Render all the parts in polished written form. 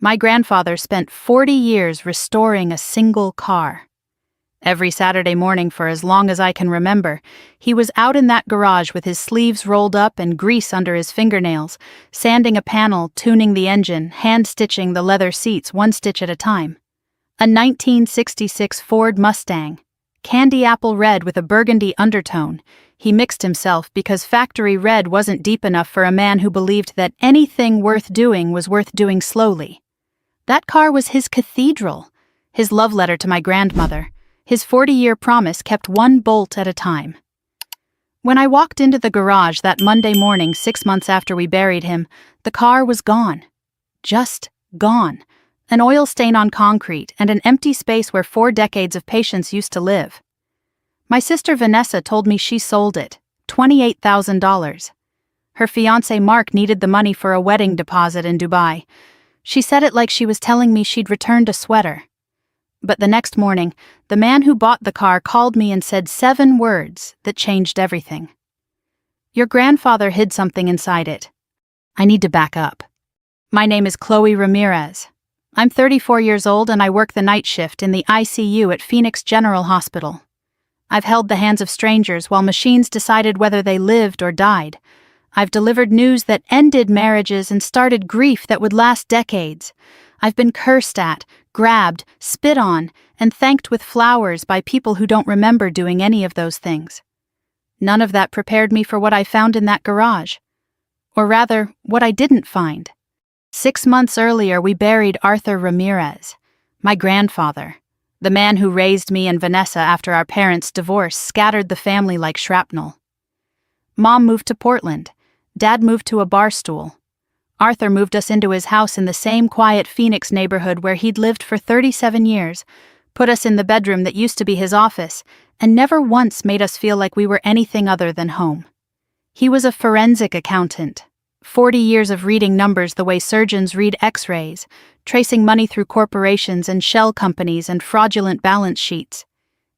My grandfather spent 40 years restoring a single car. Every Saturday morning for as long as I can remember, he was out in that garage with his sleeves rolled up and grease under his fingernails, sanding a panel, tuning the engine, hand-stitching the leather seats one stitch at a time. A 1966 Ford Mustang, candy apple red with a burgundy undertone. He mixed himself because factory red wasn't deep enough for a man who believed that anything worth doing was worth doing slowly. That car was his cathedral, his love letter to my grandmother, his 40-year promise kept one bolt at a time. When I walked into the garage that Monday morning 6 months after we buried him, the car was gone. Just gone. An oil stain on concrete and an empty space where 4 decades of patience used to live. My sister Vanessa told me she sold it, $28,000. Her fiancé Mark needed the money for a wedding deposit in Dubai. She said it like she was telling me she'd returned a sweater. But the next morning, the man who bought the car called me and said 7 words that changed everything. Your grandfather hid something inside it. I need to back up. My name is Chloe Ramirez. I'm 34 years old and I work the night shift in the ICU at Phoenix General Hospital. I've held the hands of strangers while machines decided whether they lived or died. I've delivered news that ended marriages and started grief that would last decades. I've been cursed at, grabbed, spit on, and thanked with flowers by people who don't remember doing any of those things. None of that prepared me for what I found in that garage. Or rather, what I didn't find. 6 months earlier, we buried Arthur Ramirez, my grandfather. The man who raised me and Vanessa after our parents' divorce scattered the family like shrapnel. Mom moved to Portland. Dad moved to a bar stool. Arthur moved us into his house in the same quiet Phoenix neighborhood where he'd lived for 37 years, put us in the bedroom that used to be his office, and never once made us feel like we were anything other than home. He was a forensic accountant, 40 years of reading numbers the way surgeons read x-rays, tracing money through corporations and shell companies and fraudulent balance sheets.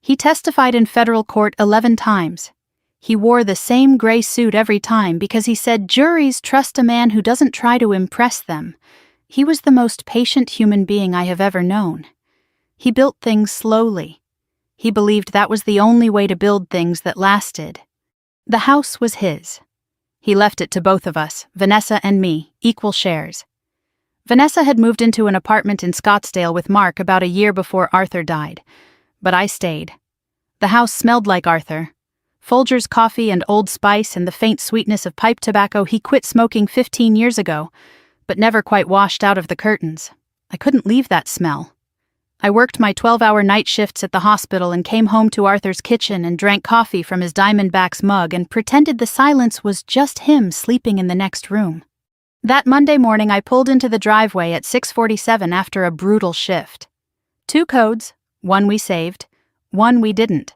He testified in federal court 11 times. He wore the same gray suit every time because he said juries trust a man who doesn't try to impress them. He was the most patient human being I have ever known. He built things slowly. He believed that was the only way to build things that lasted. The house was his. He left it to both of us, Vanessa and me, equal shares. Vanessa had moved into an apartment in Scottsdale with Mark about a year before Arthur died, but I stayed. The house smelled like Arthur. Folgers coffee and Old Spice and the faint sweetness of pipe tobacco he quit smoking 15 years ago, but never quite washed out of the curtains. I couldn't leave that smell. I worked my 12-hour night shifts at the hospital and came home to Arthur's kitchen and drank coffee from his Diamondback's mug and pretended the silence was just him sleeping in the next room. That Monday morning I pulled into the driveway at 6:47 after a brutal shift. 2 codes, one we saved, one we didn't.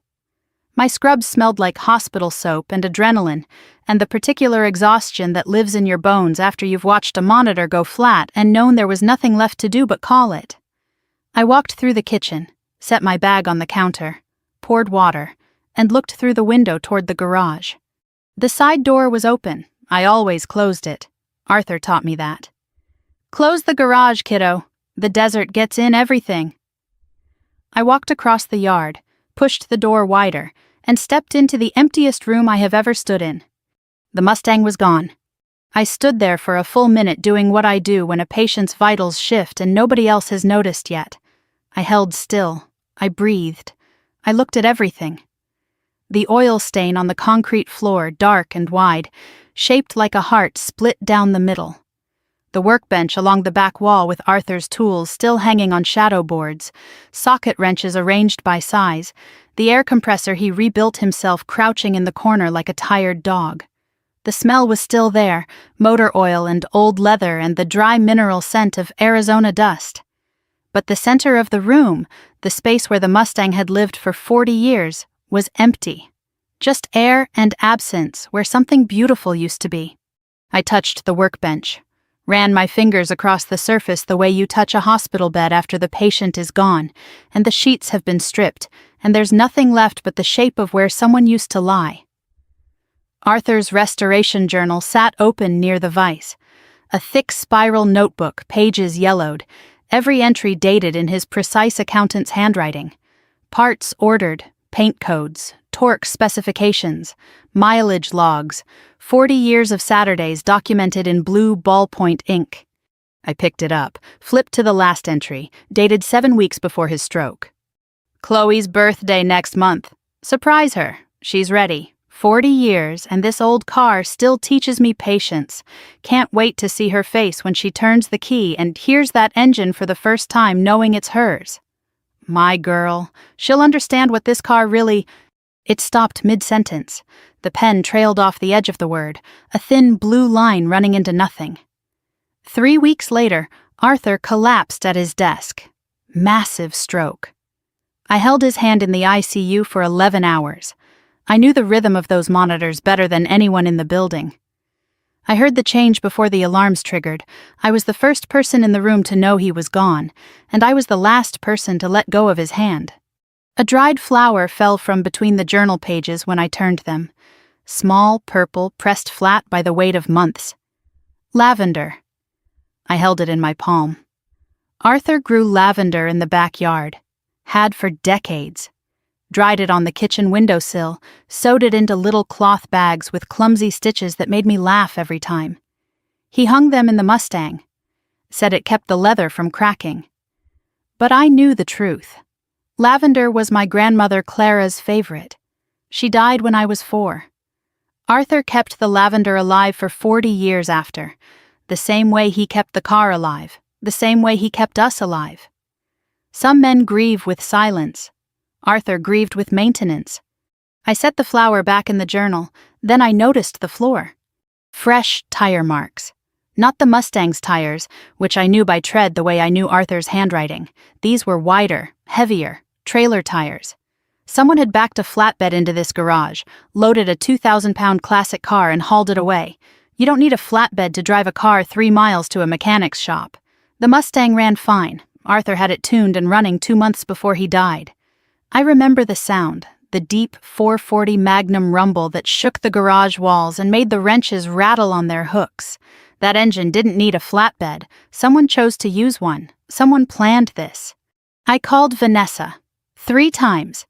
My scrubs smelled like hospital soap and adrenaline, and the particular exhaustion that lives in your bones after you've watched a monitor go flat and known there was nothing left to do but call it. I walked through the kitchen, set my bag on the counter, poured water, and looked through the window toward the garage. The side door was open. I always closed it. Arthur taught me that. Close the garage, kiddo. The desert gets in everything. I walked across the yard, pushed the door wider, and stepped into the emptiest room I have ever stood in. The Mustang was gone. I stood there for a full minute doing what I do when a patient's vitals shift and nobody else has noticed yet. I held still. I breathed. I looked at everything. The oil stain on the concrete floor, dark and wide, shaped like a heart split down the middle. The workbench along the back wall with Arthur's tools still hanging on shadow boards, socket wrenches arranged by size, the air compressor he rebuilt himself crouching in the corner like a tired dog. The smell was still there, motor oil and old leather and the dry mineral scent of Arizona dust. But the center of the room, the space where the Mustang had lived for 40 years, was empty. Just air and absence where something beautiful used to be. I touched the workbench. Ran my fingers across the surface the way you touch a hospital bed after the patient is gone, and the sheets have been stripped, and there's nothing left but the shape of where someone used to lie. Arthur's restoration journal sat open near the vise, A thick spiral notebook, pages yellowed, every entry dated in his precise accountant's handwriting. Parts ordered, paint codes, torque specifications, mileage logs, 40 years of Saturdays documented in blue ballpoint ink. I picked it up, flipped to the last entry, dated 7 weeks before his stroke. Chloe's birthday next month. Surprise her. She's ready. 40 years, and this old car still teaches me patience. Can't wait to see her face when she turns the key and hears that engine for the first time, knowing it's hers. My girl. She'll understand what this car really... It stopped mid-sentence. The pen trailed off the edge of the word, a thin blue line running into nothing. 3 weeks later, Arthur collapsed at his desk. Massive stroke. I held his hand in the ICU for 11 hours. I knew the rhythm of those monitors better than anyone in the building. I heard the change before the alarms triggered. I was the first person in the room to know he was gone, and I was the last person to let go of his hand. A dried flower fell from between the journal pages when I turned them. Small, purple, pressed flat by the weight of months. Lavender. I held it in my palm. Arthur grew lavender in the backyard. Had for decades. Dried it on the kitchen windowsill, sewed it into little cloth bags with clumsy stitches that made me laugh every time. He hung them in the Mustang. Said it kept the leather from cracking. But I knew the truth. Lavender was my grandmother Clara's favorite. She died when I was 4. Arthur kept the lavender alive for 40 years after, the same way he kept the car alive, the same way he kept us alive. Some men grieve with silence. Arthur grieved with maintenance. I set the flower back in the journal, then I noticed the floor. Fresh tire marks. Not the Mustang's tires, which I knew by tread the way I knew Arthur's handwriting. These were wider, heavier, trailer tires. Someone had backed a flatbed into this garage, loaded a 2,000-pound classic car and hauled it away. You don't need a flatbed to drive a car 3 miles to a mechanic's shop. The Mustang ran fine. Arthur had it tuned and running 2 months before he died. I remember the sound, the deep 440 Magnum rumble that shook the garage walls and made the wrenches rattle on their hooks. That engine didn't need a flatbed. Someone chose to use one. Someone planned this. I called Vanessa. 3 times.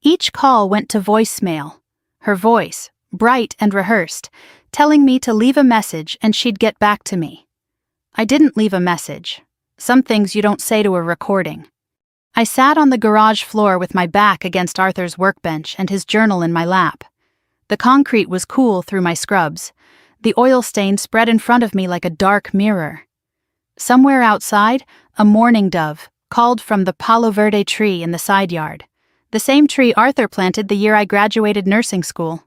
Each call went to voicemail. Her voice, bright and rehearsed, telling me to leave a message and she'd get back to me. I didn't leave a message. Some things you don't say to a recording. I sat on the garage floor with my back against Arthur's workbench and his journal in my lap. The concrete was cool through my scrubs. The oil stain spread in front of me like a dark mirror. Somewhere outside, a mourning dove called from the Palo Verde tree in the side yard, the same tree Arthur planted the year I graduated nursing school.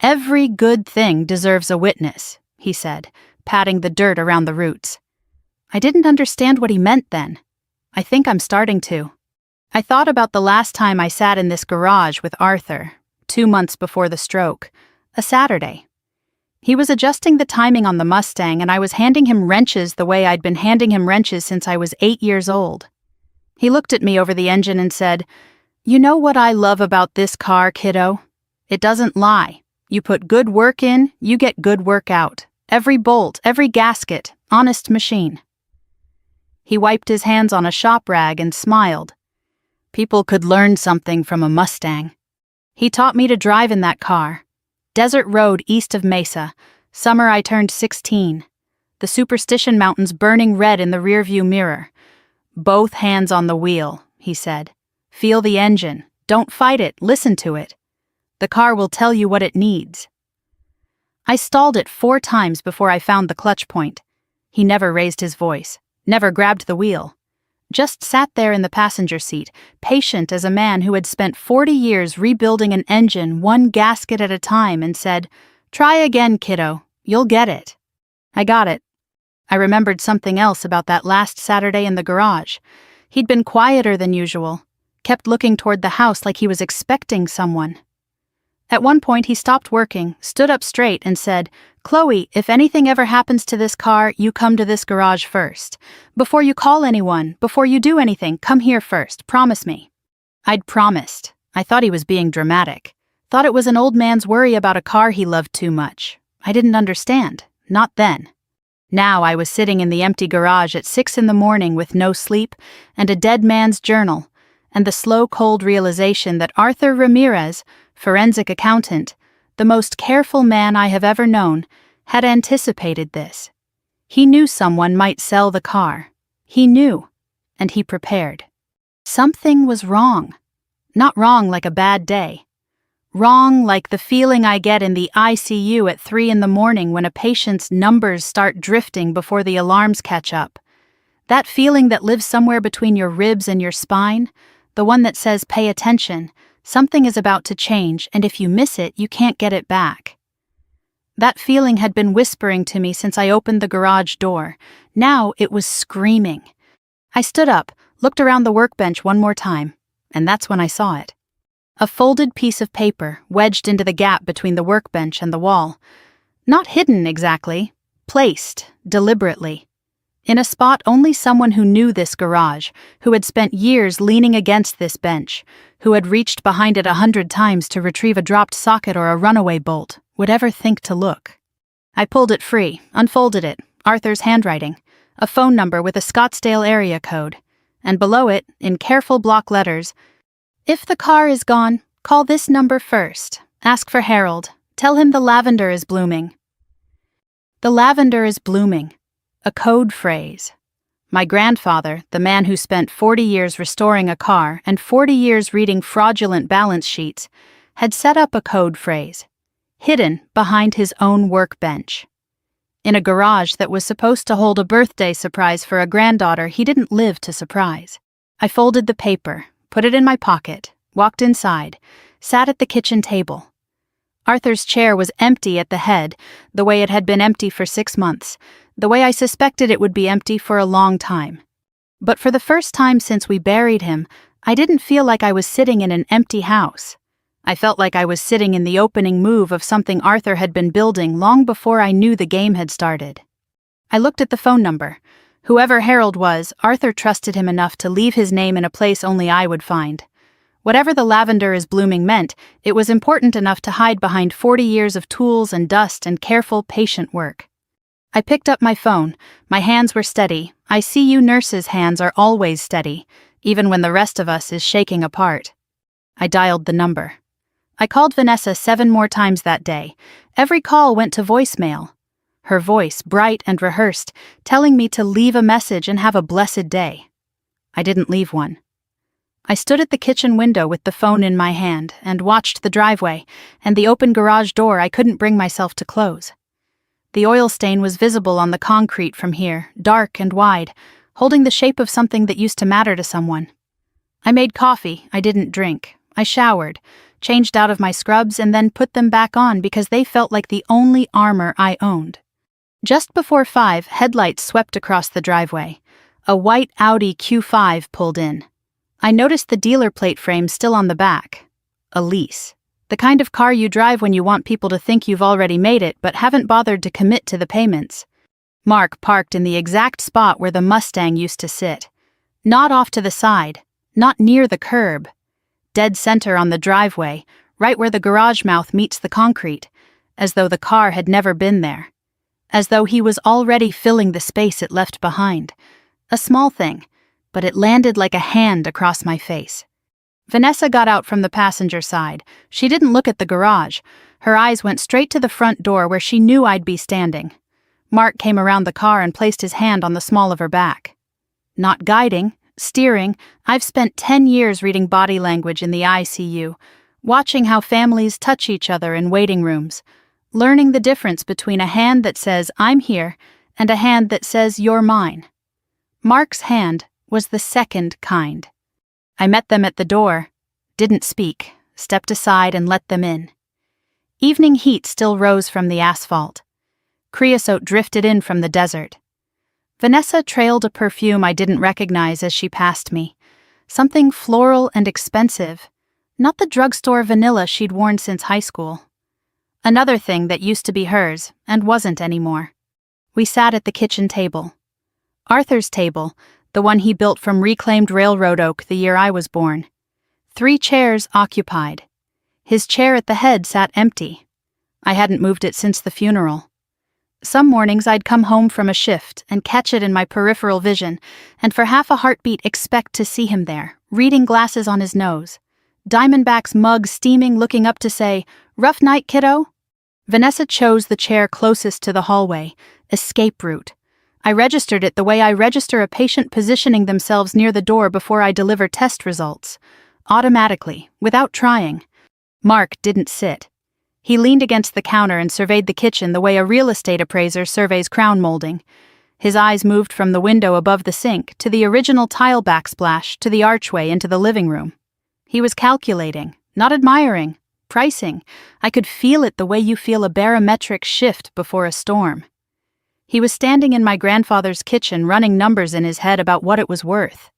Every good thing deserves a witness, he said, patting the dirt around the roots. I didn't understand what he meant then. I think I'm starting to. I thought about the last time I sat in this garage with Arthur, 2 months before the stroke, a Saturday. He was adjusting the timing on the Mustang and I was handing him wrenches the way I'd been handing him wrenches since I was 8 years old. He looked at me over the engine and said, "You know what I love about this car, kiddo? It doesn't lie. You put good work in, you get good work out. Every bolt, every gasket, honest machine." He wiped his hands on a shop rag and smiled. People could learn something from a Mustang. He taught me to drive in that car. Desert road east of Mesa. Summer I turned 16. The Superstition Mountains burning red in the rearview mirror. "Both hands on the wheel," he said. "Feel the engine. Don't fight it. Listen to it. The car will tell you what it needs." I stalled it 4 times before I found the clutch point. He never raised his voice. Never grabbed the wheel. Just sat there in the passenger seat, patient as a man who had spent 40 years rebuilding an engine 1 gasket at a time and said, "Try again, kiddo. You'll get it." I got it. I remembered something else about that last Saturday in the garage. He'd been quieter than usual, kept looking toward the house like he was expecting someone. At one point he stopped working, stood up straight and said, "Chloe, if anything ever happens to this car, you come to this garage first. Before you call anyone, before you do anything, come here first, promise me." I'd promised. I thought he was being dramatic. Thought it was an old man's worry about a car he loved too much. I didn't understand. Not then. Now I was sitting in the empty garage at 6 in the morning with no sleep and a dead man's journal, and the slow, cold realization that Arthur Ramirez, forensic accountant, the most careful man I have ever known, had anticipated this. He knew someone might sell the car. He knew, and he prepared. Something was wrong. Not wrong like a bad day. Wrong like the feeling I get in the ICU at 3 in the morning when a patient's numbers start drifting before the alarms catch up. That feeling that lives somewhere between your ribs and your spine, the one that says, pay attention, something is about to change, and if you miss it, you can't get it back. That feeling had been whispering to me since I opened the garage door. Now it was screaming. I stood up, looked around the workbench one more time, and that's when I saw it. A folded piece of paper wedged into the gap between the workbench and the wall. Not hidden exactly, placed deliberately. In a spot only someone who knew this garage, who had spent years leaning against this bench, who had reached behind it 100 times to retrieve a dropped socket or a runaway bolt, would ever think to look. I pulled it free, unfolded it, Arthur's handwriting, a phone number with a Scottsdale area code, and below it, in careful block letters, "If the car is gone, call this number first. Ask for Harold. Tell him the lavender is blooming." The lavender is blooming. A code phrase. My grandfather, the man who spent 40 years restoring a car and 40 years reading fraudulent balance sheets, had set up a code phrase, hidden behind his own workbench. In a garage that was supposed to hold a birthday surprise for a granddaughter he didn't live to surprise. I folded the paper, put it in my pocket, walked inside, sat at the kitchen table. Arthur's chair was empty at the head, the way it had been empty for 6 months, the way I suspected it would be empty for a long time. But for the first time since we buried him, I didn't feel like I was sitting in an empty house. I felt like I was sitting in the opening move of something Arthur had been building long before I knew the game had started. I looked at the phone number. Whoever Harold was, Arthur trusted him enough to leave his name in a place only I would find. Whatever the lavender is blooming meant, it was important enough to hide behind 40 years of tools and dust and careful, patient work. I picked up my phone. My hands were steady. ICU nurses' hands are always steady, even when the rest of us is shaking apart. I dialed the number. I called Vanessa 7 more times that day. Every call went to voicemail. Her voice, bright and rehearsed, telling me to leave a message and have a blessed day. I didn't leave one. I stood at the kitchen window with the phone in my hand and watched the driveway and the open garage door I couldn't bring myself to close. The oil stain was visible on the concrete from here, dark and wide, holding the shape of something that used to matter to someone. I made coffee I didn't drink. I showered, changed out of my scrubs, and then put them back on because they felt like the only armor I owned. Just before 5, headlights swept across the driveway. A white Audi Q5 pulled in. I noticed the dealer plate frame still on the back. A lease. The kind of car you drive when you want people to think you've already made it but haven't bothered to commit to the payments. Mark parked in the exact spot where the Mustang used to sit. Not off to the side, not near the curb. Dead center on the driveway, right where the garage mouth meets the concrete, as though the car had never been there. As though he was already filling the space it left behind. A small thing, but it landed like a hand across my face. Vanessa got out from the passenger side. She didn't look at the garage. Her eyes went straight to the front door where she knew I'd be standing. Mark came around the car and placed his hand on the small of her back. Not guiding, steering, I've spent 10 years reading body language in the ICU, watching how families touch each other in waiting rooms, learning the difference between a hand that says, "I'm here," and a hand that says, "You're mine." Mark's hand was the second kind. I met them at the door, didn't speak, stepped aside and let them in. Evening heat still rose from the asphalt. Creosote drifted in from the desert. Vanessa trailed a perfume I didn't recognize as she passed me. Something floral and expensive, not the drugstore vanilla she'd worn since high school. Another thing that used to be hers and wasn't anymore. We sat at the kitchen table. Arthur's table, the one he built from reclaimed railroad oak the year I was born. 3 chairs occupied. His chair at the head sat empty. I hadn't moved it since the funeral. Some mornings I'd come home from a shift and catch it in my peripheral vision, and for half a heartbeat expect to see him there, reading glasses on his nose. Diamondback's mug steaming, looking up to say, "Rough night, kiddo?" Vanessa chose the chair closest to the hallway, escape route. I registered it the way I register a patient positioning themselves near the door before I deliver test results. Automatically, without trying. Mark didn't sit. He leaned against the counter and surveyed the kitchen the way a real estate appraiser surveys crown molding. His eyes moved from the window above the sink to the original tile backsplash to the archway into the living room. He was calculating, not admiring, pricing. I could feel it the way you feel a barometric shift before a storm. He was standing in my grandfather's kitchen running numbers in his head about what it was worth.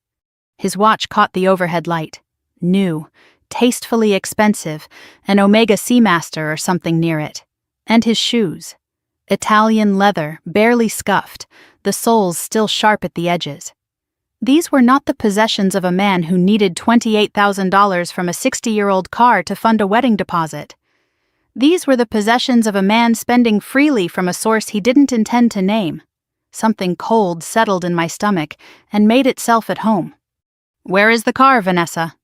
His watch caught the overhead light. New, tastefully expensive, an Omega Seamaster or something near it. And his shoes. Italian leather, barely scuffed, the soles still sharp at the edges. These were not the possessions of a man who needed $28,000 from a 60-year-old car to fund a wedding deposit. These were the possessions of a man spending freely from a source he didn't intend to name. Something cold settled in my stomach and made itself at home. "Where is the car, Vanessa?"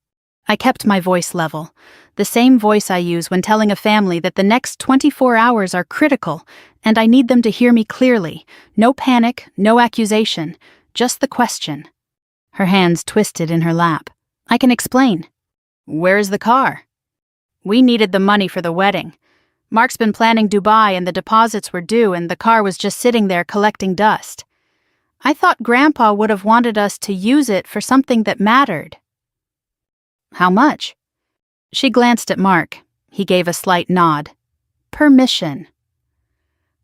I kept my voice level, the same voice I use when telling a family that the next 24 hours are critical, and I need them to hear me clearly. No panic, no accusation, just the question. Her hands twisted in her lap. "I can explain." "Where is the car?" "We needed the money for the wedding. Mark's been planning Dubai and the deposits were due and the car was just sitting there collecting dust. I thought Grandpa would have wanted us to use it for something that mattered." "How much?" She glanced at Mark. He gave a slight nod. "Permission."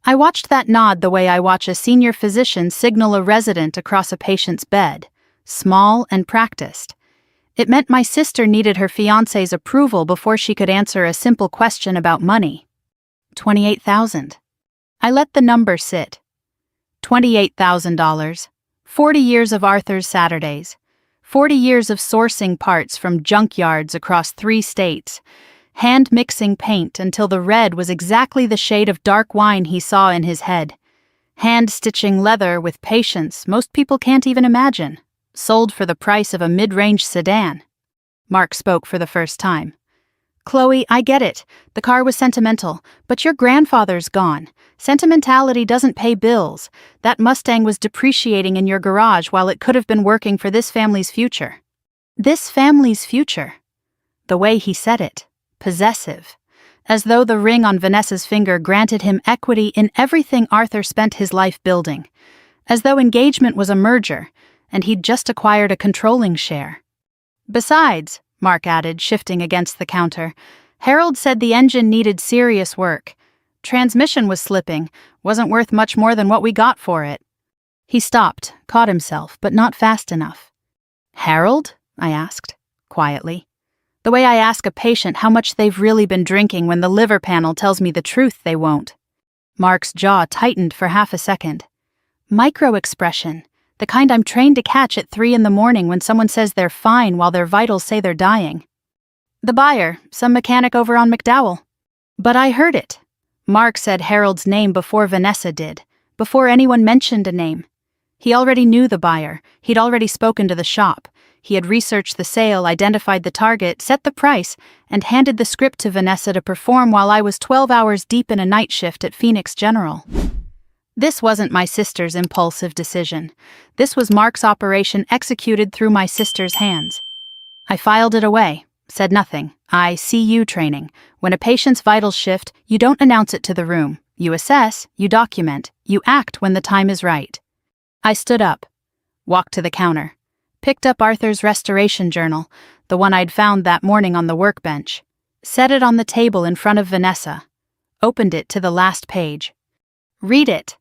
I watched that nod the way I watch a senior physician signal a resident across a patient's bed, small and practiced. It meant my sister needed her fiancé's approval before she could answer a simple question about money. 28,000. I let the number sit. $28,000. 40 years of Arthur's Saturdays. 40 years of sourcing parts from junkyards across 3 states. Hand-mixing paint until the red was exactly the shade of dark wine he saw in his head. Hand-stitching leather with patience most people can't even imagine. Sold for the price of a mid-range sedan. Mark spoke for the first time. "Chloe, I get it. The car was sentimental, but your grandfather's gone. Sentimentality doesn't pay bills. That Mustang was depreciating in your garage while it could have been working for this family's future." This family's future. The way he said it. Possessive. As though the ring on Vanessa's finger granted him equity in everything Arthur spent his life building. As though engagement was a merger, and he'd just acquired a controlling share. "Besides," Mark added, shifting against the counter, "Harold said the engine needed serious work. Transmission was slipping, wasn't worth much more than what we got for it." He stopped, caught himself, but not fast enough. "Harold?" I asked, quietly. The way I ask a patient how much they've really been drinking when the liver panel tells me the truth they won't. Mark's jaw tightened for half a second. Micro-expression. The kind I'm trained to catch at 3 a.m. when someone says they're fine while their vitals say they're dying. "The buyer, some mechanic over on McDowell." But I heard it. Mark said Harold's name before Vanessa did, before anyone mentioned a name. He already knew the buyer, he'd already spoken to the shop. He had researched the sale, identified the target, set the price, and handed the script to Vanessa to perform while I was 12 hours deep in a night shift at Phoenix General. This wasn't my sister's impulsive decision. This was Mark's operation executed through my sister's hands. I filed it away, said nothing. ICU training. When a patient's vitals shift, you don't announce it to the room. You assess, you document, you act when the time is right. I stood up, walked to the counter, picked up Arthur's restoration journal, the one I'd found that morning on the workbench, set it on the table in front of Vanessa, opened it to the last page. "Read it."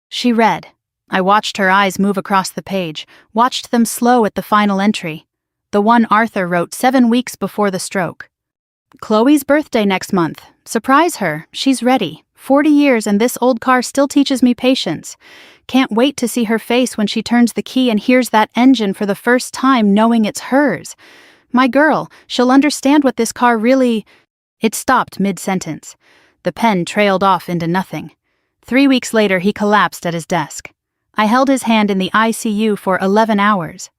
She read. I watched her eyes move across the page, watched them slow at the final entry, the one Arthur wrote 7 weeks before the stroke. "Chloe's birthday next month. Surprise her. She's ready. 40 years and this old car still teaches me patience. Can't wait to see her face when she turns the key and hears that engine for the first time, knowing it's hers. My girl, she'll understand what this car really—" It stopped mid-sentence. The pen trailed off into nothing. 3 weeks later, he collapsed at his desk. I held his hand in the ICU for 11 hours.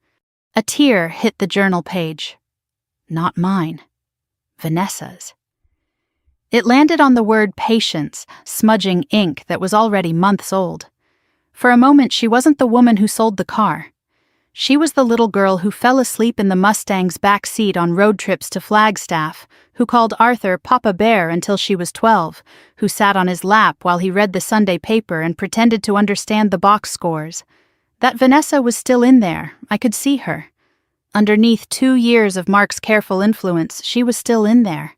A tear hit the journal page. Not mine. Vanessa's. It landed on the word patience, smudging ink that was already months old. For a moment, she wasn't the woman who sold the car. She was the little girl who fell asleep in the Mustang's back seat on road trips to Flagstaff, who called Arthur Papa Bear until she was 12, who sat on his lap while he read the Sunday paper and pretended to understand the box scores. That Vanessa was still in there. I could see her. Underneath 2 years of Mark's careful influence, she was still in there.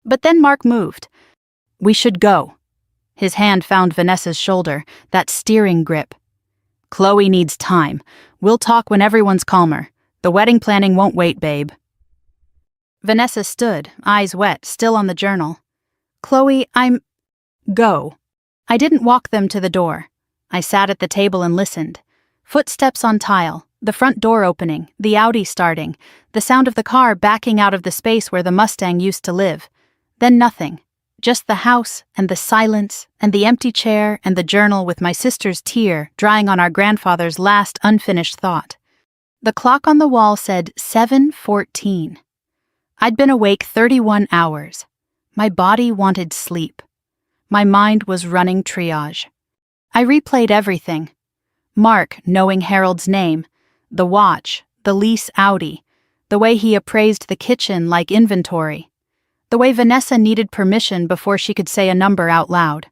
But then Mark moved. We should go. His hand found Vanessa's shoulder, that steering grip. Chloe needs time. We'll talk when everyone's calmer. The wedding planning won't wait, babe. Vanessa stood, eyes wet, still on the journal. Chloe, Go. I didn't walk them to the door. I sat at the table and listened. Footsteps on tile, the front door opening, the Audi starting, the sound of the car backing out of the space where the Mustang used to live. Then nothing. Just the house and the silence and the empty chair and the journal with my sister's tear drying on our grandfather's last unfinished thought. The clock on the wall said 7:14. I'd been awake 31 hours. My body wanted sleep. My mind was running triage. I replayed everything. Mark knowing Harold's name, the watch, the lease Audi, the way he appraised the kitchen like inventory, the way Vanessa needed permission before she could say a number out loud.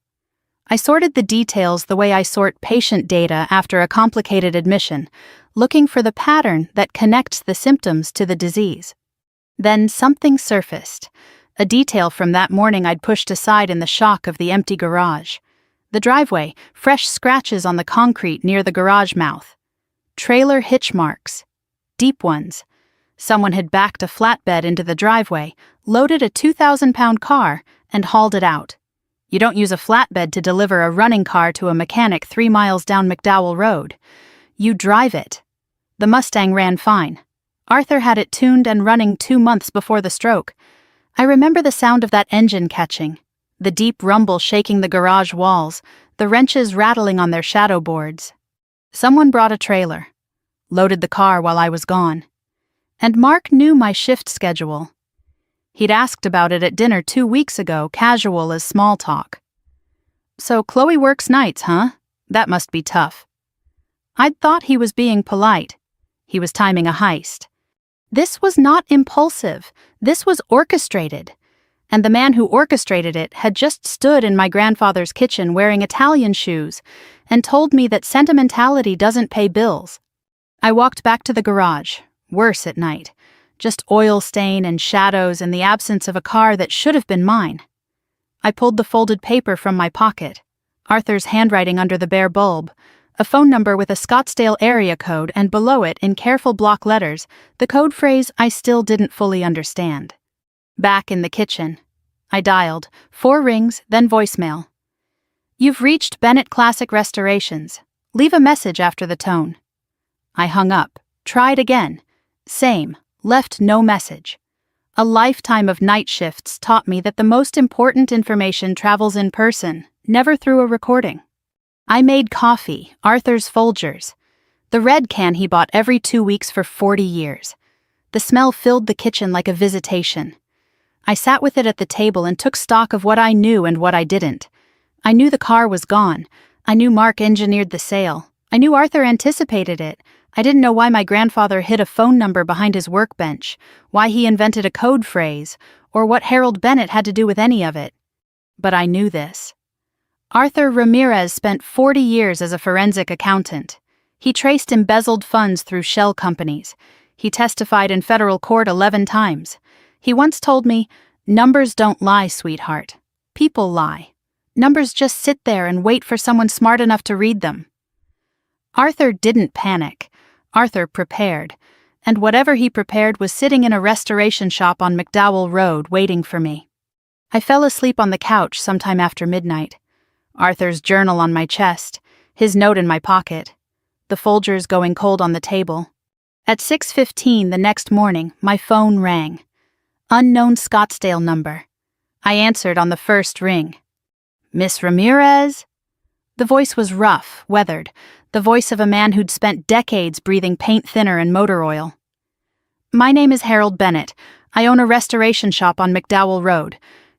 I sorted the details the way I sort patient data after a complicated admission, looking for the pattern that connects the symptoms to the disease. Then something surfaced, a detail from that morning I'd pushed aside in the shock of the empty garage. The driveway, fresh scratches on the concrete near the garage mouth. Trailer hitch marks. Deep ones. Someone had backed a flatbed into the driveway, loaded a 2,000-pound car, and hauled it out. You don't use a flatbed to deliver a running car to a mechanic 3 miles down McDowell Road. You drive it. The Mustang ran fine. Arthur had it tuned and running 2 months before the stroke. I remember the sound of that engine catching, the deep rumble shaking the garage walls, the wrenches rattling on their shadow boards. Someone brought a trailer, loaded the car while I was gone. And Mark knew my shift schedule. He'd asked about it at dinner 2 weeks ago, casual as small talk. So Chloe works nights, huh? That must be tough. I'd thought he was being polite. He was timing a heist. This was not impulsive. This was orchestrated. And the man who orchestrated it had just stood in my grandfather's kitchen wearing Italian shoes and told me that sentimentality doesn't pay bills. I walked back to the garage, worse at night. Just oil stain and shadows and the absence of a car that should have been mine. I pulled the folded paper from my pocket, Arthur's handwriting under the bare bulb, a phone number with a Scottsdale area code, and below it, in careful block letters, the code phrase I still didn't fully understand. Back in the kitchen, I dialed, 4 rings, then voicemail. You've reached Bennett Classic Restorations. Leave a message after the tone. I hung up, tried again. Same. Left no message. A lifetime of night shifts taught me that the most important information travels in person, never through a recording. I made coffee, Arthur's Folgers, the red can he bought every 2 weeks for 40 years. The smell filled the kitchen like a visitation. I sat with it at the table and took stock of what I knew and what I didn't. I knew the car was gone. I knew Mark engineered the sale. I knew Arthur anticipated it. I didn't know why my grandfather hid a phone number behind his workbench, why he invented a code phrase, or what Harold Bennett had to do with any of it. But I knew this. Arthur Ramirez spent 40 years as a forensic accountant. He traced embezzled funds through shell companies. He testified in federal court 11 times. He once told me, "Numbers don't lie, sweetheart. People lie. Numbers just sit there and wait for someone smart enough to read them." Arthur didn't panic. Arthur prepared, and whatever he prepared was sitting in a restoration shop on McDowell Road waiting for me. I fell asleep on the couch sometime after midnight. Arthur's journal on my chest, his note in my pocket, the Folgers going cold on the table. At 6:15 the next morning, my phone rang. Unknown Scottsdale number. I answered on the first ring. "Miss Ramirez?" The voice was rough, weathered, the voice of a man who'd spent decades breathing paint thinner and motor oil. "My name is Harold Bennett. I own a restoration shop on McDowell Road.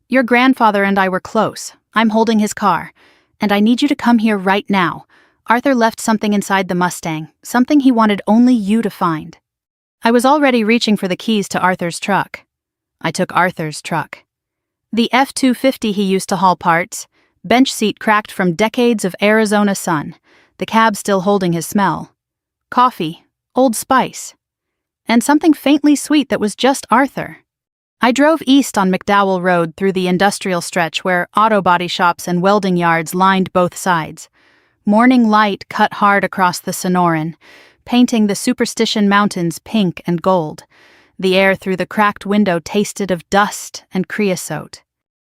Your grandfather and I were close. I'm holding his car. And I need you to come here right now. Arthur left something inside the Mustang, something he wanted only you to find." I was already reaching for the keys to Arthur's truck. I took Arthur's truck. The F-250 he used to haul parts, bench seat cracked from decades of Arizona sun, the cab still holding his smell. Coffee, Old Spice, and something faintly sweet that was just Arthur. I drove east on McDowell Road through the industrial stretch where auto body shops and welding yards lined both sides. Morning light cut hard across the Sonoran, painting the Superstition Mountains pink and gold. The air through the cracked window tasted of dust and creosote.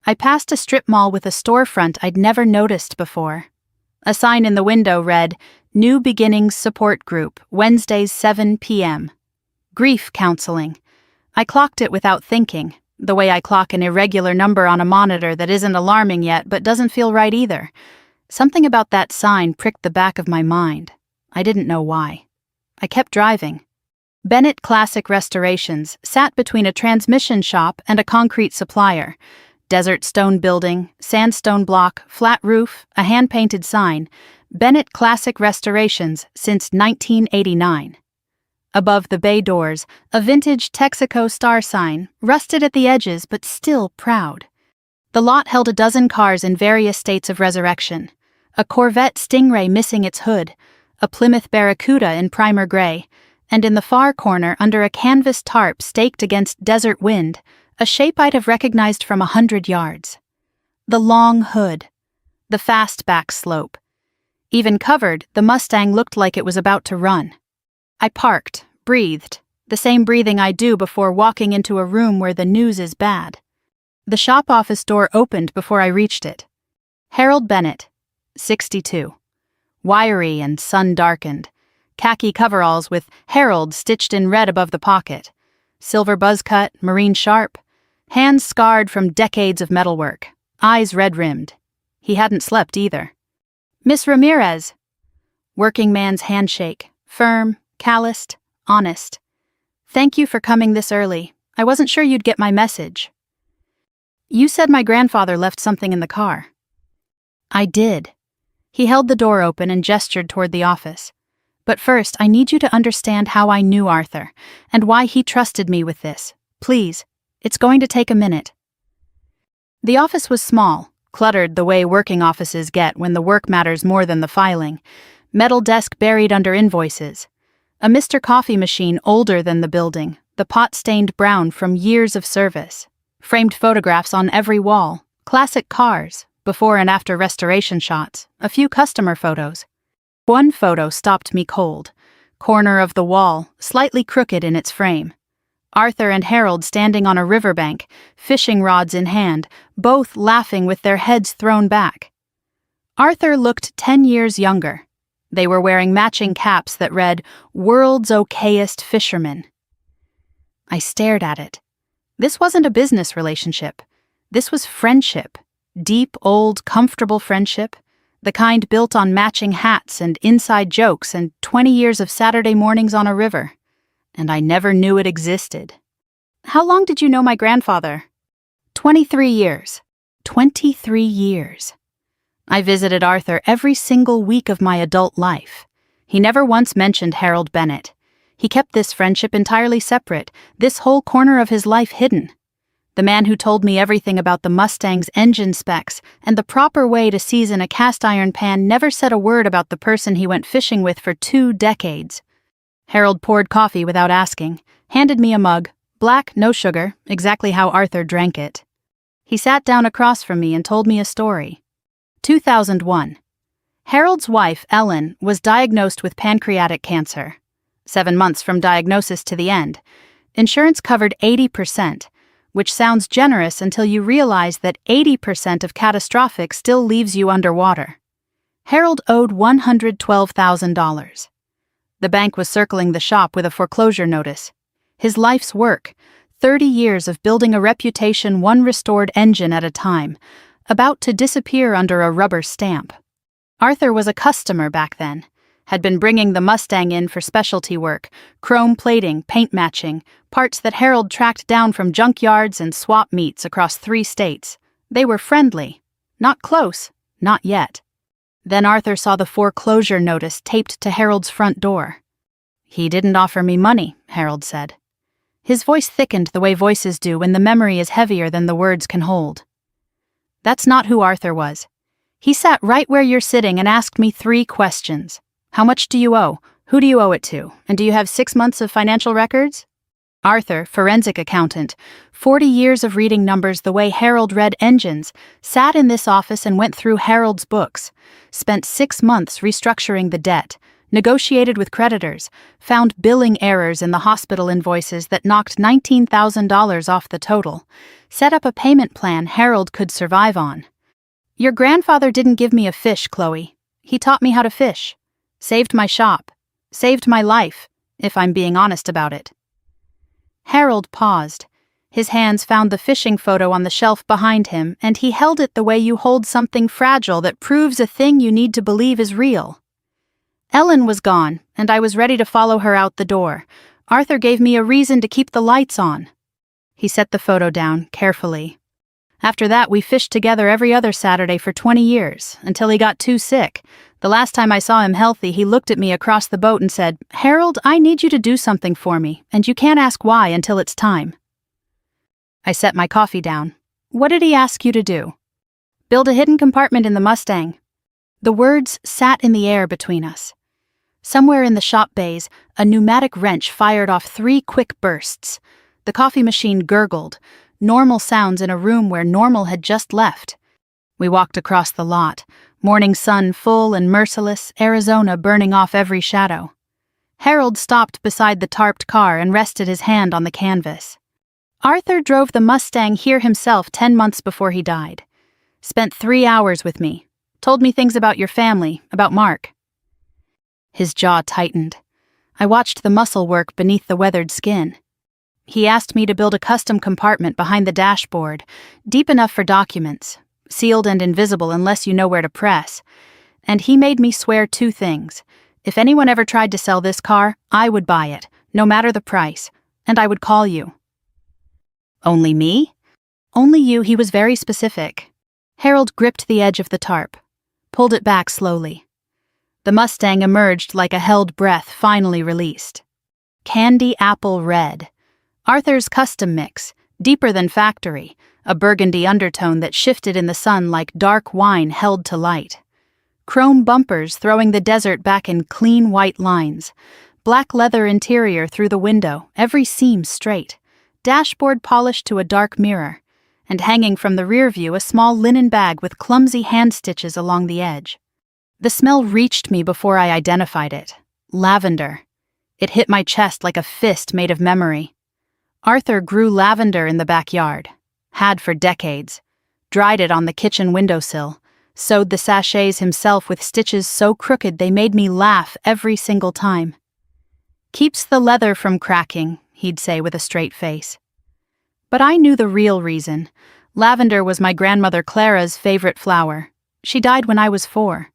I passed a strip mall with a storefront I'd never noticed before. A sign in the window read, "New Beginnings Support Group, Wednesdays 7 p.m. Grief counseling." I clocked it without thinking, the way I clock an irregular number on a monitor that isn't alarming yet but doesn't feel right either. Something about that sign pricked the back of my mind. I didn't know why. I kept driving. Bennett Classic Restorations sat between a transmission shop and a concrete supplier. Desert stone building, sandstone block, flat roof, a hand-painted sign. Bennett Classic Restorations since 1989. Above the bay doors, a vintage Texaco star sign, rusted at the edges but still proud. The lot held a dozen cars in various states of resurrection. A Corvette Stingray missing its hood, a Plymouth Barracuda in primer gray, and in the far corner under a canvas tarp staked against desert wind, a shape I'd have recognized from 100 yards. The long hood, the fast back slope. Even covered, the Mustang looked like it was about to run. I parked, breathed, the same breathing I do before walking into a room where the news is bad. The shop office door opened before I reached it. Harold Bennett, 62. Wiry and sun-darkened. Khaki coveralls with Harold stitched in red above the pocket. Silver buzz cut, marine sharp. Hands scarred from decades of metalwork. Eyes red-rimmed. He hadn't slept either. "Miss Ramirez." Working man's handshake, firm, calloused, honest. "Thank you for coming this early. I wasn't sure you'd get my message." "You said my grandfather left something in the car." "I did." He held the door open and gestured toward the office. "But first, I need you to understand how I knew Arthur, and why he trusted me with this. Please, it's going to take a minute." The office was small, cluttered the way working offices get when the work matters more than the filing. Metal desk buried under invoices. A Mr. Coffee machine older than the building, the pot stained brown from years of service. Framed photographs on every wall, classic cars, before and after restoration shots, a few customer photos. One photo stopped me cold. Corner of the wall, slightly crooked in its frame. Arthur and Harold standing on a riverbank, fishing rods in hand, both laughing with their heads thrown back. Arthur looked 10 years younger. They were wearing matching caps that read, "World's Okayest Fisherman." I stared at it. This wasn't a business relationship. This was friendship. Deep, old, comfortable friendship. The kind built on matching hats and inside jokes and 20 years of Saturday mornings on a river. And I never knew it existed. "How long did you know my grandfather?" 23 years. 23 years. I visited Arthur every single week of my adult life. He never once mentioned Harold Bennett. He kept this friendship entirely separate, this whole corner of his life hidden. The man who told me everything about the Mustang's engine specs and the proper way to season a cast iron pan never said a word about the person he went fishing with for 2 decades. Harold poured coffee without asking, handed me a mug, black, no sugar, exactly how Arthur drank it. He sat down across from me and told me a story. 2001. Harold's wife, Ellen, was diagnosed with pancreatic cancer. 7 months from diagnosis to the end. Insurance covered 80%, which sounds generous until you realize that 80% of catastrophic still leaves you underwater. Harold owed $112,000. The bank was circling the shop with a foreclosure notice. His life's work, 30 years of building a reputation one restored engine at a time, about to disappear under a rubber stamp. Arthur was a customer back then, had been bringing the Mustang in for specialty work, chrome plating, paint matching, parts that Harold tracked down from junkyards and swap meets across 3 states. They were friendly. Not close. Not yet. Then Arthur saw the foreclosure notice taped to Harold's front door. "He didn't offer me money," Harold said. His voice thickened the way voices do when the memory is heavier than the words can hold. That's not who Arthur was. He sat right where you're sitting and asked me 3 questions. How much do you owe? Who do you owe it to? And do you have 6 months of financial records? Arthur, forensic accountant, 40 years of reading numbers the way Harold read engines, sat in this office and went through Harold's books, spent 6 months restructuring the debt, negotiated with creditors, found billing errors in the hospital invoices that knocked $19,000 off the total, set up a payment plan Harold could survive on. Your grandfather didn't give me a fish, Chloe. He taught me how to fish. Saved my shop. Saved my life, if I'm being honest about it. Harold paused. His hands found the fishing photo on the shelf behind him, and he held it the way you hold something fragile that proves a thing you need to believe is real. Ellen was gone, and I was ready to follow her out the door. Arthur gave me a reason to keep the lights on. He set the photo down, carefully. After that, we fished together every other Saturday for 20 years, until he got too sick. The last time I saw him healthy, he looked at me across the boat and said, "Harold, I need you to do something for me, and you can't ask why until it's time." I set my coffee down. What did he ask you to do? Build a hidden compartment in the Mustang. The words sat in the air between us. Somewhere in the shop bays, a pneumatic wrench fired off 3 quick bursts. The coffee machine gurgled, normal sounds in a room where normal had just left. We walked across the lot, morning sun full and merciless, Arizona burning off every shadow. Harold stopped beside the tarped car and rested his hand on the canvas. Arthur drove the Mustang here himself 10 months before he died. Spent 3 hours with me. Told me things about your family, about Mark. His jaw tightened. I watched the muscle work beneath the weathered skin. He asked me to build a custom compartment behind the dashboard, deep enough for documents, sealed and invisible unless you know where to press. And he made me swear 2 things. If anyone ever tried to sell this car, I would buy it, no matter the price, and I would call you. Only me? Only you. He was very specific. Harold gripped the edge of the tarp, pulled it back slowly. The Mustang emerged like a held breath finally released. Candy apple red. Arthur's custom mix, deeper than factory, a burgundy undertone that shifted in the sun like dark wine held to light. Chrome bumpers throwing the desert back in clean white lines. Black leather interior through the window, every seam straight. Dashboard polished to a dark mirror. And hanging from the rear view a small linen bag with clumsy hand stitches along the edge. The smell reached me before I identified it. Lavender. It hit my chest like a fist made of memory. Arthur grew lavender in the backyard. Had for decades. Dried it on the kitchen windowsill. Sewed the sachets himself with stitches so crooked they made me laugh every single time. Keeps the leather from cracking, he'd say with a straight face. But I knew the real reason. Lavender was my grandmother Clara's favorite flower. She died when I was 4.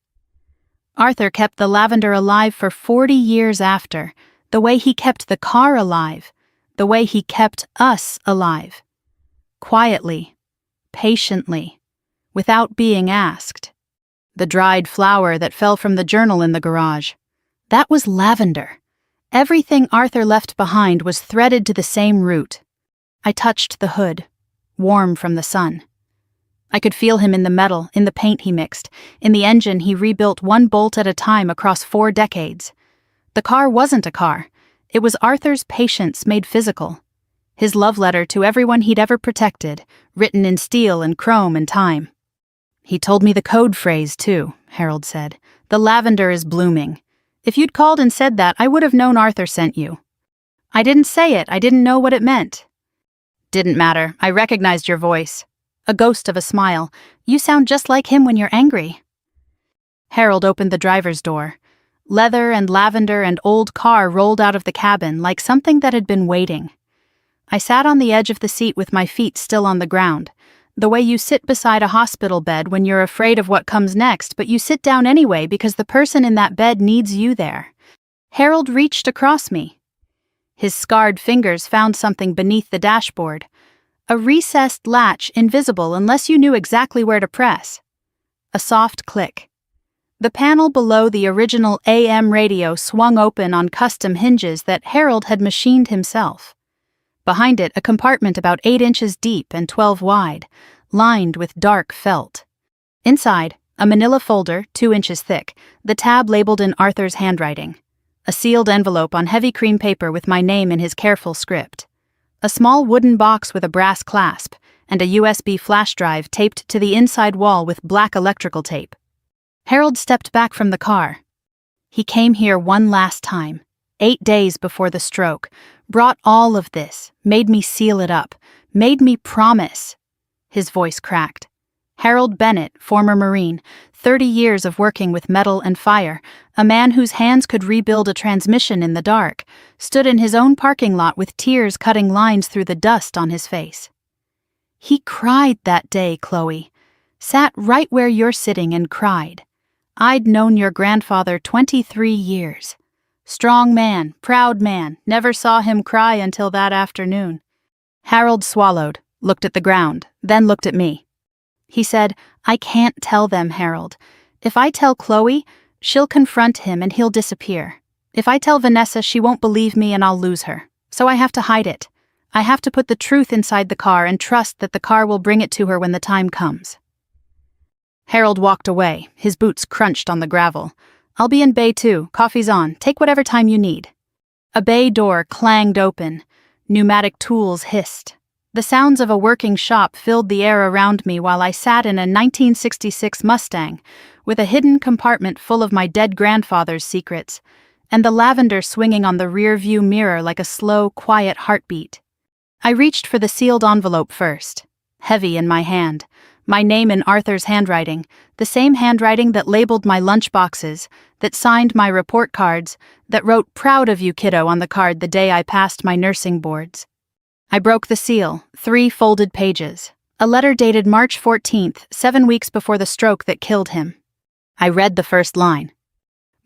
Arthur kept the lavender alive for 40 years after, the way he kept the car alive, the way he kept us alive. Quietly, patiently, without being asked. The dried flower that fell from the journal in the garage. That was lavender. Everything Arthur left behind was threaded to the same root. I touched the hood, warm from the sun. I could feel him in the metal, in the paint he mixed, in the engine he rebuilt 1 bolt at a time across 4 decades. The car wasn't a car. It was Arthur's patience made physical. His love letter to everyone he'd ever protected, written in steel and chrome and time. He told me the code phrase, too, Harold said. The lavender is blooming. If you'd called and said that, I would have known Arthur sent you. I didn't say it. I didn't know what it meant. Didn't matter. I recognized your voice. A ghost of a smile. You sound just like him when you're angry. Harold opened the driver's door. Leather and lavender and old car rolled out of the cabin like something that had been waiting. I sat on the edge of the seat with my feet still on the ground. The way you sit beside a hospital bed when you're afraid of what comes next, but you sit down anyway because the person in that bed needs you there. Harold reached across me. His scarred fingers found something beneath the dashboard. A recessed latch invisible unless you knew exactly where to press. A soft click. The panel below the original AM radio swung open on custom hinges that Harold had machined himself. Behind it, a compartment about 8 inches deep and 12 wide, lined with dark felt. Inside, a manila folder 2 inches thick, the tab labeled in Arthur's handwriting. A sealed envelope on heavy cream paper with my name in his careful script. A small wooden box with a brass clasp, and a USB flash drive taped to the inside wall with black electrical tape. Harold stepped back from the car. He came here one last time, 8 days before the stroke, brought all of this, made me seal it up, made me promise. His voice cracked. Harold Bennett, former Marine, 30 years of working with metal and fire, a man whose hands could rebuild a transmission in the dark, stood in his own parking lot with tears cutting lines through the dust on his face. He cried that day, Chloe. Sat right where you're sitting and cried. I'd known your grandfather 23 years. Strong man, proud man, never saw him cry until that afternoon. Harold swallowed, looked at the ground, then looked at me. He said, I can't tell them, Harold. If I tell Chloe, she'll confront him and he'll disappear. If I tell Vanessa, she won't believe me and I'll lose her. So I have to hide it. I have to put the truth inside the car and trust that the car will bring it to her when the time comes. Harold walked away, his boots crunched on the gravel. I'll be in Bay 2, coffee's on, take whatever time you need. A bay door clanged open. Pneumatic tools hissed. The sounds of a working shop filled the air around me while I sat in a 1966 Mustang, with a hidden compartment full of my dead grandfather's secrets, and the lavender swinging on the rear-view mirror like a slow, quiet heartbeat. I reached for the sealed envelope first, heavy in my hand, my name in Arthur's handwriting, the same handwriting that labeled my lunchboxes, that signed my report cards, that wrote "Proud of you, kiddo" on the card the day I passed my nursing boards. I broke the seal, 3 folded pages, a letter dated March 14th, 7 weeks before the stroke that killed him. I read the first line.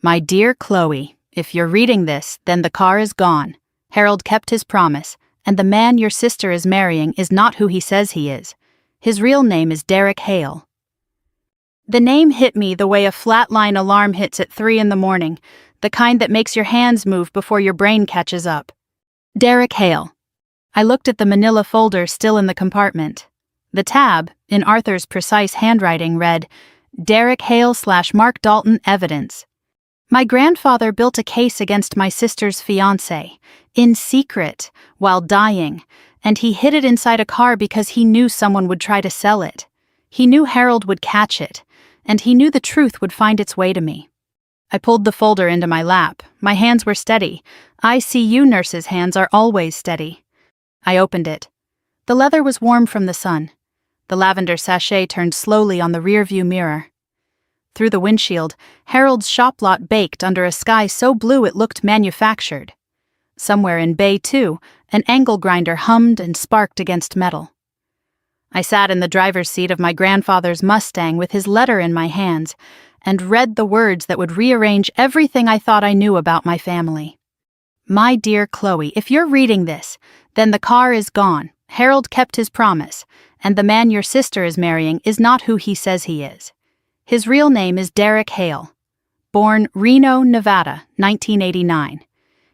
My dear Chloe, if you're reading this, then the car is gone. Harold kept his promise, and the man your sister is marrying is not who he says he is. His real name is Derek Hale. The name hit me the way a flatline alarm hits at 3 in the morning, the kind that makes your hands move before your brain catches up. Derek Hale. I looked at the manila folder still in the compartment. The tab, in Arthur's precise handwriting, read, Derek Hale / Mark Dalton evidence. My grandfather built a case against my sister's fiancé, in secret, while dying, and he hid it inside a car because he knew someone would try to sell it. He knew Harold would catch it, and he knew the truth would find its way to me. I pulled the folder into my lap. My hands were steady. ICU nurses' hands are always steady. I opened it. The leather was warm from the sun. The lavender sachet turned slowly on the rearview mirror. Through the windshield, Harold's shop lot baked under a sky so blue it looked manufactured. Somewhere in Bay 2, an angle grinder hummed and sparked against metal. I sat in the driver's seat of my grandfather's Mustang with his letter in my hands and read the words that would rearrange everything I thought I knew about my family. My dear Chloe, if you're reading this, then the car is gone. Harold kept his promise, and the man your sister is marrying is not who he says he is. His real name is Derek Hale. Born Reno, Nevada, 1989.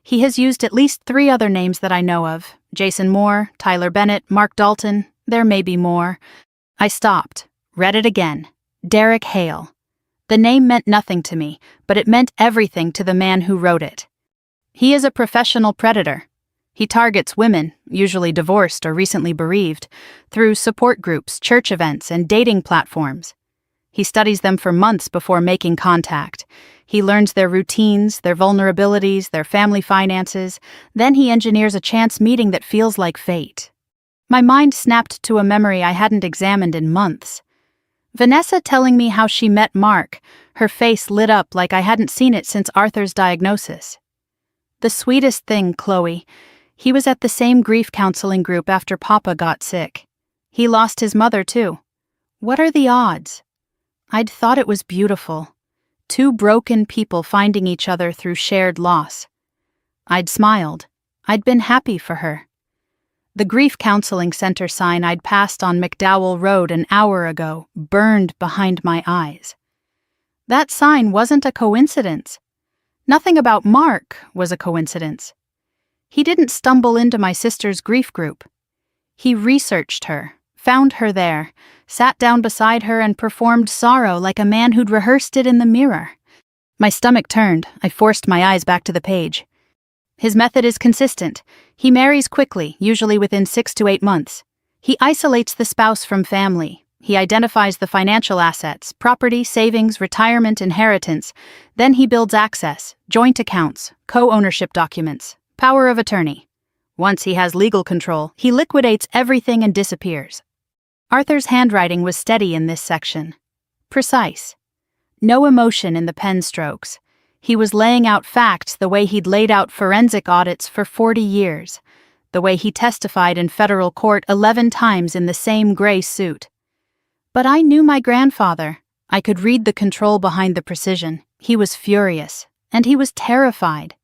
He has used at least 3 other names that I know of. Jason Moore, Tyler Bennett, Mark Dalton. There may be more. I stopped, read it again. Derek Hale. The name meant nothing to me, but it meant everything to the man who wrote it. He is a professional predator. He targets women, usually divorced or recently bereaved, through support groups, church events, and dating platforms. He studies them for months before making contact. He learns their routines, their vulnerabilities, their family finances. Then he engineers a chance meeting that feels like fate. My mind snapped to a memory I hadn't examined in months. Vanessa telling me how she met Mark, her face lit up like I hadn't seen it since Arthur's diagnosis. The sweetest thing, Chloe, he was at the same grief counseling group after Papa got sick. He lost his mother, too. What are the odds? I'd thought it was beautiful. Two broken people finding each other through shared loss. I'd smiled. I'd been happy for her. The grief counseling center sign I'd passed on McDowell Road an hour ago burned behind my eyes. That sign wasn't a coincidence. Nothing about Mark was a coincidence. He didn't stumble into my sister's grief group. He researched her, found her there, sat down beside her and performed sorrow like a man who'd rehearsed it in the mirror. My stomach turned. I forced my eyes back to the page. His method is consistent. He marries quickly, usually within 6 to 8 months. He isolates the spouse from family. He identifies the financial assets, property, savings, retirement, inheritance. Then he builds access, joint accounts, co-ownership documents, power of attorney. Once he has legal control, he liquidates everything and disappears. Arthur's handwriting was steady in this section. Precise. No emotion in the pen strokes. He was laying out facts the way he'd laid out forensic audits for 40 years, the way he testified in federal court 11 times in the same gray suit. But I knew my grandfather. I could read the control behind the precision. He was furious, and he was terrified.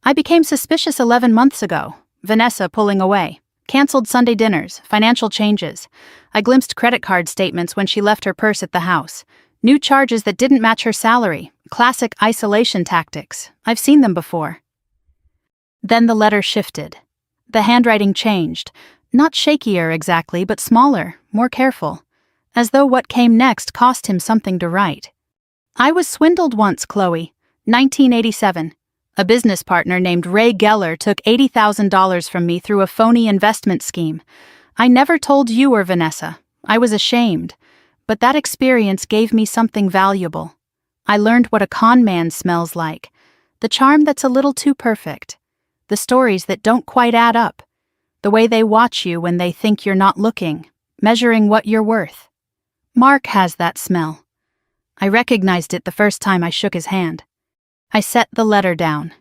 I became suspicious 11 months ago. Vanessa pulling away. Canceled Sunday dinners, financial changes. I glimpsed credit card statements when she left her purse at the house. New charges that didn't match her salary. Classic isolation tactics. I've seen them before. Then the letter shifted. The handwriting changed. Not shakier exactly, but smaller, more careful. As though what came next cost him something to write. I was swindled once, Chloe. 1987. A business partner named Ray Geller took $80,000 from me through a phony investment scheme. I never told you or Vanessa. I was ashamed. But that experience gave me something valuable. I learned what a con man smells like. The charm that's a little too perfect. The stories that don't quite add up. The way they watch you when they think you're not looking, measuring what you're worth. Mark has that smell. I recognized it the first time I shook his hand. I set the letter down.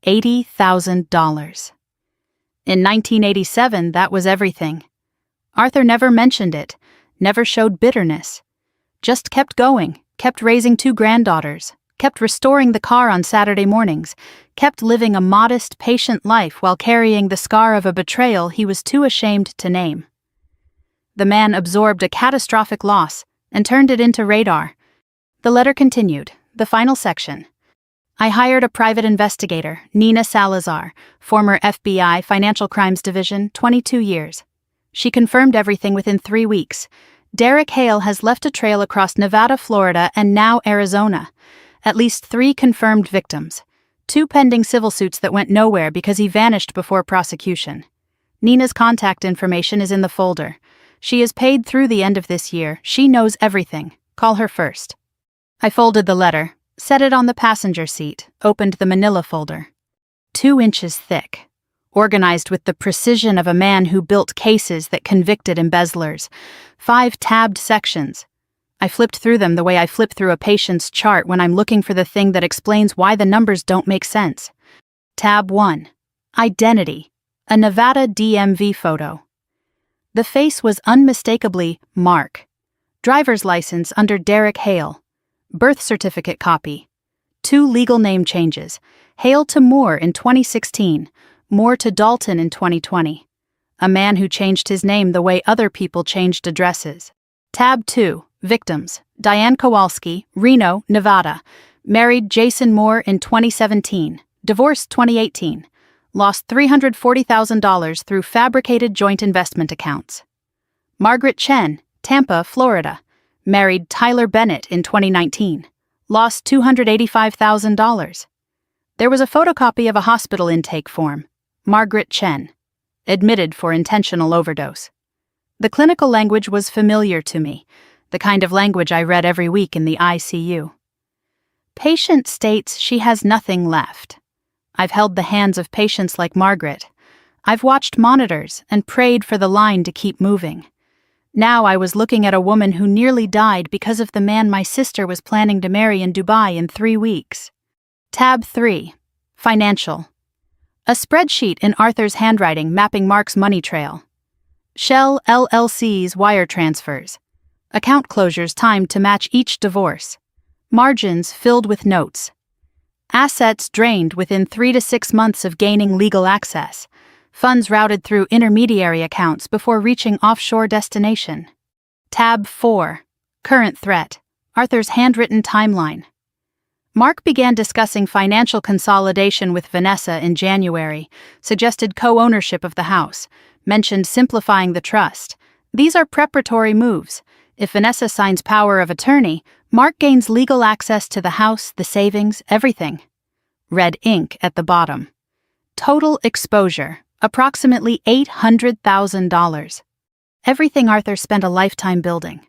$80,000. In 1987, that was everything. Arthur never mentioned it, never showed bitterness. Just kept going, kept raising 2 granddaughters, kept restoring the car on Saturday mornings, kept living a modest, patient life while carrying the scar of a betrayal he was too ashamed to name. The man absorbed a catastrophic loss and turned it into radar. The letter continued, the final section. I hired a private investigator, Nina Salazar, former FBI Financial Crimes Division, 22 years. She confirmed everything within 3 weeks. Derek Hale has left a trail across Nevada, Florida, and now Arizona. At least 3 confirmed victims. 2 pending civil suits that went nowhere because he vanished before prosecution. Nina's contact information is in the folder. She is paid through the end of this year. She knows everything. Call her first. I folded the letter, set it on the passenger seat, opened the manila folder. 2 inches thick. Organized with the precision of a man who built cases that convicted embezzlers. 5 tabbed sections. I flipped through them the way I flip through a patient's chart when I'm looking for the thing that explains why the numbers don't make sense. Tab 1. Identity. A Nevada DMV photo. The face was unmistakably Mark. Driver's license under Derek Hale. Birth certificate copy. 2 legal name changes. Hale to Moore in 2016. Moore to Dalton in 2020. A man who changed his name the way other people changed addresses. Tab 2. Victims. Diane Kowalski, Reno, Nevada. Married Jason Moore in 2017. Divorced 2018. Lost $340,000 through fabricated joint investment accounts. Margaret Chen, Tampa, Florida. Married Tyler Bennett in 2019. Lost $285,000. There was a photocopy of a hospital intake form. Margaret Chen. Admitted for intentional overdose. The clinical language was familiar to me, the kind of language I read every week in the ICU. Patient states she has nothing left. I've held the hands of patients like Margaret. I've watched monitors and prayed for the line to keep moving. Now I was looking at a woman who nearly died because of the man my sister was planning to marry in Dubai in 3 weeks. Tab 3. Financial. A spreadsheet in Arthur's handwriting mapping Mark's money trail. Shell LLC's wire transfers. Account closures timed to match each divorce. Margins filled with notes. Assets drained within 3 to 6 months of gaining legal access. Funds routed through intermediary accounts before reaching offshore destination. Tab 4. Current threat. Arthur's handwritten timeline. Mark began discussing financial consolidation with Vanessa in January, suggested co-ownership of the house, mentioned simplifying the trust. These are preparatory moves. If Vanessa signs power of attorney, Mark gains legal access to the house, the savings, everything. Red ink at the bottom. Total exposure, approximately $800,000. Everything Arthur spent a lifetime building.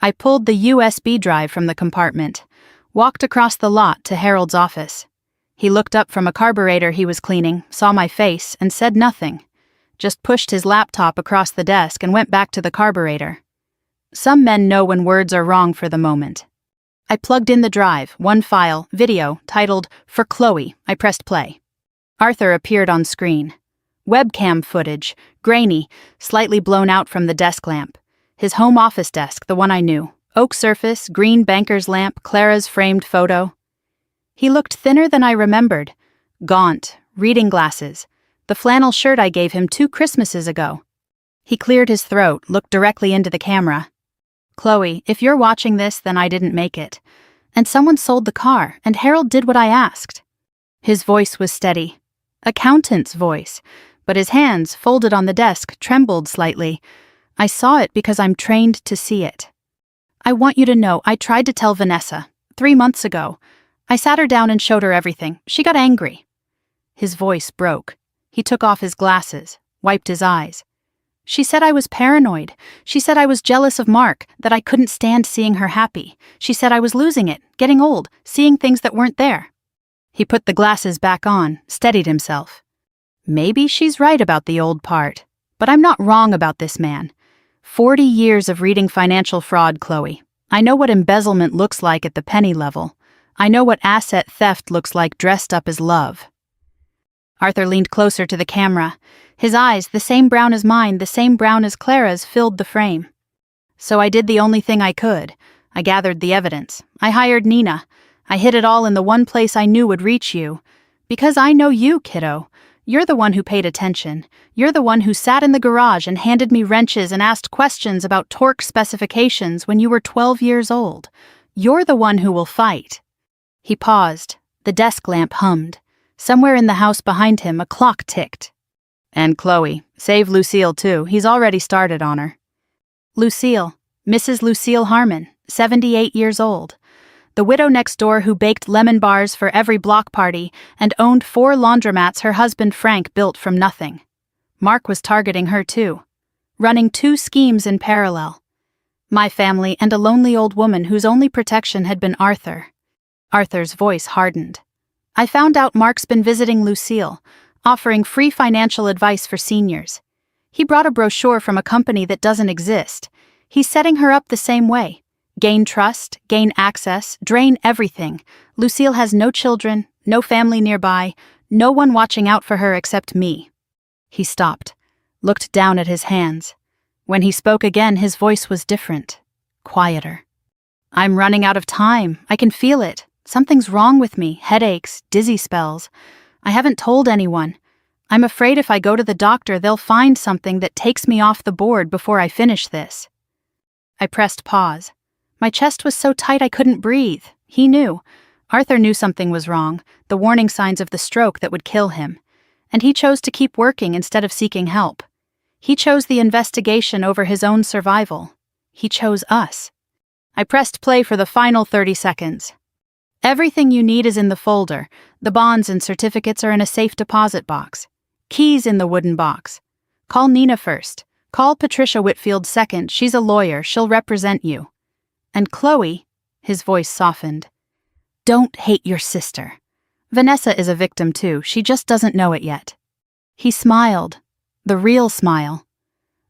I pulled the USB drive from the compartment, walked across the lot to Harold's office. He looked up from a carburetor he was cleaning, saw my face, and said nothing. Just pushed his laptop across the desk and went back to the carburetor. Some men know when words are wrong for the moment. I plugged in the drive, one file, video, titled, "For Chloe." I pressed play. Arthur appeared on screen. Webcam footage, grainy, slightly blown out from the desk lamp. His home office desk, the one I knew. Oak surface, green banker's lamp, Clara's framed photo. He looked thinner than I remembered. Gaunt, reading glasses. The flannel shirt I gave him 2 Christmases ago. He cleared his throat, looked directly into the camera. "Chloe, if you're watching this, then I didn't make it. And someone sold the car, and Harold did what I asked." His voice was steady. Accountant's voice, but his hands, folded on the desk, trembled slightly. I saw it because I'm trained to see it. "I want you to know I tried to tell Vanessa, 3 months ago. I sat her down and showed her everything. She got angry." His voice broke. He took off his glasses, wiped his eyes. "She said I was paranoid. She said I was jealous of Mark, that I couldn't stand seeing her happy. She said I was losing it, getting old, seeing things that weren't there." He put the glasses back on, steadied himself. "Maybe she's right about the old part, but I'm not wrong about this man. 40 years of reading financial fraud, Chloe. I know what embezzlement looks like at the penny level. I know what asset theft looks like dressed up as love." Arthur leaned closer to the camera. His eyes, the same brown as mine, the same brown as Clara's, filled the frame. "So I did the only thing I could. I gathered the evidence. I hired Nina. I hid it all in the one place I knew would reach you. Because I know you, kiddo. You're the one who paid attention. You're the one who sat in the garage and handed me wrenches and asked questions about torque specifications when you were 12 years old. You're the one who will fight." He paused. The desk lamp hummed. Somewhere in the house behind him, a clock ticked. "And Chloe, save Lucille too. He's already started on her." Lucille, Mrs. Lucille Harmon, 78 years old. The widow next door who baked lemon bars for every block party and owned 4 laundromats her husband Frank built from nothing. Mark was targeting her too, running 2 schemes in parallel. My family and a lonely old woman whose only protection had been Arthur. Arthur's voice hardened. "I found out Mark's been visiting Lucille, offering free financial advice for seniors. He brought a brochure from a company that doesn't exist. He's setting her up the same way. Gain trust, gain access, drain everything. Lucille has no children, no family nearby, no one watching out for her except me." He stopped, looked down at his hands. When he spoke again, his voice was different, quieter. "I'm running out of time. I can feel it. Something's wrong with me, headaches, dizzy spells. I haven't told anyone. I'm afraid if I go to the doctor, they'll find something that takes me off the board before I finish this." I pressed pause. My chest was so tight I couldn't breathe. He knew. Arthur knew something was wrong, the warning signs of the stroke that would kill him. And he chose to keep working instead of seeking help. He chose the investigation over his own survival. He chose us. I pressed play for the final 30 seconds. "Everything you need is in the folder. The bonds and certificates are in a safe deposit box. Keys in the wooden box. Call Nina first. Call Patricia Whitfield second. She's a lawyer. She'll represent you. And Chloe," his voice softened, "don't hate your sister. Vanessa is a victim too. She just doesn't know it yet." He smiled. The real smile.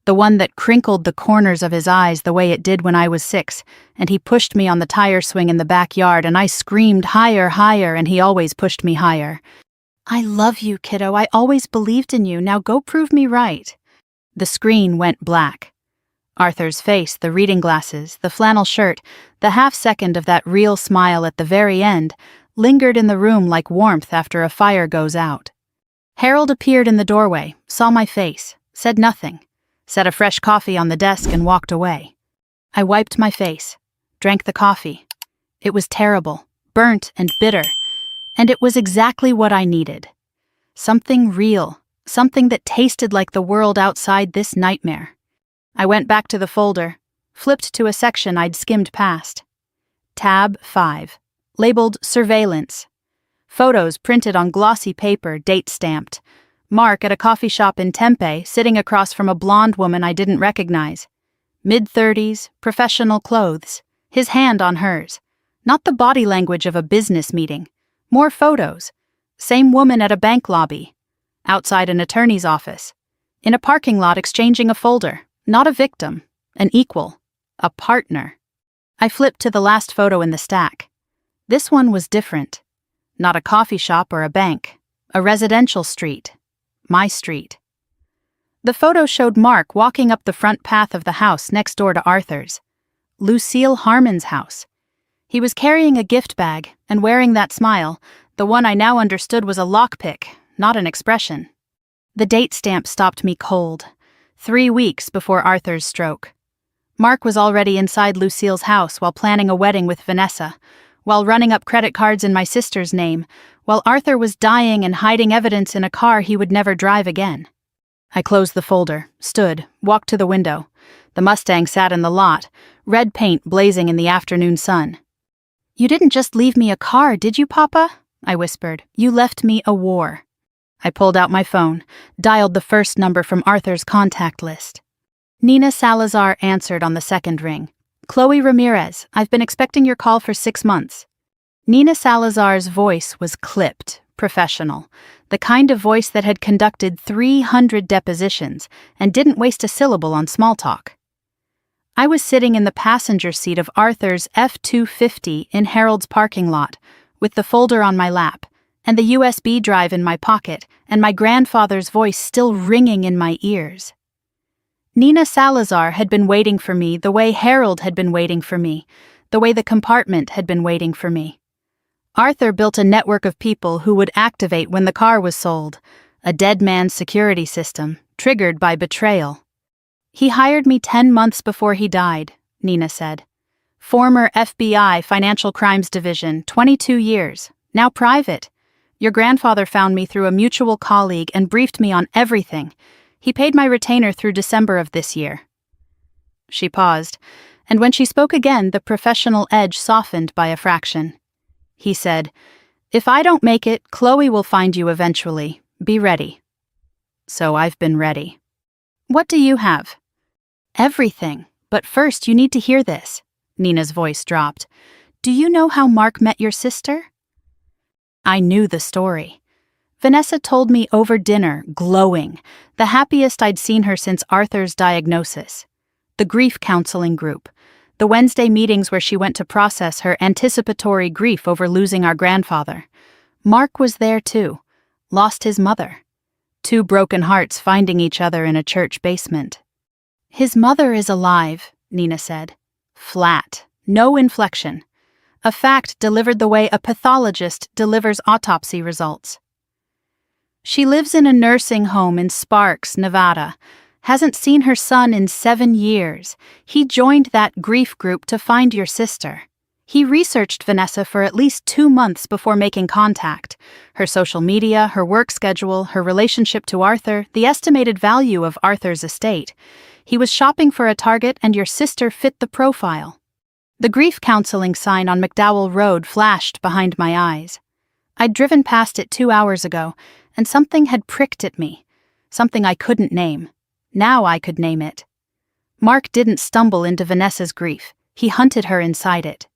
The one that crinkled the corners of his eyes the way it did when I was 6, and he pushed me on the tire swing in the backyard, and I screamed higher, higher, and he always pushed me higher. "I love you, kiddo. I always believed in you. Now go prove me right." The screen went black. Arthur's face, the reading glasses, the flannel shirt, the half-second of that real smile at the very end, lingered in the room like warmth after a fire goes out. Harold appeared in the doorway, saw my face, said nothing, set a fresh coffee on the desk and walked away. I wiped my face, drank the coffee. It was terrible, burnt and bitter, and it was exactly what I needed. Something real, something that tasted like the world outside this nightmare. I went back to the folder, flipped to a section I'd skimmed past. Tab 5, labeled Surveillance. Photos printed on glossy paper, date-stamped. Mark at a coffee shop in Tempe, sitting across from a blonde woman I didn't recognize. Mid-30s, professional clothes, his hand on hers. Not the body language of a business meeting. More photos. Same woman at a bank lobby. Outside an attorney's office. In a parking lot exchanging a folder. Not a victim. An equal. A partner. I flipped to the last photo in the stack. This one was different. Not a coffee shop or a bank. A residential street. My street. The photo showed Mark walking up the front path of the house next door to Arthur's. Lucille Harmon's house. He was carrying a gift bag and wearing that smile, the one I now understood was a lockpick, not an expression. The date stamp stopped me cold. 3 weeks before Arthur's stroke. Mark was already inside Lucille's house while planning a wedding with Vanessa, while running up credit cards in my sister's name, while Arthur was dying and hiding evidence in a car he would never drive again. I closed the folder, stood, walked to the window. The Mustang sat in the lot, red paint blazing in the afternoon sun. "You didn't just leave me a car, did you, Papa?" I whispered. "You left me a war." I pulled out my phone, dialed the first number from Arthur's contact list. Nina Salazar answered on the second ring. "Chloe Ramirez, I've been expecting your call for 6 months." Nina Salazar's voice was clipped, professional, the kind of voice that had conducted 300 depositions and didn't waste a syllable on small talk. I was sitting in the passenger seat of Arthur's F-250 in Harold's parking lot, with the folder on my lap, and the USB drive in my pocket, and my grandfather's voice still ringing in my ears. Nina Salazar had been waiting for me the way Harold had been waiting for me, the way the compartment had been waiting for me. Arthur built a network of people who would activate when the car was sold, a dead man's security system, triggered by betrayal. "He hired me 10 months before he died," Nina said. "Former FBI Financial Crimes Division, 22 years, now private. Your grandfather found me through a mutual colleague and briefed me on everything. He paid my retainer through December of this year." She paused, and when she spoke again, the professional edge softened by a fraction. He said, "If I don't make it, Chloe will find you eventually. Be ready." So I've been ready. "What do you have?" "Everything, but first you need to hear this." Nina's voice dropped. "Do you know how Mark met your sister?" I knew the story. Vanessa told me over dinner, glowing, the happiest I'd seen her since Arthur's diagnosis. The grief counseling group, the Wednesday meetings where she went to process her anticipatory grief over losing our grandfather. Mark was there too, lost his mother. 2 broken hearts finding each other in a church basement. "His mother is alive," Nina said. Flat, no inflection. A fact delivered the way a pathologist delivers autopsy results. "She lives in a nursing home in Sparks, Nevada. Hasn't seen her son in 7 years. He joined that grief group to find your sister. He researched Vanessa for at least 2 months before making contact. Her social media, her work schedule, her relationship to Arthur, the estimated value of Arthur's estate. He was shopping for a target and your sister fit the profile." The grief counseling sign on McDowell Road flashed behind my eyes. I'd driven past it 2 hours ago, and something had pricked at me. Something I couldn't name. Now I could name it. Mark didn't stumble into Vanessa's grief. He hunted her inside it.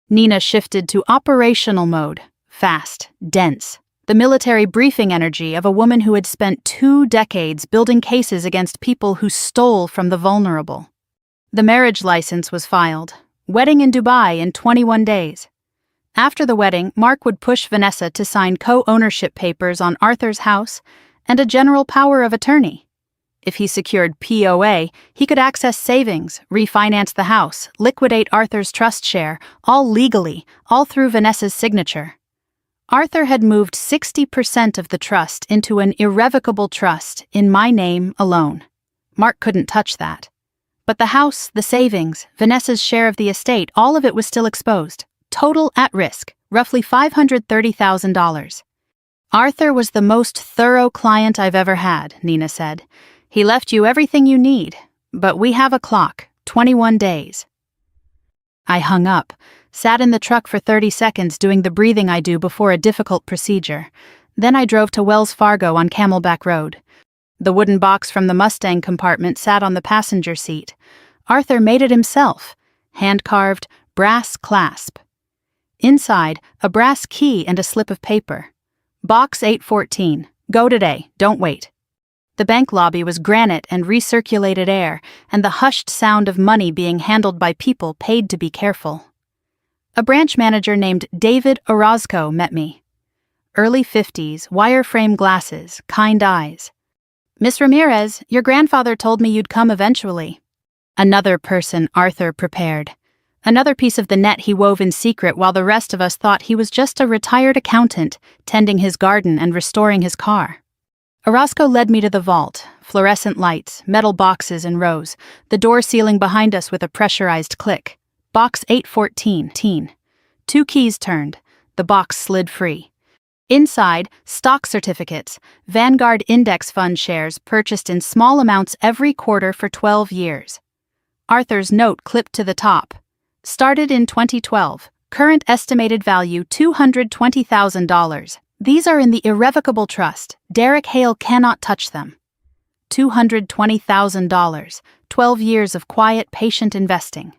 Nina shifted to operational mode, fast, dense, the military briefing energy of a woman who had spent 2 decades building cases against people who stole from the vulnerable. The marriage license was filed. Wedding in Dubai in 21 days. After the wedding, Mark would push Vanessa to sign co-ownership papers on Arthur's house and a general power of attorney. If he secured POA, he could access savings, refinance the house, liquidate Arthur's trust share, all legally, all through Vanessa's signature. Arthur had moved 60% of the trust into an irrevocable trust in my name alone. Mark couldn't touch that. But the house, the savings, Vanessa's share of the estate, all of it was still exposed. Total at risk, roughly $530,000. Arthur was the most thorough client I've ever had, Nina said. He left you everything you need, but we have a clock, 21 days. I hung up, sat in the truck for 30 seconds doing the breathing I do before a difficult procedure. Then I drove to Wells Fargo on Camelback Road. The wooden box from the Mustang compartment sat on the passenger seat. Arthur made it himself, hand-carved, brass clasp. Inside, a brass key and a slip of paper. Box 814. Go today, don't wait. The bank lobby was granite and recirculated air, and the hushed sound of money being handled by people paid to be careful. A branch manager named David Orozco met me. Early 50s, wireframe glasses, kind eyes. Miss Ramirez, your grandfather told me you'd come eventually. Another person Arthur prepared. Another piece of the net he wove in secret while the rest of us thought he was just a retired accountant, tending his garden and restoring his car. Orozco led me to the vault, fluorescent lights, metal boxes in rows, the door sealing behind us with a pressurized click. Box 814. 2 keys turned. The box slid free. Inside, stock certificates, Vanguard Index Fund shares purchased in small amounts every quarter for 12 years. Arthur's note clipped to the top. Started in 2012. Current estimated value $220,000. These are in the irrevocable trust. Derek Hale cannot touch them. $220,000. 12 years of quiet, patient investing.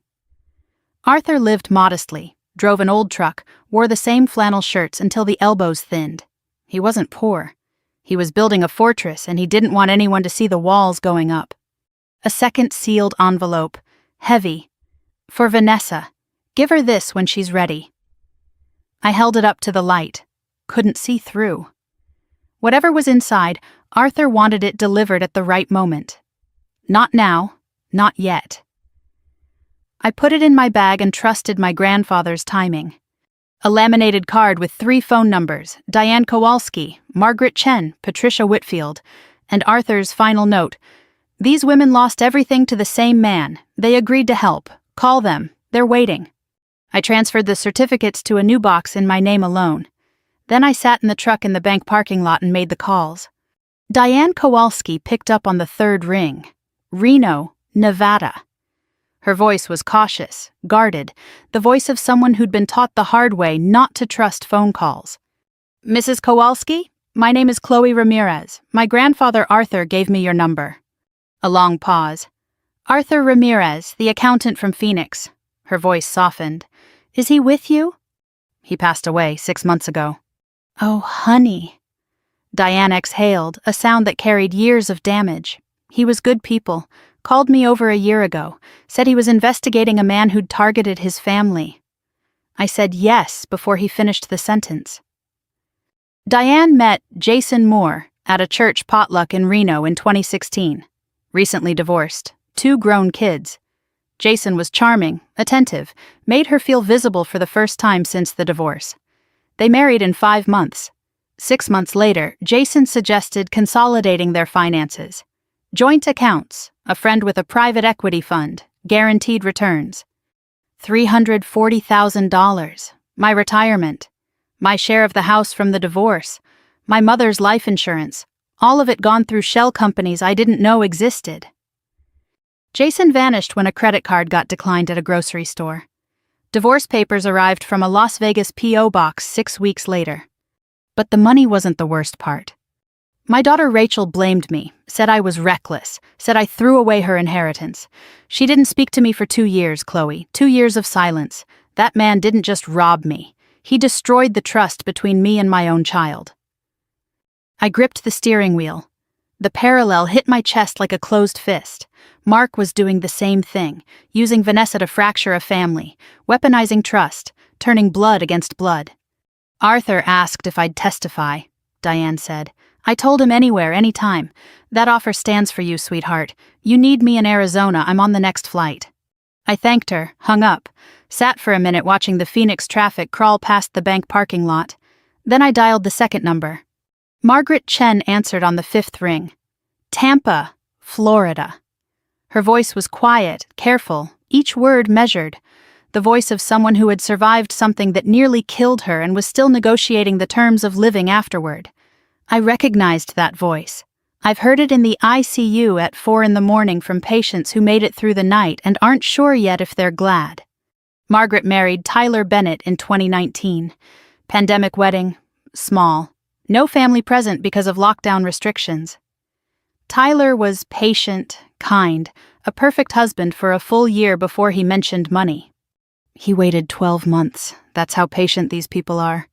Arthur lived modestly, drove an old truck, wore the same flannel shirts until the elbows thinned. He wasn't poor. He was building a fortress and he didn't want anyone to see the walls going up. A second sealed envelope. Heavy. For Vanessa. Give her this when she's ready. I held it up to the light. Couldn't see through. Whatever was inside, Arthur wanted it delivered at the right moment. Not now, not yet. I put it in my bag and trusted my grandfather's timing. A laminated card with 3 phone numbers, Diane Kowalski, Margaret Chen, Patricia Whitfield, and Arthur's final note. These women lost everything to the same man. They agreed to help. Call them. They're waiting. I transferred the certificates to a new box in my name alone. Then I sat in the truck in the bank parking lot and made the calls. Diane Kowalski picked up on the 3rd ring. Reno, Nevada. Her voice was cautious, guarded, the voice of someone who'd been taught the hard way not to trust phone calls. Mrs. Kowalski, my name is Chloe Ramirez. My grandfather Arthur gave me your number. A long pause. Arthur Ramirez, the accountant from Phoenix. Her voice softened. Is he with you? He passed away 6 months ago. Oh, honey. Diane exhaled, a sound that carried years of damage. He was good people. Called me over a year ago. Said he was investigating a man who'd targeted his family. I said yes before he finished the sentence. Diane met Jason Moore at a church potluck in Reno in 2016. Recently divorced. 2 grown kids. Jason was charming, attentive, made her feel visible for the first time since the divorce. They married in 5 months. 6 months later, Jason suggested consolidating their finances. Joint accounts, a friend with a private equity fund, guaranteed returns. $340,000, my retirement, my share of the house from the divorce, my mother's life insurance, all of it gone through shell companies I didn't know existed. Jason vanished when a credit card got declined at a grocery store. Divorce papers arrived from a Las Vegas P.O. box 6 weeks later. But the money wasn't the worst part. My daughter Rachel blamed me, said I was reckless, said I threw away her inheritance. She didn't speak to me for 2 years, Chloe, 2 years of silence. That man didn't just rob me. He destroyed the trust between me and my own child. I gripped the steering wheel. The parallel hit my chest like a closed fist. Mark was doing the same thing, using Vanessa to fracture a family, weaponizing trust, turning blood against blood. Arthur asked if I'd testify, Diane said. I told him anywhere, anytime. That offer stands for you, sweetheart. You need me in Arizona, I'm on the next flight. I thanked her, hung up, sat for a minute watching the Phoenix traffic crawl past the bank parking lot. Then I dialed the second number. Margaret Chen answered on the fifth ring. Tampa, Florida. Her voice was quiet, careful, each word measured. The voice of someone who had survived something that nearly killed her and was still negotiating the terms of living afterward. I recognized that voice. I've heard it in the ICU at 4 a.m. from patients who made it through the night and aren't sure yet if they're glad. Margaret married Tyler Bennett in 2019. Pandemic wedding, small. No family present because of lockdown restrictions. Tyler was patient, kind, a perfect husband for a full year before he mentioned money. He waited 12 months. That's how patient these people are.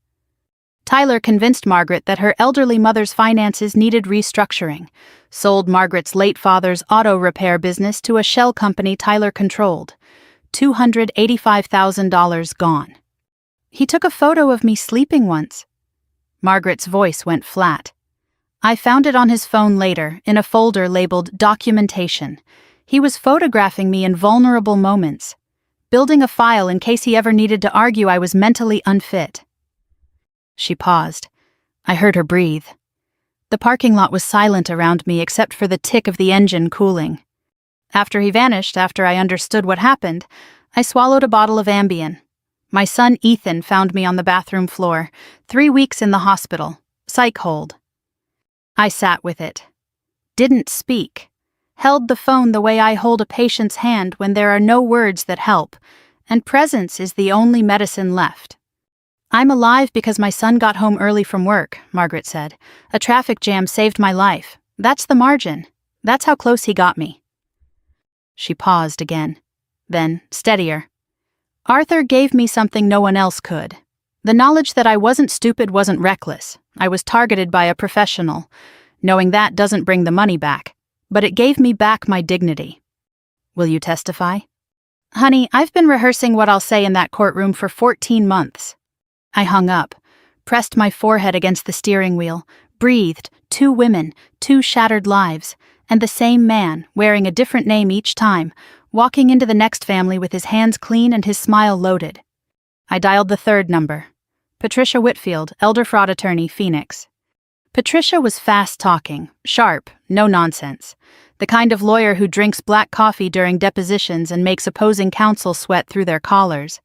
Tyler convinced Margaret that her elderly mother's finances needed restructuring, sold Margaret's late father's auto repair business to a shell company Tyler controlled. $285,000 gone. He took a photo of me sleeping once. Margaret's voice went flat. I found it on his phone later, in a folder labeled Documentation. He was photographing me in vulnerable moments, building a file in case he ever needed to argue I was mentally unfit. She paused. I heard her breathe. The parking lot was silent around me except for the tick of the engine cooling. After he vanished, after I understood what happened, I swallowed a bottle of Ambien. My son Ethan found me on the bathroom floor, 3 weeks in the hospital, psych hold. I sat with it. Didn't speak. Held the phone the way I hold a patient's hand when there are no words that help, and presence is the only medicine left. I'm alive because my son got home early from work, Margaret said. A traffic jam saved my life. That's the margin. That's how close he got me. She paused again. Then, steadier. Arthur gave me something no one else could. The knowledge that I wasn't stupid wasn't reckless. I was targeted by a professional. Knowing that doesn't bring the money back, but it gave me back my dignity. Will you testify? Honey, I've been rehearsing what I'll say in that courtroom for 14 months. I hung up, pressed my forehead against the steering wheel, breathed, 2 women, 2 shattered lives, and the same man, wearing a different name each time, walking into the next family with his hands clean and his smile loaded. I dialed the third number. Patricia Whitfield, elder fraud attorney, Phoenix. Patricia was fast-talking, sharp, no nonsense. The kind of lawyer who drinks black coffee during depositions and makes opposing counsel sweat through their collars.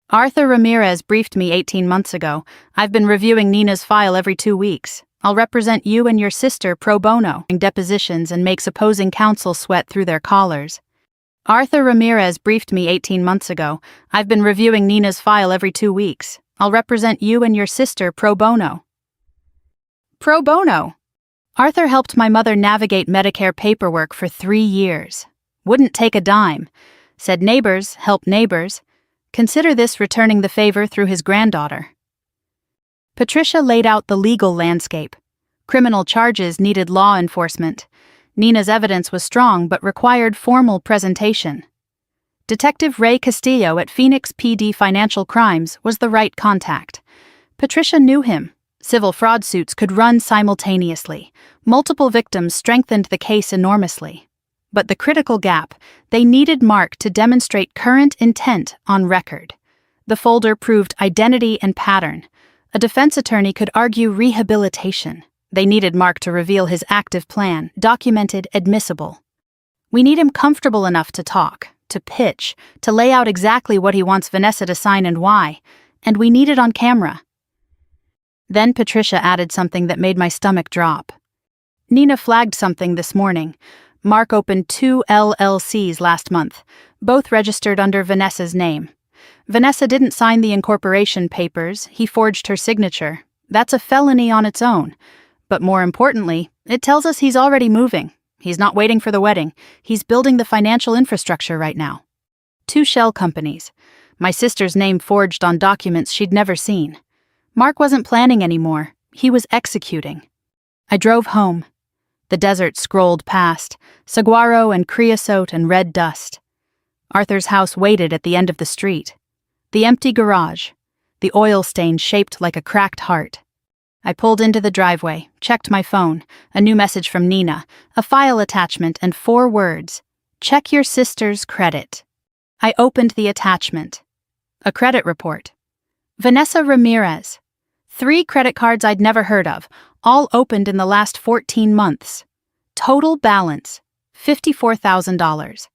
Arthur Ramirez briefed me 18 months ago. I've been reviewing Nina's file every 2 weeks. I'll represent you and your sister pro bono in depositions and makes opposing counsel sweat through their collars. Arthur Ramirez briefed me 18 months ago. I've been reviewing Nina's file every 2 weeks. I'll represent you and your sister pro bono. Pro bono? Arthur helped my mother navigate Medicare paperwork for 3 years. Wouldn't take a dime. Said neighbors help neighbors. Consider this returning the favor through his granddaughter. Patricia laid out the legal landscape. Criminal charges needed law enforcement. Nina's evidence was strong but required formal presentation. Detective Ray Castillo at Phoenix PD Financial Crimes was the right contact. Patricia knew him. Civil fraud suits could run simultaneously. Multiple victims strengthened the case enormously. But the critical gap, they needed Mark to demonstrate current intent on record. The folder proved identity and pattern. A defense attorney could argue rehabilitation. They needed Mark to reveal his active plan, documented, admissible. We need him comfortable enough to talk, to pitch, to lay out exactly what he wants Vanessa to sign and why, and we need it on camera. Then Patricia added something that made my stomach drop. Nina flagged something this morning. Mark opened 2 LLCs last month, both registered under Vanessa's name. Vanessa didn't sign the incorporation papers, he forged her signature. That's a felony on its own. But more importantly, it tells us he's already moving. He's not waiting for the wedding. He's building the financial infrastructure right now. 2 shell companies. My sister's name forged on documents she'd never seen. Mark wasn't planning anymore. He was executing. I drove home. The desert scrolled past, saguaro and creosote and red dust. Arthur's house waited at the end of the street. The empty garage. The oil stain shaped like a cracked heart. I pulled into the driveway, checked my phone, a new message from Nina, a file attachment, and 4 words. Check your sister's credit. I opened the attachment. A credit report. Vanessa Ramirez. 3 credit cards I'd never heard of, all opened in the last 14 months. Total balance, $54,000.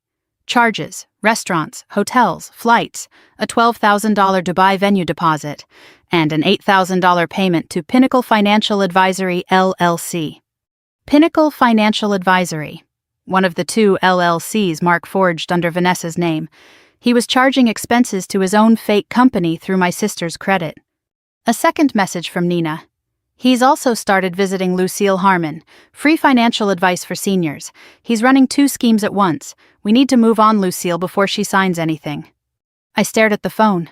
Charges, restaurants, hotels, flights, a $12,000 Dubai venue deposit, and an $8,000 payment to Pinnacle Financial Advisory, LLC. Pinnacle Financial Advisory, one of the 2 LLCs Mark forged under Vanessa's name. He was charging expenses to his own fake company through my sister's credit. A second message from Nina. He's also started visiting Lucille Harmon, free financial advice for seniors. He's running 2 schemes at once. We need to move on Lucille before she signs anything. I stared at the phone.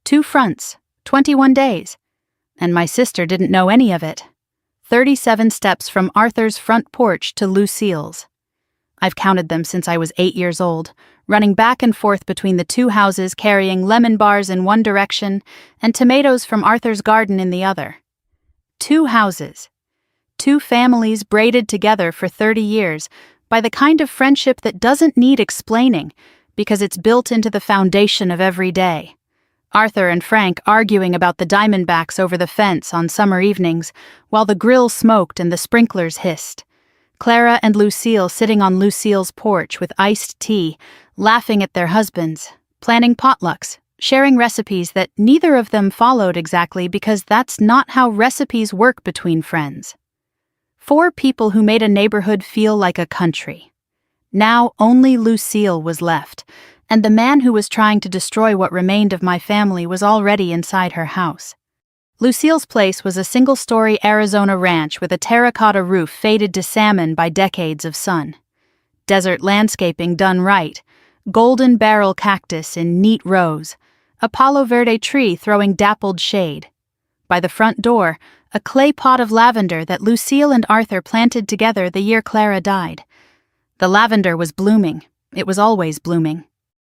2 fronts, 21 days. And my sister didn't know any of it. 37 steps from Arthur's front porch to Lucille's. I've counted them since I was 8 years old, running back and forth between the 2 houses carrying lemon bars in one direction and tomatoes from Arthur's garden in the other. 2 houses. 2 families braided together for 30 years by the kind of friendship that doesn't need explaining because it's built into the foundation of every day. Arthur and Frank arguing about the Diamondbacks over the fence on summer evenings while the grill smoked and the sprinklers hissed. Clara and Lucille sitting on Lucille's porch with iced tea, laughing at their husbands, planning potlucks, sharing recipes that neither of them followed exactly because that's not how recipes work between friends. 4 people who made a neighborhood feel like a country. Now only Lucille was left, and the man who was trying to destroy what remained of my family was already inside her house. Lucille's place was a single-story Arizona ranch with a terracotta roof faded to salmon by decades of sun. Desert landscaping done right, golden barrel cactus in neat rows, a Palo Verde tree throwing dappled shade. By the front door, a clay pot of lavender that Lucille and Arthur planted together the year Clara died. The lavender was blooming. It was always blooming.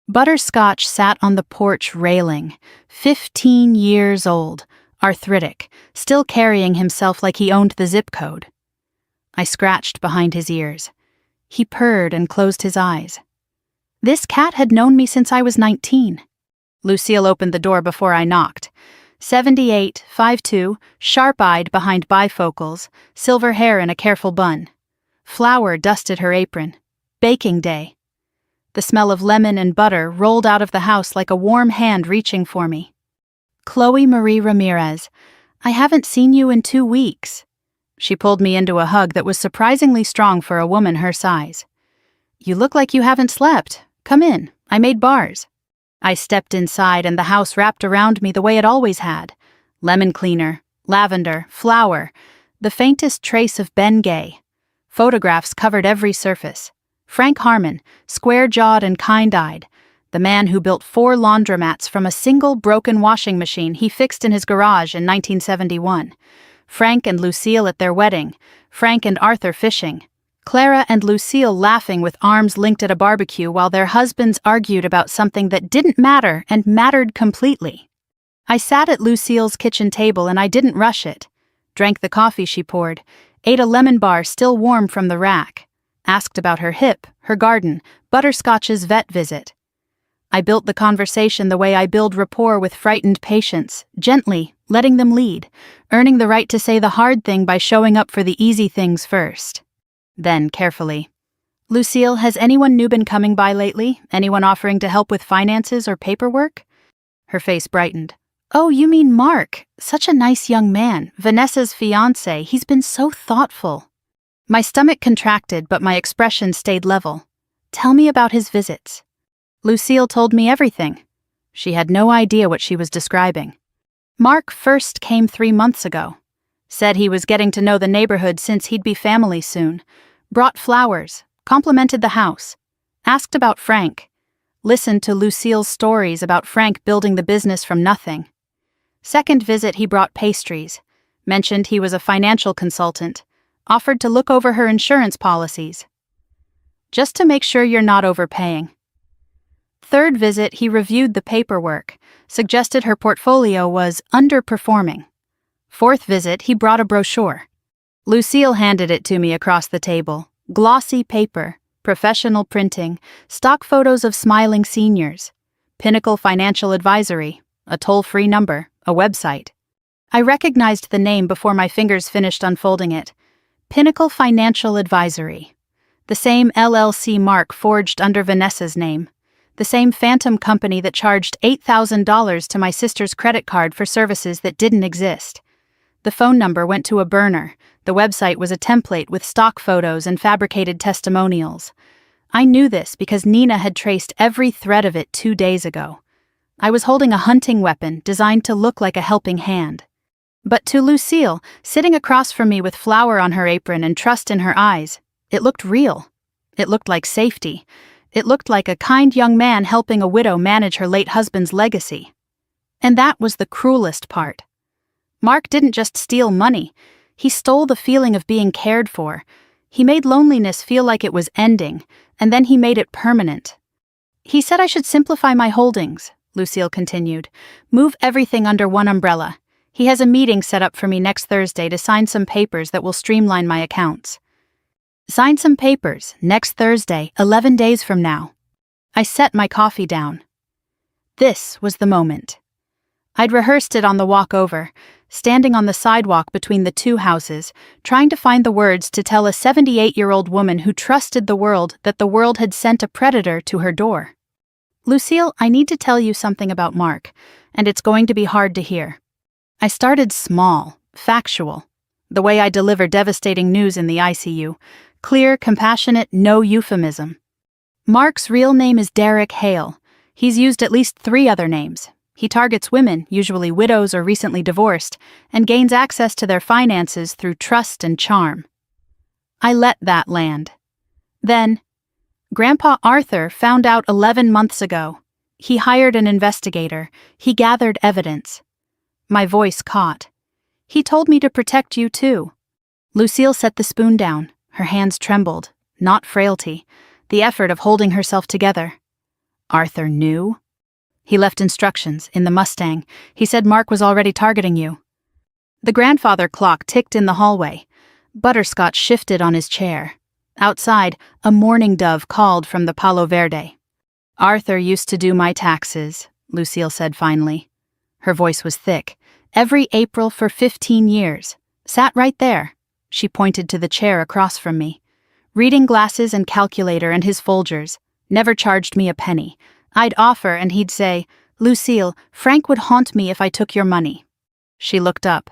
Butterscotch sat on the porch railing, 15 years old, arthritic, still carrying himself like he owned the zip code. I scratched behind his ears. He purred and closed his eyes. This cat had known me since I was 19. Lucille opened the door before I knocked. 78, 5'2", sharp-eyed behind bifocals, silver hair in a careful bun. Flour dusted her apron. Baking day. The smell of lemon and butter rolled out of the house like a warm hand reaching for me. Chloe Marie Ramirez, I haven't seen you in 2 weeks. She pulled me into a hug that was surprisingly strong for a woman her size. You look like you haven't slept. Come in. I made bars. I stepped inside and the house wrapped around me the way it always had. Lemon cleaner, lavender, flour, the faintest trace of Bengay. Photographs covered every surface. Frank Harmon, square-jawed and kind-eyed, the man who built 4 laundromats from a single broken washing machine he fixed in his garage in 1971. Frank and Lucille at their wedding, Frank and Arthur fishing, Clara and Lucille laughing with arms linked at a barbecue while their husbands argued about something that didn't matter and mattered completely. I sat at Lucille's kitchen table and I didn't rush it. Drank the coffee she poured, ate a lemon bar still warm from the rack, asked about her hip, her garden, Butterscotch's vet visit. I built the conversation the way I build rapport with frightened patients, gently, letting them lead, earning the right to say the hard thing by showing up for the easy things first. Then, carefully, Lucille, has anyone new been coming by lately? Anyone offering to help with finances or paperwork? Her face brightened. Oh, you mean Mark. Such a nice young man, Vanessa's fiancé. He's been so thoughtful. My stomach contracted, but my expression stayed level. Tell me about his visits. Lucille told me everything. She had no idea what she was describing. Mark first came 3 months ago. Said he was getting to know the neighborhood since he'd be family soon. Brought flowers, complimented the house. Asked about Frank. Listened to Lucille's stories about Frank building the business from nothing. Second visit he brought pastries. Mentioned he was a financial consultant. Offered to look over her insurance policies. Just to make sure you're not overpaying. Third visit, he reviewed the paperwork, suggested her portfolio was underperforming. Fourth visit, he brought a brochure. Lucille handed it to me across the table. Glossy paper, professional printing, stock photos of smiling seniors. Pinnacle Financial Advisory, a toll-free number, a website. I recognized the name before my fingers finished unfolding it. Pinnacle Financial Advisory. The same LLC mark forged under Vanessa's name. The same phantom company that charged $8,000 to my sister's credit card for services that didn't exist. The phone number went to a burner. The website was a template with stock photos and fabricated testimonials. I knew this because Nina had traced every thread of it 2 days ago. I was holding a hunting weapon designed to look like a helping hand. But to Lucille, sitting across from me with flour on her apron and trust in her eyes, it looked real. It looked like safety. It looked like a kind young man helping a widow manage her late husband's legacy. And that was the cruelest part. Mark didn't just steal money. He stole the feeling of being cared for. He made loneliness feel like it was ending, and then he made it permanent. He said I should simplify my holdings, Lucille continued. Move everything under one umbrella. He has a meeting set up for me next Thursday to sign some papers that will streamline my accounts. Sign some papers, next Thursday, 11 days from now. I set my coffee down. This was the moment. I'd rehearsed it on the walk over, standing on the sidewalk between the two houses, trying to find the words to tell a 78-year-old woman who trusted the world that the world had sent a predator to her door. Lucille, I need to tell you something about Mark, and it's going to be hard to hear. I started small, factual, the way I deliver devastating news in the ICU. Clear, compassionate, no euphemism. Mark's real name is Derek Hale. He's used at least 3 other names. He targets women, usually widows or recently divorced, and gains access to their finances through trust and charm. I let that land. Then, Grandpa Arthur found out 11 months ago. He hired an investigator. He gathered evidence. My voice caught. He told me to protect you too. Lucille set the spoon down. Her hands trembled, not frailty, the effort of holding herself together. Arthur knew? He left instructions in the Mustang. He said Mark was already targeting you. The grandfather clock ticked in the hallway. Butterscotch shifted on his chair. Outside, a mourning dove called from the Palo Verde. Arthur used to do my taxes, Lucille said finally. Her voice was thick. Every April for 15 years. Sat right there. She pointed to the chair across from me. Reading glasses and calculator and his Folgers. Never charged me a penny. I'd offer and he'd say, Lucille, Frank would haunt me if I took your money. She looked up.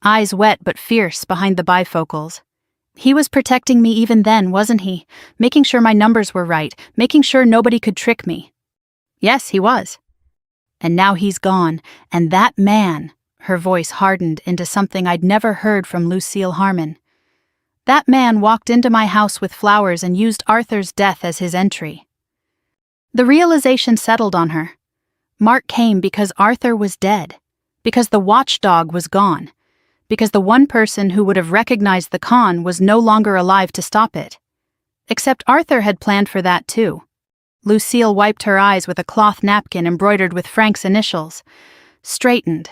Eyes wet but fierce behind the bifocals. He was protecting me even then, wasn't he? Making sure my numbers were right. Making sure nobody could trick me. Yes, he was. And now he's gone. And that man... Her voice hardened into something I'd never heard from Lucille Harmon. That man walked into my house with flowers and used Arthur's death as his entry. The realization settled on her. Mark came because Arthur was dead, because the watchdog was gone, because the one person who would have recognized the con was no longer alive to stop it. Except Arthur had planned for that too. Lucille wiped her eyes with a cloth napkin embroidered with Frank's initials, straightened,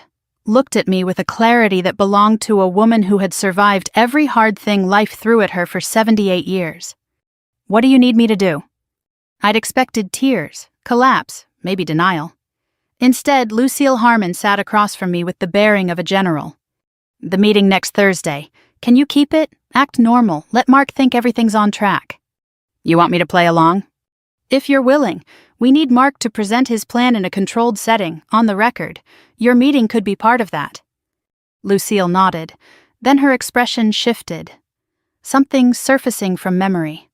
looked at me with a clarity that belonged to a woman who had survived every hard thing life threw at her for 78 years. What do you need me to do? I'd expected tears, collapse, maybe denial. Instead, Lucille Harmon sat across from me with the bearing of a general. The meeting next Thursday. Can you keep it? Act normal. Let Mark think everything's on track. You want me to play along? If you're willing. We need Mark to present his plan in a controlled setting, on the record. Your meeting could be part of that. Lucille nodded. Then her expression shifted. Something surfacing from memory.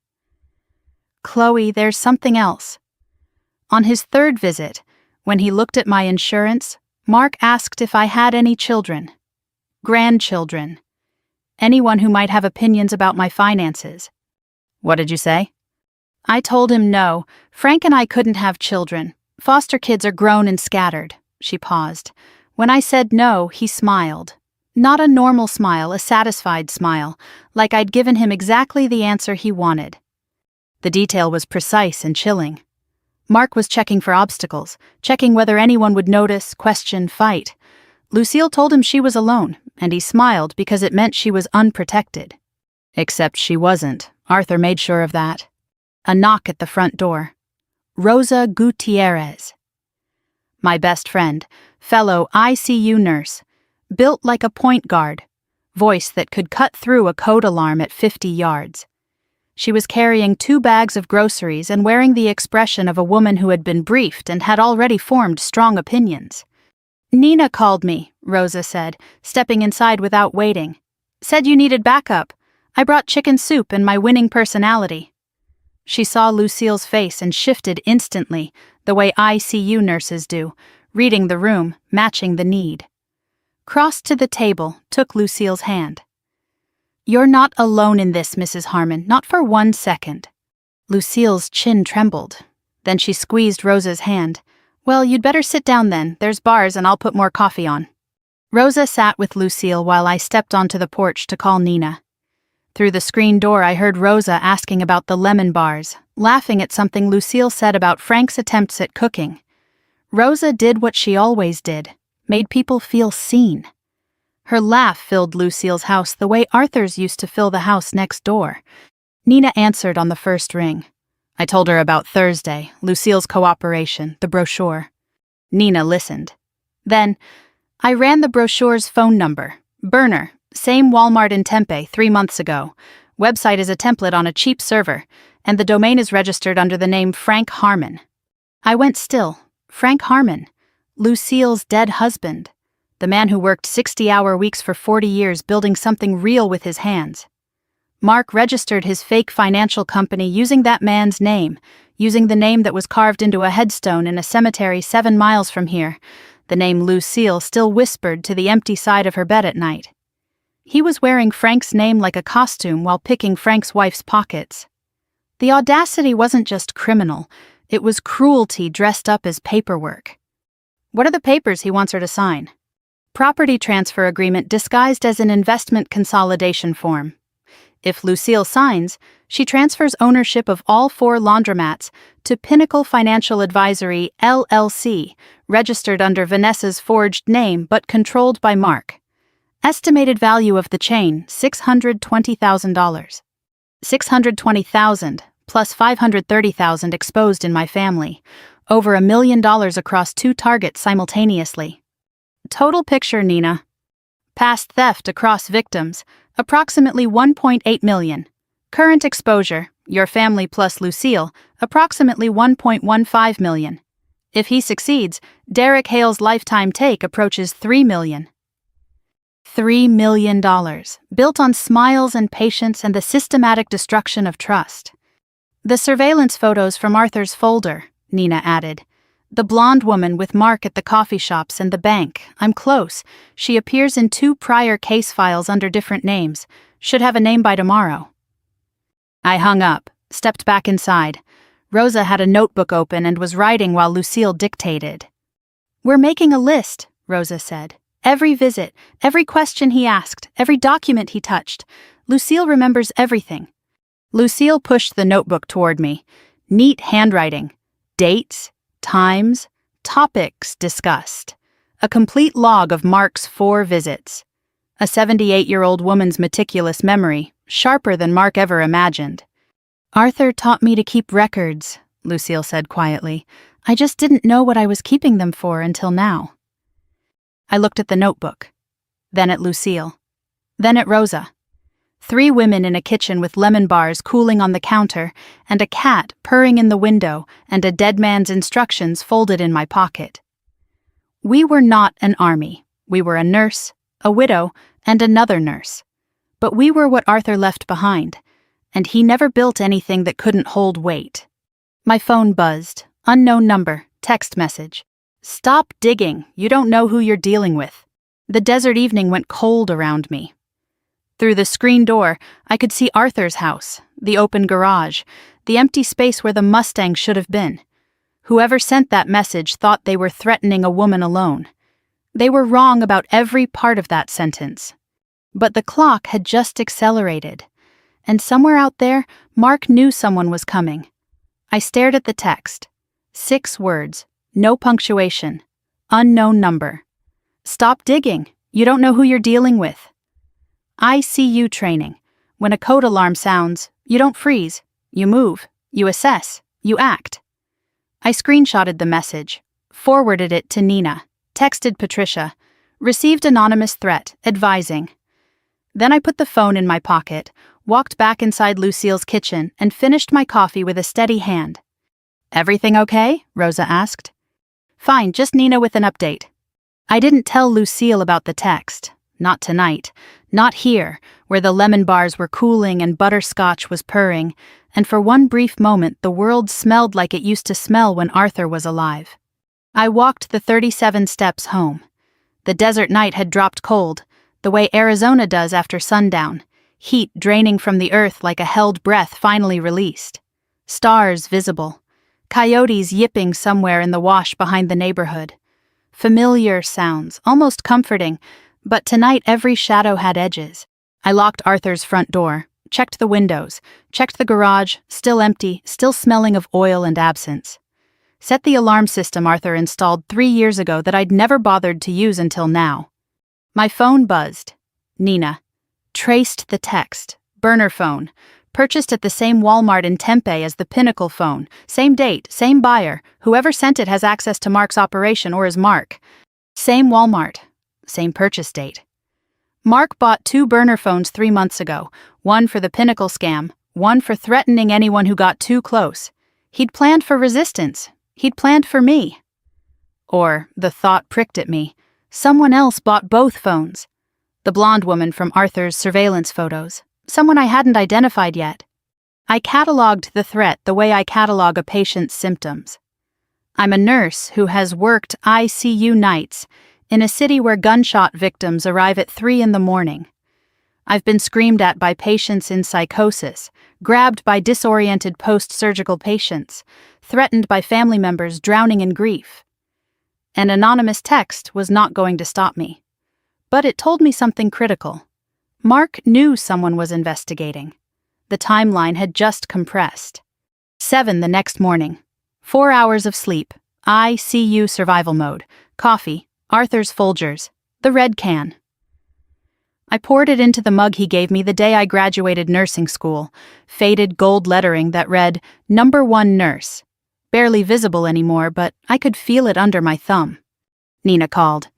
Chloe, there's something else. On his 3rd visit, when he looked at my insurance, Mark asked if I had any children. Grandchildren. Anyone who might have opinions about my finances. What did you say? I told him no. Frank and I couldn't have children. Foster kids are grown and scattered. She paused. When I said no, he smiled. Not a normal smile, a satisfied smile, like I'd given him exactly the answer he wanted. The detail was precise and chilling. Mark was checking for obstacles, checking whether anyone would notice, question, fight. Lucille told him she was alone, and he smiled because it meant she was unprotected. Except she wasn't. Arthur made sure of that. A knock at the front door. Rosa Gutierrez. My best friend, fellow ICU nurse, built like a point guard, voice that could cut through a code alarm at 50 yards. She was carrying 2 bags of groceries and wearing the expression of a woman who had been briefed and had already formed strong opinions. "Nina called me," Rosa said, stepping inside without waiting. "Said you needed backup. I brought chicken soup and my winning personality." She saw Lucille's face and shifted instantly, the way ICU nurses do, reading the room, matching the need. Crossed to the table, took Lucille's hand. "You're not alone in this, Mrs. Harmon, not for 1 second." Lucille's chin trembled. Then she squeezed Rosa's hand. "Well, you'd better sit down then. There's bars and I'll put more coffee on." Rosa sat with Lucille while I stepped onto the porch to call Nina. Through the screen door I heard Rosa asking about the lemon bars, laughing at something Lucille said about Frank's attempts at cooking. Rosa did what she always did, made people feel seen. Her laugh filled Lucille's house the way Arthur's used to fill the house next door. Nina answered on the first ring. I told her about Thursday, Lucille's cooperation, the brochure. Nina listened. Then, I ran the brochure's phone number. Burner, same Walmart in Tempe 3 months ago. Website is a template on a cheap server, and the domain is registered under the name Frank Harmon. I went still. Frank Harmon, Lucille's dead husband. The man who worked 60-hour weeks for 40 years building something real with his hands. Mark registered his fake financial company using that man's name, using the name that was carved into a headstone in a cemetery 7 miles from here, the name Lucille still whispered to the empty side of her bed at night. He was wearing Frank's name like a costume while picking Frank's wife's pockets. The audacity wasn't just criminal, it was cruelty dressed up as paperwork. What are the papers he wants her to sign? Property transfer agreement disguised as an investment consolidation form. If Lucille signs, she transfers ownership of all 4 laundromats to Pinnacle Financial Advisory, LLC, registered under Vanessa's forged name but controlled by Mark. Estimated value of the chain, $620,000. $620,000 plus $530,000 exposed in my family. Over $1 million across 2 targets simultaneously. Total picture, Nina. Past theft across victims, approximately $1.8 million. Current exposure, your family plus Lucille, approximately $1.15 million. If he succeeds, Derek Hale's lifetime take approaches $3 million. $3 million, built on smiles and patience and the systematic destruction of trust. The surveillance photos from Arthur's folder, Nina added. The blonde woman with Mark at the coffee shops and the bank. I'm close. She appears in 2 prior case files under different names. Should have a name by tomorrow. I hung up, stepped back inside. Rosa had a notebook open and was writing while Lucille dictated. "We're making a list," Rosa said. "Every visit, every question he asked, every document he touched. Lucille remembers everything." Lucille pushed the notebook toward me. Neat handwriting. Dates, times, topics discussed. A complete log of Mark's 4 visits. A 78-year-old woman's meticulous memory, sharper than Mark ever imagined. "Arthur taught me to keep records," Lucille said quietly. "I just didn't know what I was keeping them for until now." I looked at the notebook, then at Lucille, then at Rosa. 3 women in a kitchen with lemon bars cooling on the counter, and a cat purring in the window, and a dead man's instructions folded in my pocket. We were not an army. We were a nurse, a widow, and another nurse. But we were what Arthur left behind, and he never built anything that couldn't hold weight. My phone buzzed. Unknown number, text message. "Stop digging, you don't know who you're dealing with." The desert evening went cold around me. Through the screen door, I could see Arthur's house, the open garage, the empty space where the Mustang should have been. Whoever sent that message thought they were threatening a woman alone. They were wrong about every part of that sentence. But the clock had just accelerated, and somewhere out there, Mark knew someone was coming. I stared at the text. 6 words, no punctuation, unknown number. Stop digging. You don't know who you're dealing with. ICU training. When a code alarm sounds, you don't freeze. You move. You assess. You act. I screenshotted the message, forwarded it to Nina, texted Patricia, received anonymous threat, advising. Then I put the phone in my pocket, walked back inside Lucille's kitchen, and finished my coffee with a steady hand. Everything okay? Rosa asked. Fine, just Nina with an update. I didn't tell Lucille about the text. Not tonight. Not here, where the lemon bars were cooling and butterscotch was purring, and for one brief moment the world smelled like it used to smell when Arthur was alive. I walked the 37 steps home. The desert night had dropped cold, the way Arizona does after sundown, heat draining from the earth like a held breath finally released. Stars visible. Coyotes yipping somewhere in the wash behind the neighborhood. Familiar sounds, almost comforting, but tonight every shadow had edges. I locked Arthur's front door, checked the windows, checked the garage, still empty, still smelling of oil and absence. Set the alarm system Arthur installed 3 years ago that I'd never bothered to use until now. My phone buzzed. Nina. Traced the text. Burner phone. Purchased at the same Walmart in Tempe as the Pinnacle phone. Same date, same buyer. Whoever sent it has access to Mark's operation or is Mark. Same Walmart. Same purchase date. Mark bought 2 burner phones 3 months ago. One for the Pinnacle scam, one for threatening anyone who got too close. He'd planned for resistance. He'd planned for me. Or, the thought pricked at me, someone else bought both phones. The blonde woman from Arthur's surveillance photos. Someone I hadn't identified yet. I catalogued the threat the way I catalog a patient's symptoms. I'm a nurse who has worked ICU nights in a city where gunshot victims arrive at 3 a.m. I've been screamed at by patients in psychosis, grabbed by disoriented post-surgical patients, threatened by family members drowning in grief. An anonymous text was not going to stop me. But it told me something critical. Mark knew someone was investigating. The timeline had just compressed. 7 the next morning. 4 hours of sleep. ICU survival mode. Coffee. Arthur's Folgers. The red can. I poured it into the mug he gave me the day I graduated nursing school. Faded gold lettering that read, "Number 1 Nurse." Barely visible anymore, but I could feel it under my thumb. Nina called.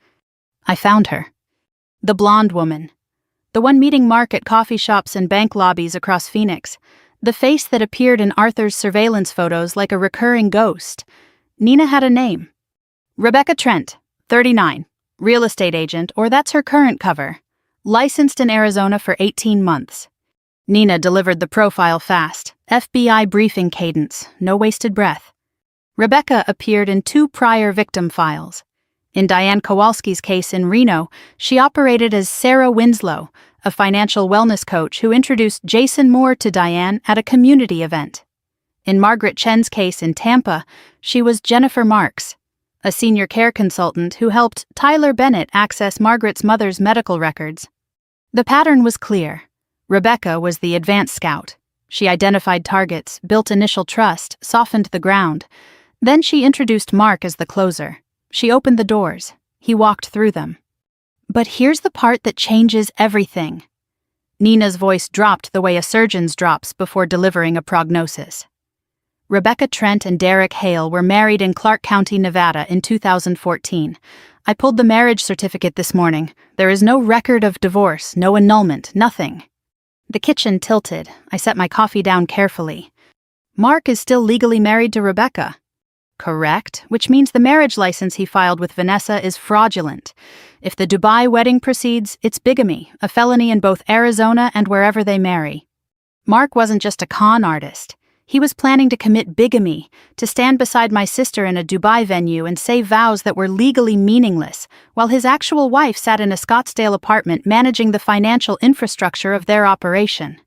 I found her. The blonde woman. The one meeting Mark at coffee shops and bank lobbies across Phoenix. The face that appeared in Arthur's surveillance photos like a recurring ghost. Nina had a name. Rebecca Trent, 39. Real estate agent, or that's her current cover. Licensed in Arizona for 18 months. Nina delivered the profile fast. FBI briefing cadence, no wasted breath. Rebecca appeared in 2 prior victim files. In Diane Kowalski's case in Reno, she operated as Sarah Winslow, a financial wellness coach who introduced Jason Moore to Diane at a community event. In Margaret Chen's case in Tampa, she was Jennifer Marks, a senior care consultant who helped Tyler Bennett access Margaret's mother's medical records. The pattern was clear. Rebecca was the advanced scout. She identified targets, built initial trust, softened the ground. Then she introduced Mark as the closer. She opened the doors. He walked through them. But here's the part that changes everything. Nina's voice dropped the way a surgeon's drops before delivering a prognosis. Rebecca Trent and Derek Hale were married in Clark County, Nevada in 2014. I pulled the marriage certificate this morning. There is no record of divorce, no annulment, nothing. The kitchen tilted. I set my coffee down carefully. Mark is still legally married to Rebecca. Correct, which means the marriage license he filed with Vanessa is fraudulent. If the Dubai wedding proceeds, it's bigamy, a felony in both Arizona and wherever they marry. Mark wasn't just a con artist. He was planning to commit bigamy, to stand beside my sister in a Dubai venue and say vows that were legally meaningless, while his actual wife sat in a Scottsdale apartment managing the financial infrastructure of their operation.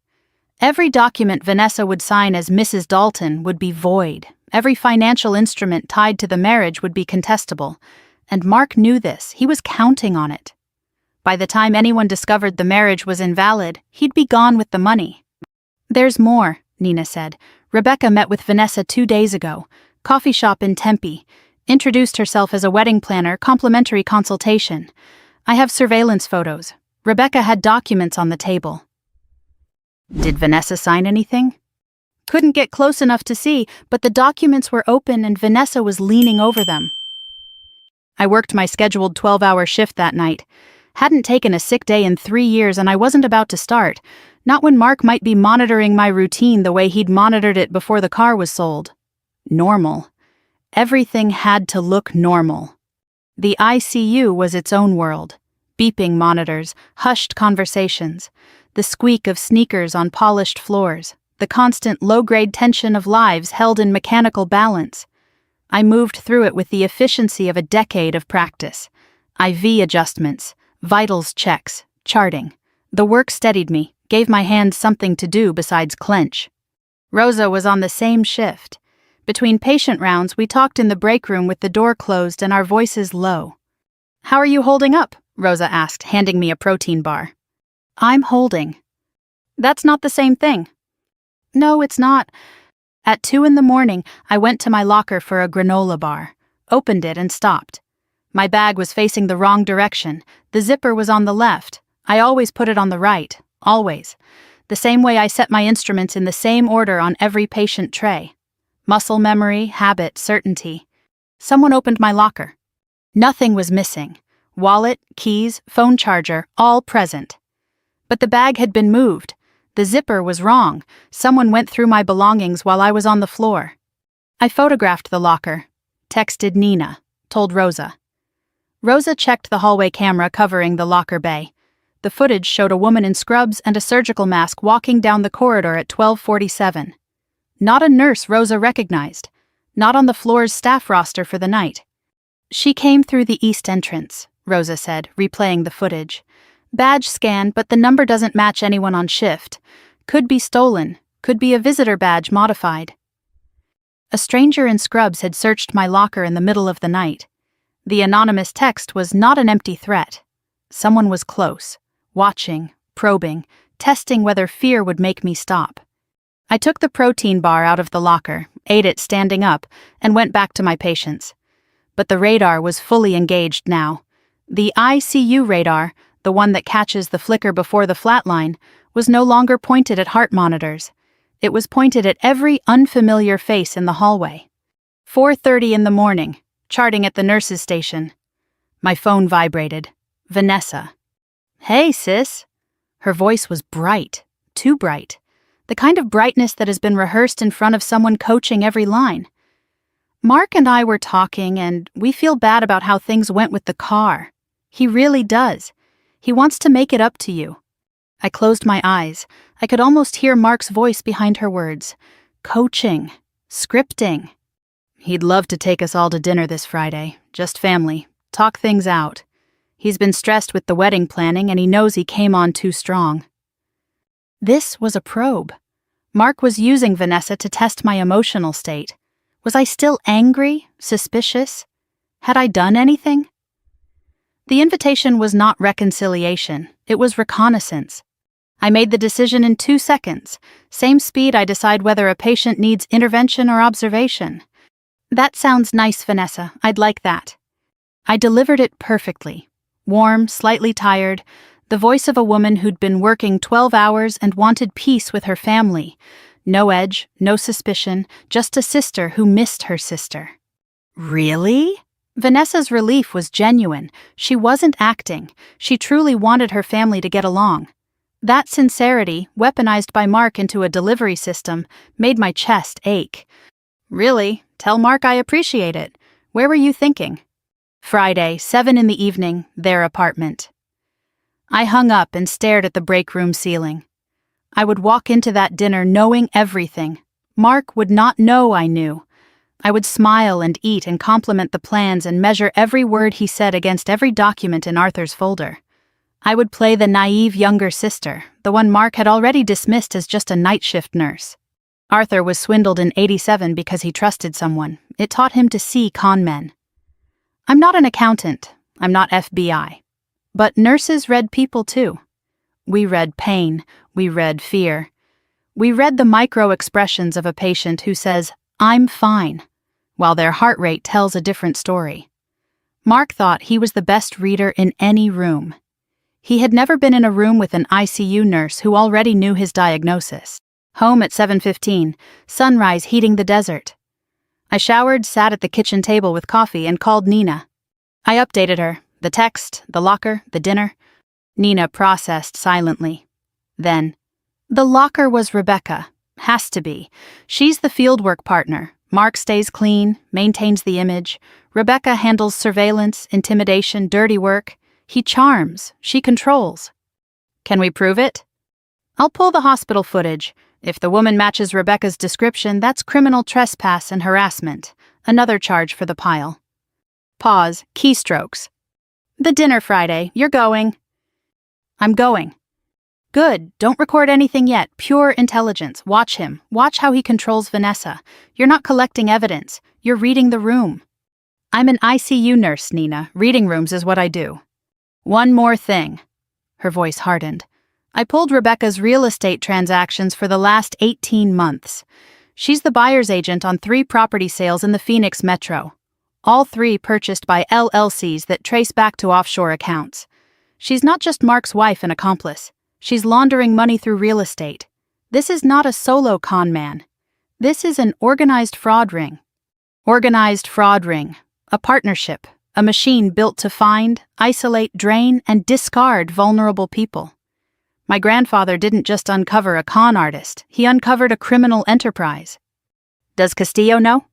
Every document Vanessa would sign as Mrs. Dalton would be void. Every financial instrument tied to the marriage would be contestable. And Mark knew this. He was counting on it. By the time anyone discovered the marriage was invalid, he'd be gone with the money. There's more, Nina said. Rebecca met with Vanessa 2 days ago. Coffee shop in Tempe. Introduced herself as a wedding planner, complimentary consultation. I have surveillance photos. Rebecca had documents on the table. Did Vanessa sign anything? Couldn't get close enough to see, but the documents were open and Vanessa was leaning over them. I worked my scheduled 12-hour shift that night. Hadn't taken a sick day in 3 years and I wasn't about to start. Not when Mark might be monitoring my routine the way he'd monitored it before the car was sold. Normal. Everything had to look normal. The ICU was its own world. Beeping monitors, hushed conversations, the squeak of sneakers on polished floors, the constant low-grade tension of lives held in mechanical balance. I moved through it with the efficiency of a decade of practice. IV adjustments, vitals checks, charting. The work steadied me, gave my hands something to do besides clench. Rosa was on the same shift. Between patient rounds, we talked in the break room with the door closed and our voices low. "How are you holding up?" Rosa asked, handing me a protein bar. "I'm holding." "That's not the same thing." "No, it's not." At 2 a.m, I went to my locker for a granola bar, opened it and stopped. My bag was facing the wrong direction. The zipper was on the left. I always put it on the right, always. The same way I set my instruments in the same order on every patient tray. Muscle memory, habit, certainty. Someone opened my locker. Nothing was missing. Wallet, keys, phone charger, all present. But the bag had been moved. The zipper was wrong. Someone went through my belongings while I was on the floor. I photographed the locker. Texted Nina. Told Rosa. Rosa checked the hallway camera covering the locker bay. The footage showed a woman in scrubs and a surgical mask walking down the corridor at 12:47. Not a nurse Rosa recognized. Not on the floor's staff roster for the night. "She came through the east entrance," Rosa said, replaying the footage. "Badge scan, but the number doesn't match anyone on shift. Could be stolen. Could be a visitor badge modified." A stranger in scrubs had searched my locker in the middle of the night. The anonymous text was not an empty threat. Someone was close, watching, probing, testing whether fear would make me stop. I took the protein bar out of the locker, ate it standing up, and went back to my patients. But the radar was fully engaged now. The ICU radar, the one that catches the flicker before the flatline, was no longer pointed at heart monitors. It was pointed at every unfamiliar face in the hallway. 4:30 a.m, charting at the nurse's station. My phone vibrated. Vanessa. "Hey, sis." Her voice was bright, too bright. The kind of brightness that has been rehearsed in front of someone coaching every line. "Mark and I were talking, and we feel bad about how things went with the car. He really does. He wants to make it up to you." I closed my eyes. I could almost hear Mark's voice behind her words. Coaching. Scripting. "He'd love to take us all to dinner this Friday. Just family. Talk things out. He's been stressed with the wedding planning and he knows he came on too strong." This was a probe. Mark was using Vanessa to test my emotional state. Was I still angry? Suspicious? Had I done anything? The invitation was not reconciliation. It was reconnaissance. I made the decision in 2 seconds. Same speed I decide whether a patient needs intervention or observation. "That sounds nice, Vanessa. I'd like that." I delivered it perfectly. Warm, slightly tired, the voice of a woman who'd been working 12 hours and wanted peace with her family. No edge, no suspicion, just a sister who missed her sister. "Really?" Vanessa's relief was genuine. She wasn't acting. She truly wanted her family to get along. That sincerity, weaponized by Mark into a delivery system, made my chest ache. "Really? Tell Mark I appreciate it. Where were you thinking?" Friday, 7 p.m, their apartment. I hung up and stared at the break room ceiling. I would walk into that dinner knowing everything. Mark would not know I knew. I would smile and eat and compliment the plans and measure every word he said against every document in Arthur's folder. I would play the naive younger sister, the one Mark had already dismissed as just a night shift nurse. Arthur was swindled in '87 because he trusted someone. It taught him to see con men. I'm not an accountant. I'm not FBI. But nurses read people too. We read pain. We read fear. We read the micro expressions of a patient who says, "I'm fine." while their heart rate tells a different story. Mark thought he was the best reader in any room. He had never been in a room with an ICU nurse who already knew his diagnosis. Home at 7:15, sunrise heating the desert. I showered, sat at the kitchen table with coffee, and called Nina. I updated her, the text, the locker, the dinner. Nina processed silently. Then, the locker was Rebecca. Has to be. She's the fieldwork partner. Mark stays clean, maintains the image. Rebecca handles surveillance, intimidation, dirty work. He charms. She controls. Can we prove it? I'll pull the hospital footage. If the woman matches Rebecca's description, that's criminal trespass and harassment. Another charge for the pile. Pause. Keystrokes. The dinner Friday. You're going. I'm going. Good. Don't record anything yet. Pure intelligence. Watch him. Watch how he controls Vanessa. You're not collecting evidence. You're reading the room. I'm an ICU nurse, Nina. Reading rooms is what I do. One more thing. Her voice hardened. I pulled Rebecca's real estate transactions for the last 18 months. She's the buyer's agent on 3 property sales in the Phoenix metro. All 3 purchased by LLCs that trace back to offshore accounts. She's not just Mark's wife and accomplice. She's laundering money through real estate. This is not a solo con man. This is an organized fraud ring. Organized fraud ring. A partnership. A machine built to find, isolate, drain, and discard vulnerable people. My grandfather didn't just uncover a con artist, he uncovered a criminal enterprise. Does Castillo know?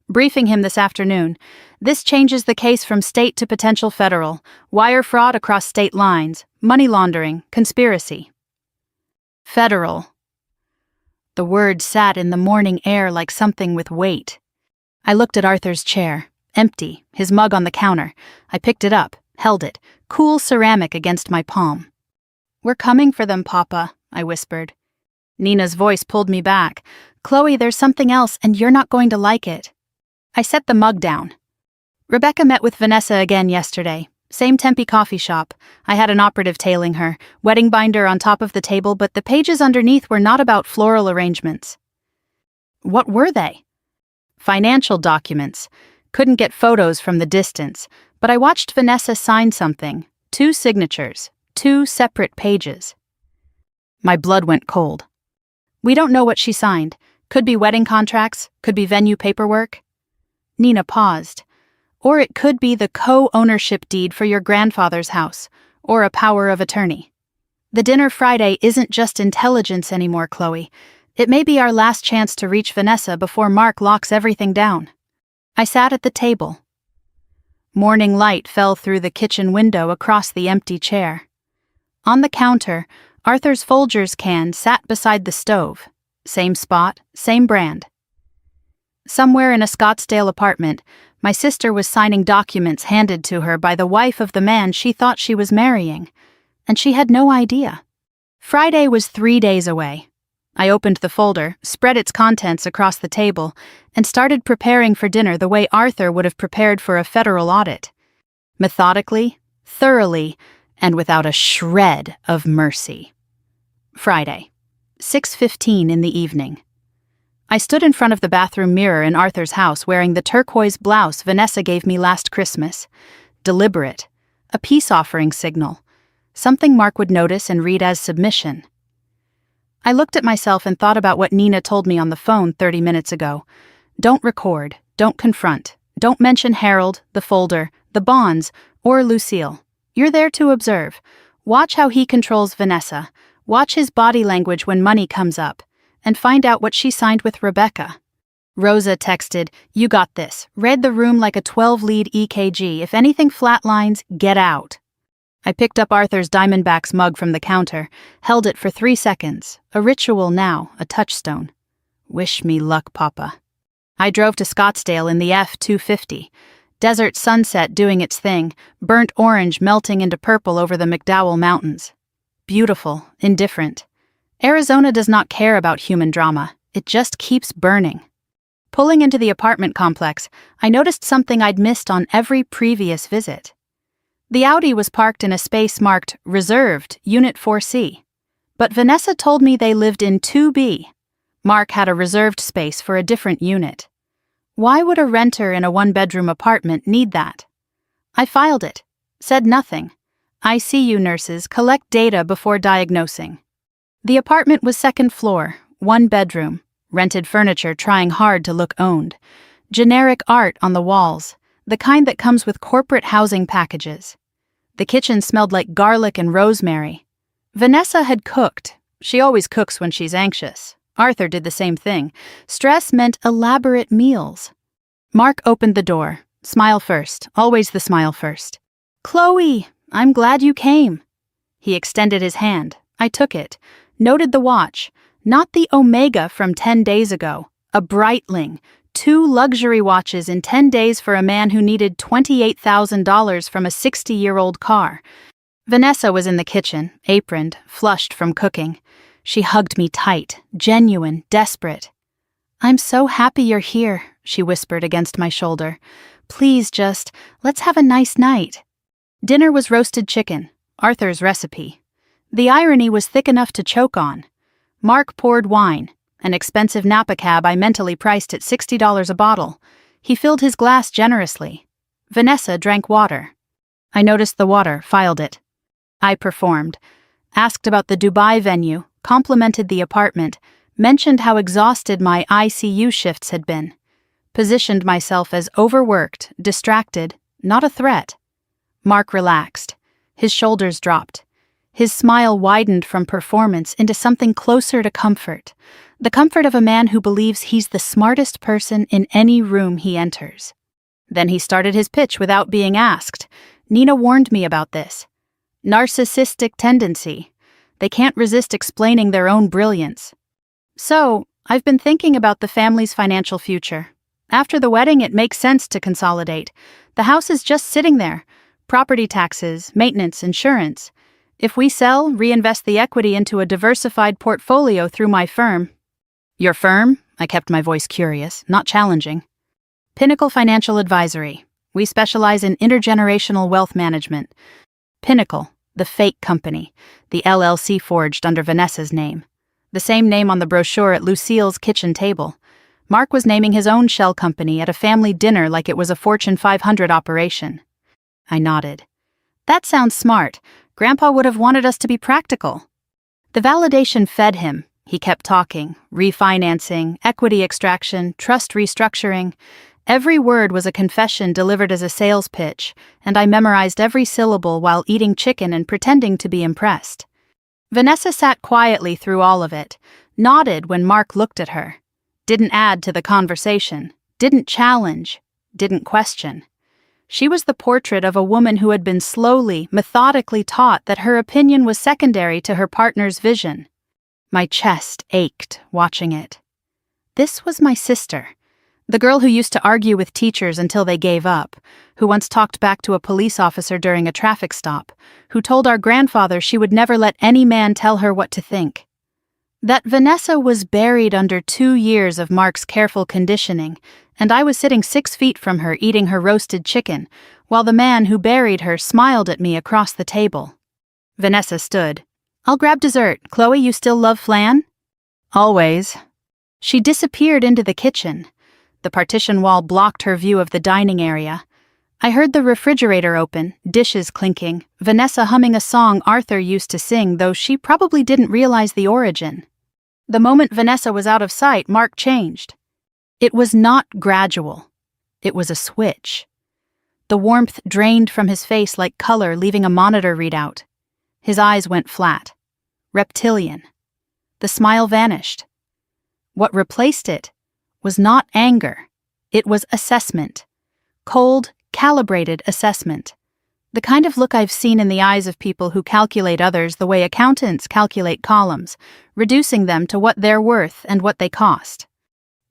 Briefing him this afternoon. This changes the case from state to potential federal, wire fraud across state lines, money laundering, conspiracy. Federal. The word sat in the morning air like something with weight. I looked at Arthur's chair, empty, his mug on the counter. I picked it up, held it, cool ceramic against my palm. We're coming for them, Papa, I whispered. Nina's voice pulled me back. Chloe, there's something else, and you're not going to like it. I set the mug down. Rebecca met with Vanessa again yesterday. Same Tempe coffee shop. I had an operative tailing her, wedding binder on top of the table, but the pages underneath were not about floral arrangements. What were they? Financial documents. Couldn't get photos from the distance, but I watched Vanessa sign something. 2 signatures. 2 separate pages. My blood went cold. We don't know what she signed. Could be wedding contracts, could be venue paperwork. Nina paused. Or it could be the co-ownership deed for your grandfather's house, or a power of attorney. The dinner Friday isn't just intelligence anymore, Chloe. It may be our last chance to reach Vanessa before Mark locks everything down. I sat at the table. Morning light fell through the kitchen window across the empty chair. On the counter, Arthur's Folgers can sat beside the stove. Same spot, same brand. Somewhere in a Scottsdale apartment, my sister was signing documents handed to her by the wife of the man she thought she was marrying, and she had no idea. Friday was 3 days away. I opened the folder, spread its contents across the table, and started preparing for dinner the way Arthur would have prepared for a federal audit. Methodically, thoroughly, and without a shred of mercy. Friday, 6:15 in the evening. I stood in front of the bathroom mirror in Arthur's house wearing the turquoise blouse Vanessa gave me last Christmas. Deliberate. A peace offering signal. Something Mark would notice and read as submission. I looked at myself and thought about what Nina told me on the phone 30 minutes ago. Don't record. Don't confront. Don't mention Harold, the folder, the bonds, or Lucille. You're there to observe. Watch how he controls Vanessa. Watch his body language when money comes up. And find out what she signed with Rebecca. Rosa texted, "You got this. Read the room like a 12-lead EKG. If anything flatlines, get out." I picked up Arthur's Diamondbacks mug from the counter, held it for 3 seconds. A ritual now, a touchstone. Wish me luck, Papa. I drove to Scottsdale in the F-250. Desert sunset doing its thing, burnt orange melting into purple over the McDowell Mountains. Beautiful, indifferent. Arizona does not care about human drama. It just keeps burning. Pulling into the apartment complex, I noticed something I'd missed on every previous visit. The Audi was parked in a space marked Reserved, Unit 4C. But Vanessa told me they lived in 2B. Mark had a reserved space for a different unit. Why would a renter in a one-bedroom apartment need that? I filed it. Said nothing. ICU nurses collect data before diagnosing. The apartment was second floor, one bedroom, rented furniture trying hard to look owned. Generic art on the walls, the kind that comes with corporate housing packages. The kitchen smelled like garlic and rosemary. Vanessa had cooked. She always cooks when she's anxious. Arthur did the same thing. Stress meant elaborate meals. Mark opened the door. Smile first, always the smile first. "Chloe, I'm glad you came." He extended his hand. I took it. Noted the watch. Not the Omega from 10 days ago. A Breitling. 2 luxury watches in 10 days for a man who needed $28,000 from a 60-year-old car. Vanessa was in the kitchen, aproned, flushed from cooking. She hugged me tight, genuine, desperate. "I'm so happy you're here," she whispered against my shoulder. "Please let's have a nice night." Dinner was roasted chicken, Arthur's recipe. The irony was thick enough to choke on. Mark poured wine, an expensive Napa cab I mentally priced at $60 a bottle. He filled his glass generously. Vanessa drank water. I noticed the water, filed it. I performed. Asked about the Dubai venue, complimented the apartment, mentioned how exhausted my ICU shifts had been. Positioned myself as overworked, distracted, not a threat. Mark relaxed. His shoulders dropped. His smile widened from performance into something closer to comfort. The comfort of a man who believes he's the smartest person in any room he enters. Then he started his pitch without being asked. Nina warned me about this. Narcissistic tendency. They can't resist explaining their own brilliance. "So, I've been thinking about the family's financial future. After the wedding, it makes sense to consolidate. The house is just sitting there. Property taxes, maintenance, insurance. If we sell, reinvest the equity into a diversified portfolio through my firm." "Your firm?" I kept my voice curious, not challenging. "Pinnacle Financial Advisory. We specialize in intergenerational wealth management." Pinnacle, the fake company, the LLC forged under Vanessa's name. The same name on the brochure at Lucille's kitchen table. Mark was naming his own shell company at a family dinner like it was a Fortune 500 operation. I nodded. "That sounds smart. Grandpa would have wanted us to be practical." The validation fed him. He kept talking, refinancing, equity extraction, trust restructuring. Every word was a confession delivered as a sales pitch, and I memorized every syllable while eating chicken and pretending to be impressed. Vanessa sat quietly through all of it, nodded when Mark looked at her. Didn't add to the conversation, didn't challenge, didn't question. She was the portrait of a woman who had been slowly, methodically taught that her opinion was secondary to her partner's vision. My chest ached watching it. This was my sister. The girl who used to argue with teachers until they gave up, who once talked back to a police officer during a traffic stop, who told our grandfather she would never let any man tell her what to think. That Vanessa was buried under 2 years of Mark's careful conditioning, and I was sitting 6 feet from her eating her roasted chicken, while the man who buried her smiled at me across the table. Vanessa stood. "I'll grab dessert. Chloe, you still love flan?" "Always." She disappeared into the kitchen. The partition wall blocked her view of the dining area. I heard the refrigerator open, dishes clinking, Vanessa humming a song Arthur used to sing, though she probably didn't realize the origin. The moment Vanessa was out of sight, Mark changed. It was not gradual. It was a switch. The warmth drained from his face like color leaving a monitor readout. His eyes went flat. Reptilian. The smile vanished. What replaced it was not anger. It was assessment. Cold, calibrated assessment. The kind of look I've seen in the eyes of people who calculate others the way accountants calculate columns, reducing them to what they're worth and what they cost.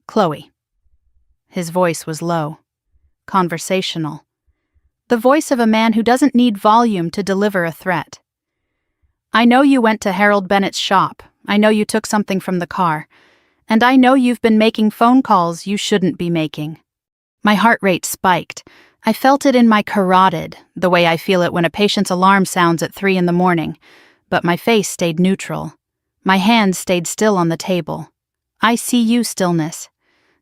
"Chloe." His voice was low. Conversational. The voice of a man who doesn't need volume to deliver a threat. "I know you went to Harold Bennett's shop. I know you took something from the car. And I know you've been making phone calls you shouldn't be making." My heart rate spiked. I felt it in my carotid, the way I feel it when a patient's alarm sounds at 3 a.m, but my face stayed neutral. My hands stayed still on the table. ICU stillness.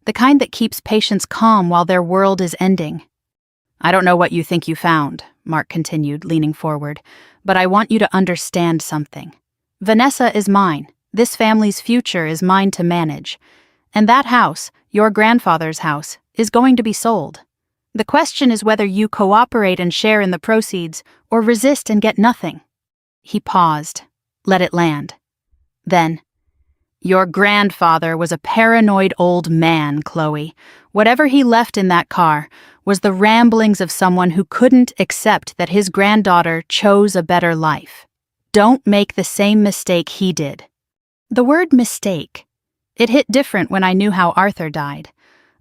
The kind that keeps patients calm while their world is ending. I don't know what you think you found, Mark continued, leaning forward, but I want you to understand something. Vanessa is mine. This family's future is mine to manage. And that house, your grandfather's house, is going to be sold. The question is whether you cooperate and share in the proceeds, or resist and get nothing. He paused, let it land. Then, your grandfather was a paranoid old man, Chloe. Whatever he left in that car was the ramblings of someone who couldn't accept that his granddaughter chose a better life. Don't make the same mistake he did. The word mistake. It hit different when I knew how Arthur died.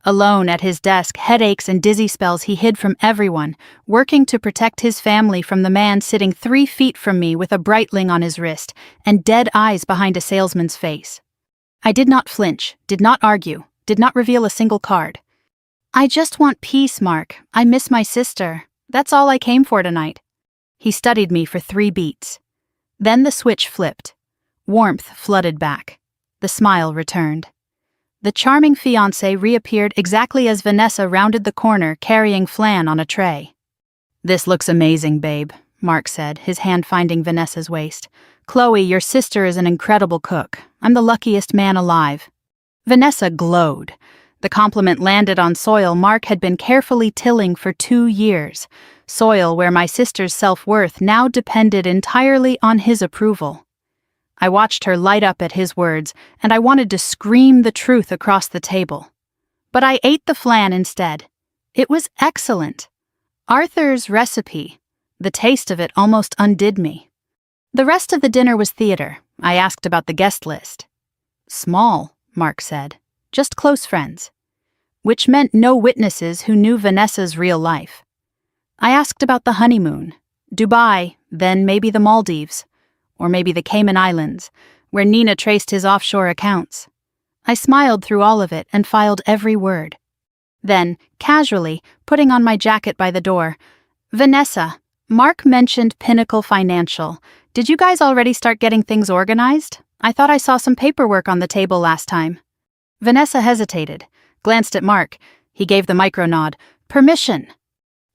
Alone at his desk, headaches and dizzy spells he hid from everyone, working to protect his family from the man sitting 3 feet from me with a Breitling on his wrist and dead eyes behind a salesman's face. I did not flinch, did not argue, did not reveal a single card. I just want peace, Mark. I miss my sister. That's all I came for tonight. He studied me for 3 beats. Then the switch flipped. Warmth flooded back. The smile returned. The charming fiancé reappeared exactly as Vanessa rounded the corner carrying flan on a tray. This looks amazing, babe, Mark said, his hand finding Vanessa's waist. Chloe, your sister is an incredible cook. I'm the luckiest man alive. Vanessa glowed. The compliment landed on soil Mark had been carefully tilling for 2 years, soil where my sister's self-worth now depended entirely on his approval. I watched her light up at his words, and I wanted to scream the truth across the table. But I ate the flan instead. It was excellent. Arthur's recipe. The taste of it almost undid me. The rest of the dinner was theater. I asked about the guest list. Small, Mark said. Just close friends. Which meant no witnesses who knew Vanessa's real life. I asked about the honeymoon. Dubai, then maybe the Maldives. Or maybe the Cayman Islands, where Nina traced his offshore accounts. I smiled through all of it and filed every word. Then, casually, putting on my jacket by the door, Vanessa, Mark mentioned Pinnacle Financial. Did you guys already start getting things organized? I thought I saw some paperwork on the table last time. Vanessa hesitated, glanced at Mark. He gave the micro-nod. Permission.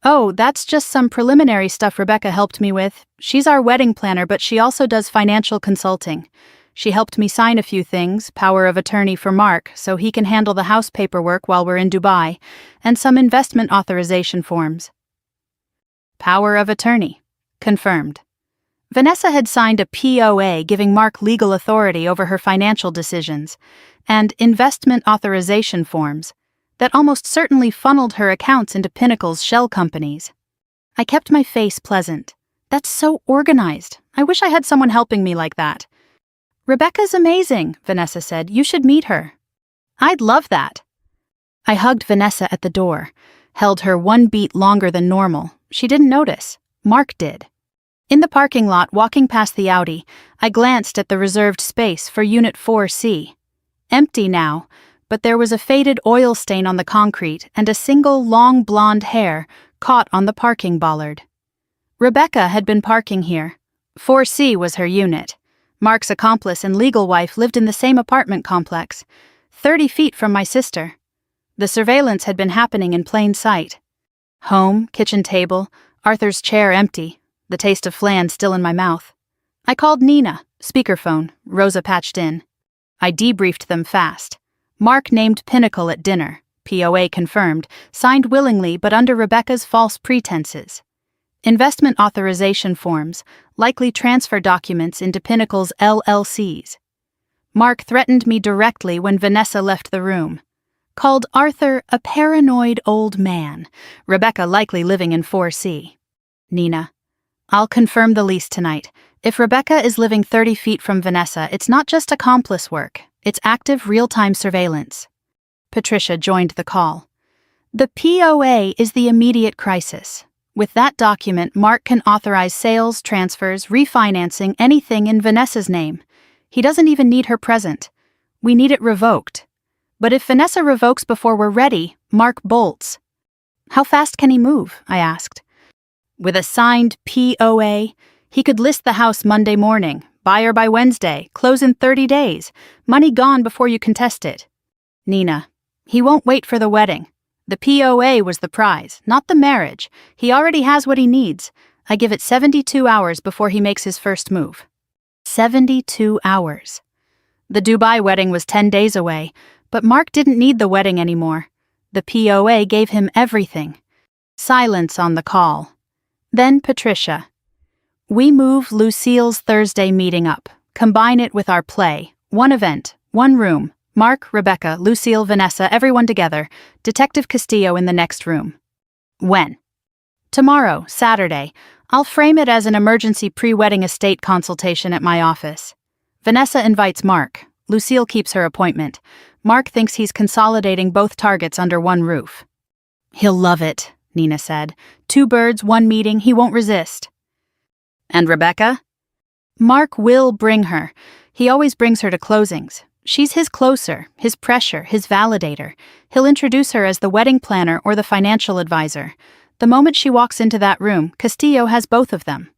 Oh, that's just some preliminary stuff Rebecca helped me with. She's our wedding planner, but she also does financial consulting. She helped me sign a few things, power of attorney for Mark, so he can handle the house paperwork while we're in Dubai, and some investment authorization forms. Power of attorney. Confirmed. Vanessa had signed a POA giving Mark legal authority over her financial decisions, and investment authorization forms that almost certainly funneled her accounts into Pinnacle's shell companies. I kept my face pleasant. That's so organized. I wish I had someone helping me like that. Rebecca's amazing, Vanessa said. You should meet her. I'd love that. I hugged Vanessa at the door, held her 1 beat longer than normal. She didn't notice. Mark did. In the parking lot, walking past the Audi, I glanced at the reserved space for Unit 4C. Empty now, but there was a faded oil stain on the concrete and a single long blonde hair caught on the parking bollard. Rebecca had been parking here. 4C was her unit. Mark's accomplice and legal wife lived in the same apartment complex, 30 feet from my sister. The surveillance had been happening in plain sight. Home, kitchen table, Arthur's chair empty, the taste of flan still in my mouth. I called Nina, speakerphone, Rosa patched in. I debriefed them fast. Mark named Pinnacle at dinner, POA confirmed, signed willingly but under Rebecca's false pretenses. Investment authorization forms, likely transfer documents into Pinnacle's LLCs. Mark threatened me directly when Vanessa left the room. Called Arthur a paranoid old man, Rebecca likely living in 4C. Nina, I'll confirm the lease tonight. If Rebecca is living 30 feet from Vanessa, it's not just accomplice work. It's active real-time surveillance. Patricia joined the call. The POA is the immediate crisis. With that document, Mark can authorize sales, transfers, refinancing, anything in Vanessa's name. He doesn't even need her present. We need it revoked. But if Vanessa revokes before we're ready, Mark bolts. How fast can he move? I asked. With a signed POA, he could list the house Monday morning, buyer by Wednesday, close in 30 days, money gone before you contest it. Nina, He won't wait for the wedding. The POA was the prize, not the marriage. He already has what he needs. I give it 72 hours before he makes his first move. 72 hours. The Dubai wedding was 10 days away, but Mark didn't need the wedding anymore. The POA gave him everything. Silence on the call. Then Patricia. We move Lucille's Thursday meeting up. Combine it with our play. One event, one room. Mark, Rebecca, Lucille, Vanessa, everyone together. Detective Castillo in the next room. When? Tomorrow, Saturday. I'll frame it as an emergency pre-wedding estate consultation at my office. Vanessa invites Mark. Lucille keeps her appointment. Mark thinks he's consolidating both targets under one roof. He'll love it, Nina said. 2 birds, 1 meeting, he won't resist. And Rebecca? Mark will bring her. He always brings her to closings. She's his closer, his pressure, his validator. He'll introduce her as the wedding planner or the financial advisor. The moment she walks into that room, Castillo has both of them.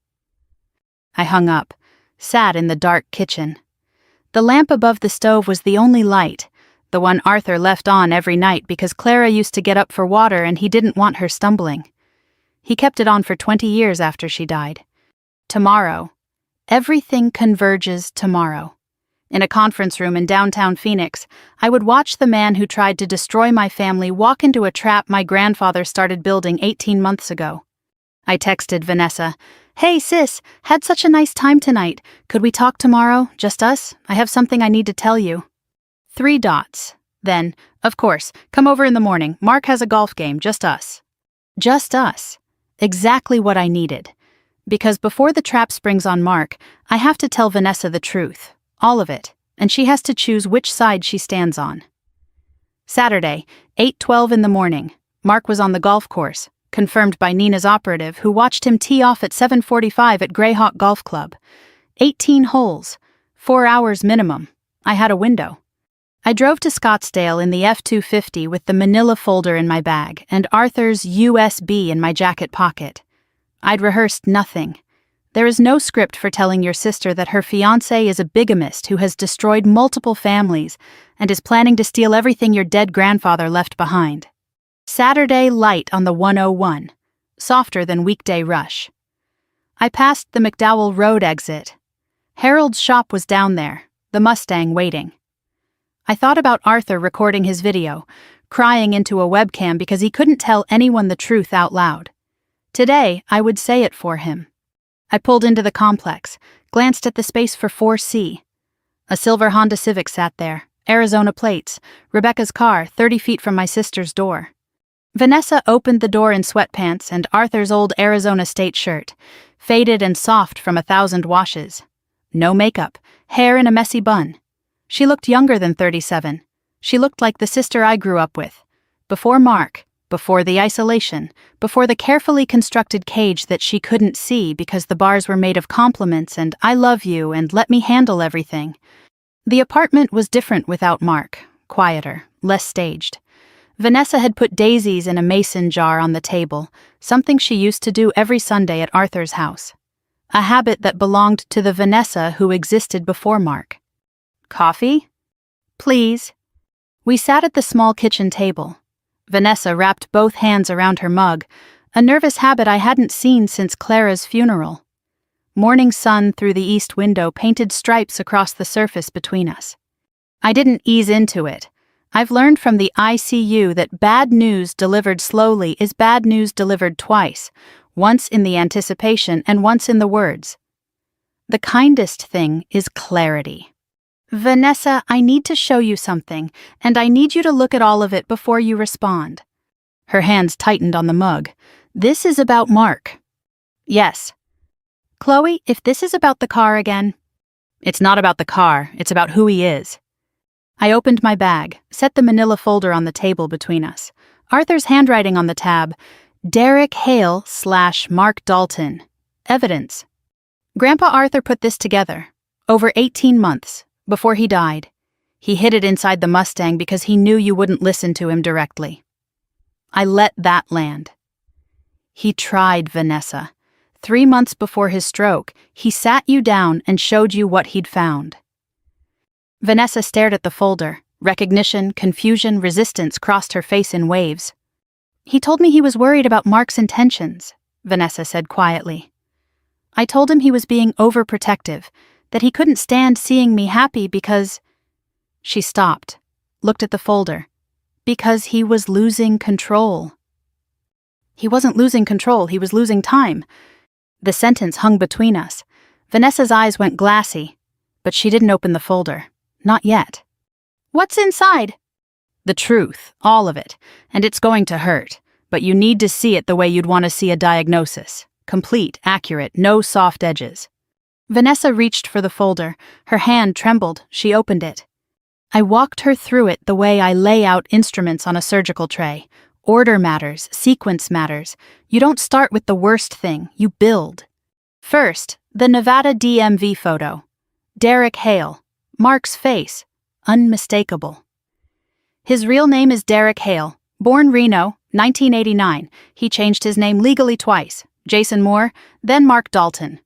I hung up, sat in the dark kitchen. The lamp above the stove was the only light, the one Arthur left on every night because Clara used to get up for water and he didn't want her stumbling. He kept it on for 20 years after she died. Tomorrow. Everything converges tomorrow. In a conference room in downtown Phoenix, I would watch the man who tried to destroy my family walk into a trap my grandfather started building 18 months ago. I texted Vanessa, "Hey sis, had such a nice time tonight. Could we talk tomorrow, just us? I have something I need to tell you." 3 dots. Then, of course, come over in the morning. Mark has a golf game, just us. Just us. Exactly what I needed. Because before the trap springs on Mark, I have to tell Vanessa the truth. All of it, and she has to choose which side she stands on. Saturday, 8:12 in the morning. Mark was on the golf course, confirmed by Nina's operative who watched him tee off at 7:45 at Greyhawk Golf Club. 18 holes, 4 hours minimum. I had a window. I drove to Scottsdale in the F-250 with the manila folder in my bag and Arthur's USB in my jacket pocket. I'd rehearsed nothing. There is no script for telling your sister that her fiancé is a bigamist who has destroyed multiple families and is planning to steal everything your dead grandfather left behind. Saturday light on the 101, softer than weekday rush. I passed the McDowell Road exit. Harold's shop was down there, the Mustang waiting. I thought about Arthur recording his video, crying into a webcam because he couldn't tell anyone the truth out loud. Today, I would say it for him. I pulled into the complex, glanced at the space for 4C. A silver Honda Civic sat there, Arizona plates, Rebecca's car 30 feet from my sister's door. Vanessa opened the door in sweatpants and Arthur's old Arizona State shirt, faded and soft from 1,000 washes. No makeup, hair in a messy bun. She looked younger than 37. She looked like the sister I grew up with. Before Mark. Before the isolation, before the carefully constructed cage that she couldn't see because the bars were made of compliments and "I love you" and "let me handle everything." The apartment was different without Mark, quieter, less staged. Vanessa had put daisies in a mason jar on the table, something she used to do every Sunday at Arthur's house. A habit that belonged to the Vanessa who existed before Mark. Coffee? Please. We sat at the small kitchen table. Vanessa wrapped both hands around her mug, a nervous habit I hadn't seen since Clara's funeral. Morning sun through the east window painted stripes across the surface between us. I didn't ease into it. I've learned from the ICU that bad news delivered slowly is bad news delivered twice, once in the anticipation and once in the words. The kindest thing is clarity. Vanessa, I need to show you something, and I need you to look at all of it before you respond. Her hands tightened on the mug. This is about Mark. Yes. Chloe, if this is about the car again. It's not about the car, it's about who he is. I opened my bag, set the manila folder on the table between us. Arthur's handwriting on the tab, Derek Hale / Mark Dalton. Evidence. Grandpa Arthur put this together. Over 18 months. Before he died. He hid it inside the Mustang because he knew you wouldn't listen to him directly. I let that land. He tried, Vanessa. 3 months before his stroke, he sat you down and showed you what he'd found. Vanessa stared at the folder, Recognition, confusion, resistance crossed her face in waves. "He told me he was worried about Mark's intentions," Vanessa said quietly. "I told him he was being overprotective, that he couldn't stand seeing me happy because—" She stopped, looked at the folder. "Because he was losing control." He wasn't losing control, he was losing time. The sentence hung between us. Vanessa's eyes went glassy, but she didn't open the folder. Not yet. "What's inside?" "The truth, all of it, and it's going to hurt, but you need to see it the way you'd want to see a diagnosis. Complete, accurate, no soft edges." Vanessa reached for the folder. Her hand trembled. She opened it. I walked her through it the way I lay out instruments on a surgical tray. Order matters, sequence matters. You don't start with the worst thing, you build. First, the Nevada DMV photo. Derek Hale. Mark's face. Unmistakable. His real name is Derek Hale. Born Reno, 1989. He changed his name legally twice. Jason Moore, then Mark Dalton.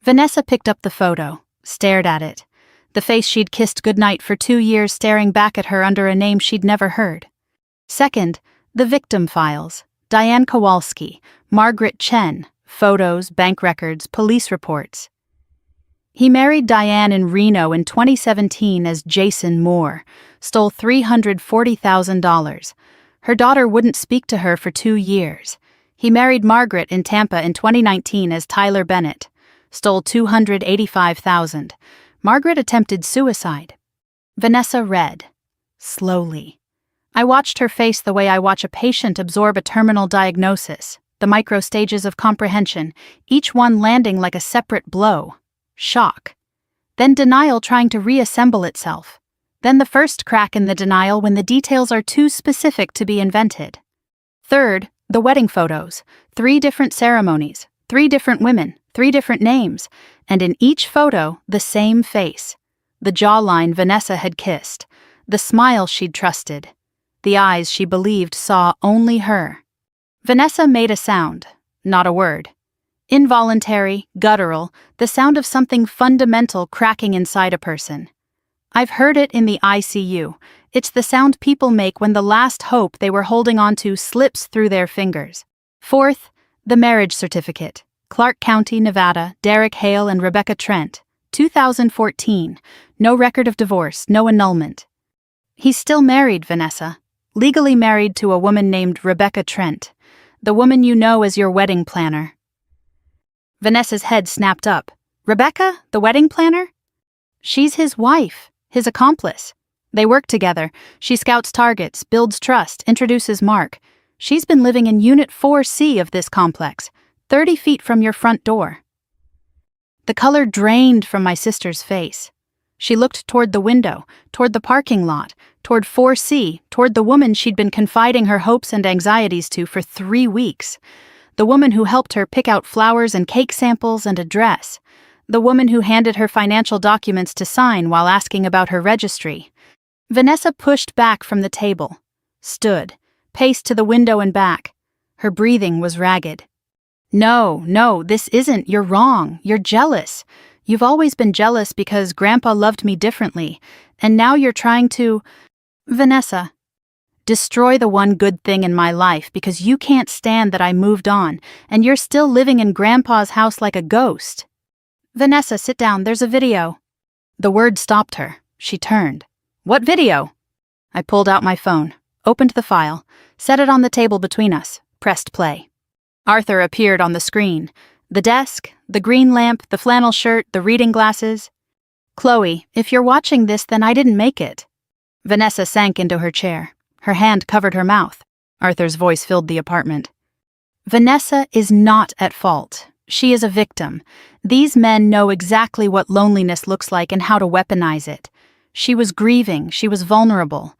Vanessa picked up the photo, stared at it. The face she'd kissed goodnight for 2 years staring back at her under a name she'd never heard. Second, the victim files. Diane Kowalski, Margaret Chen, photos, bank records, police reports. He married Diane in Reno in 2017 as Jason Moore, stole $340,000. Her daughter wouldn't speak to her for 2 years. He married Margaret in Tampa in 2019 as Tyler Bennett, stole $285,000. Margaret attempted suicide. Vanessa read, slowly. I watched her face the way I watch a patient absorb a terminal diagnosis, the micro stages of comprehension, each one landing like a separate blow. Shock. Then denial trying to reassemble itself. Then the first crack in the denial when the details are too specific to be invented. Third, the wedding photos. 3 different ceremonies, 3 different women, 3 different names, and in each photo, the same face. The jawline Vanessa had kissed, the smile she'd trusted, the eyes she believed saw only her. Vanessa made a sound, not a word. Involuntary, guttural, the sound of something fundamental cracking inside a person. I've heard it in the ICU. It's the sound people make when the last hope they were holding on to slips through their fingers. Fourth, the marriage certificate. Clark County, Nevada, Derek Hale and Rebecca Trent, 2014. No record of divorce, no annulment. He's still married, Vanessa. Legally married to a woman named Rebecca Trent, the woman you know as your wedding planner. Vanessa's head snapped up. Rebecca, the wedding planner? She's his wife, his accomplice. They work together. She scouts targets, builds trust, introduces Mark. She's been living in Unit 4C of this complex, 30 feet from your front door. The color drained from my sister's face. She looked toward the window, toward the parking lot, toward 4C, toward the woman she'd been confiding her hopes and anxieties to for 3 weeks. The woman who helped her pick out flowers and cake samples and a dress. The woman who handed her financial documents to sign while asking about her registry. Vanessa pushed back from the table, stood, paced to the window and back. Her breathing was ragged. No, this isn't. You're wrong. You're jealous. You've always been jealous because Grandpa loved me differently, and now you're trying to... Vanessa, destroy the one good thing in my life because you can't stand that I moved on, and you're still living in Grandpa's house like a ghost. Vanessa, sit down. There's a video. The word stopped her. She turned. What video? I pulled out my phone, opened the file, set it on the table between us, pressed play. Arthur appeared on the screen. The desk, the green lamp, the flannel shirt, the reading glasses. Chloe, if you're watching this, then I didn't make it. Vanessa sank into her chair. Her hand covered her mouth. Arthur's voice filled the apartment. Vanessa is not at fault. She is a victim. These men know exactly what loneliness looks like and how to weaponize it. She was grieving, she was vulnerable,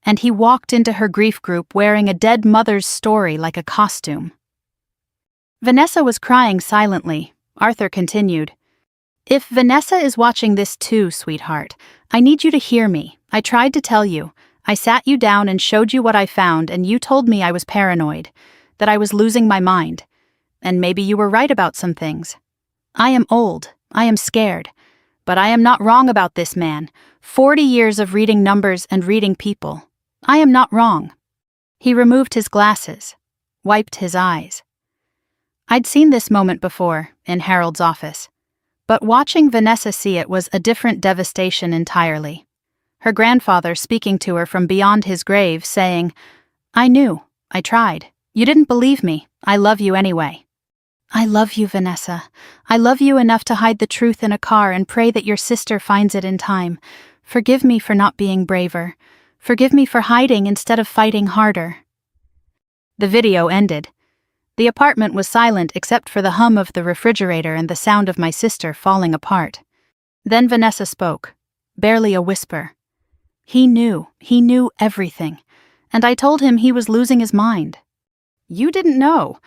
and he walked into her grief group wearing a dead mother's story like a costume. Vanessa was crying silently. Arthur continued. If Vanessa is watching this too, sweetheart, I need you to hear me. I tried to tell you. I sat you down and showed you what I found, and you told me I was paranoid, that I was losing my mind. And maybe you were right about some things. I am old. I am scared. But I am not wrong about this man. 40 years of reading numbers and reading people. I am not wrong. He removed his glasses, wiped his eyes. I'd seen this moment before, in Harold's office. But watching Vanessa see it was a different devastation entirely. Her grandfather speaking to her from beyond his grave, saying, "I knew. I tried. You didn't believe me. I love you anyway." I love you, Vanessa. I love you enough to hide the truth in a car and pray that your sister finds it in time. Forgive me for not being braver. Forgive me for hiding instead of fighting harder. The video ended. The apartment was silent except for the hum of the refrigerator and the sound of my sister falling apart. Then Vanessa spoke, barely a whisper. He knew everything. And I told him he was losing his mind. You didn't know.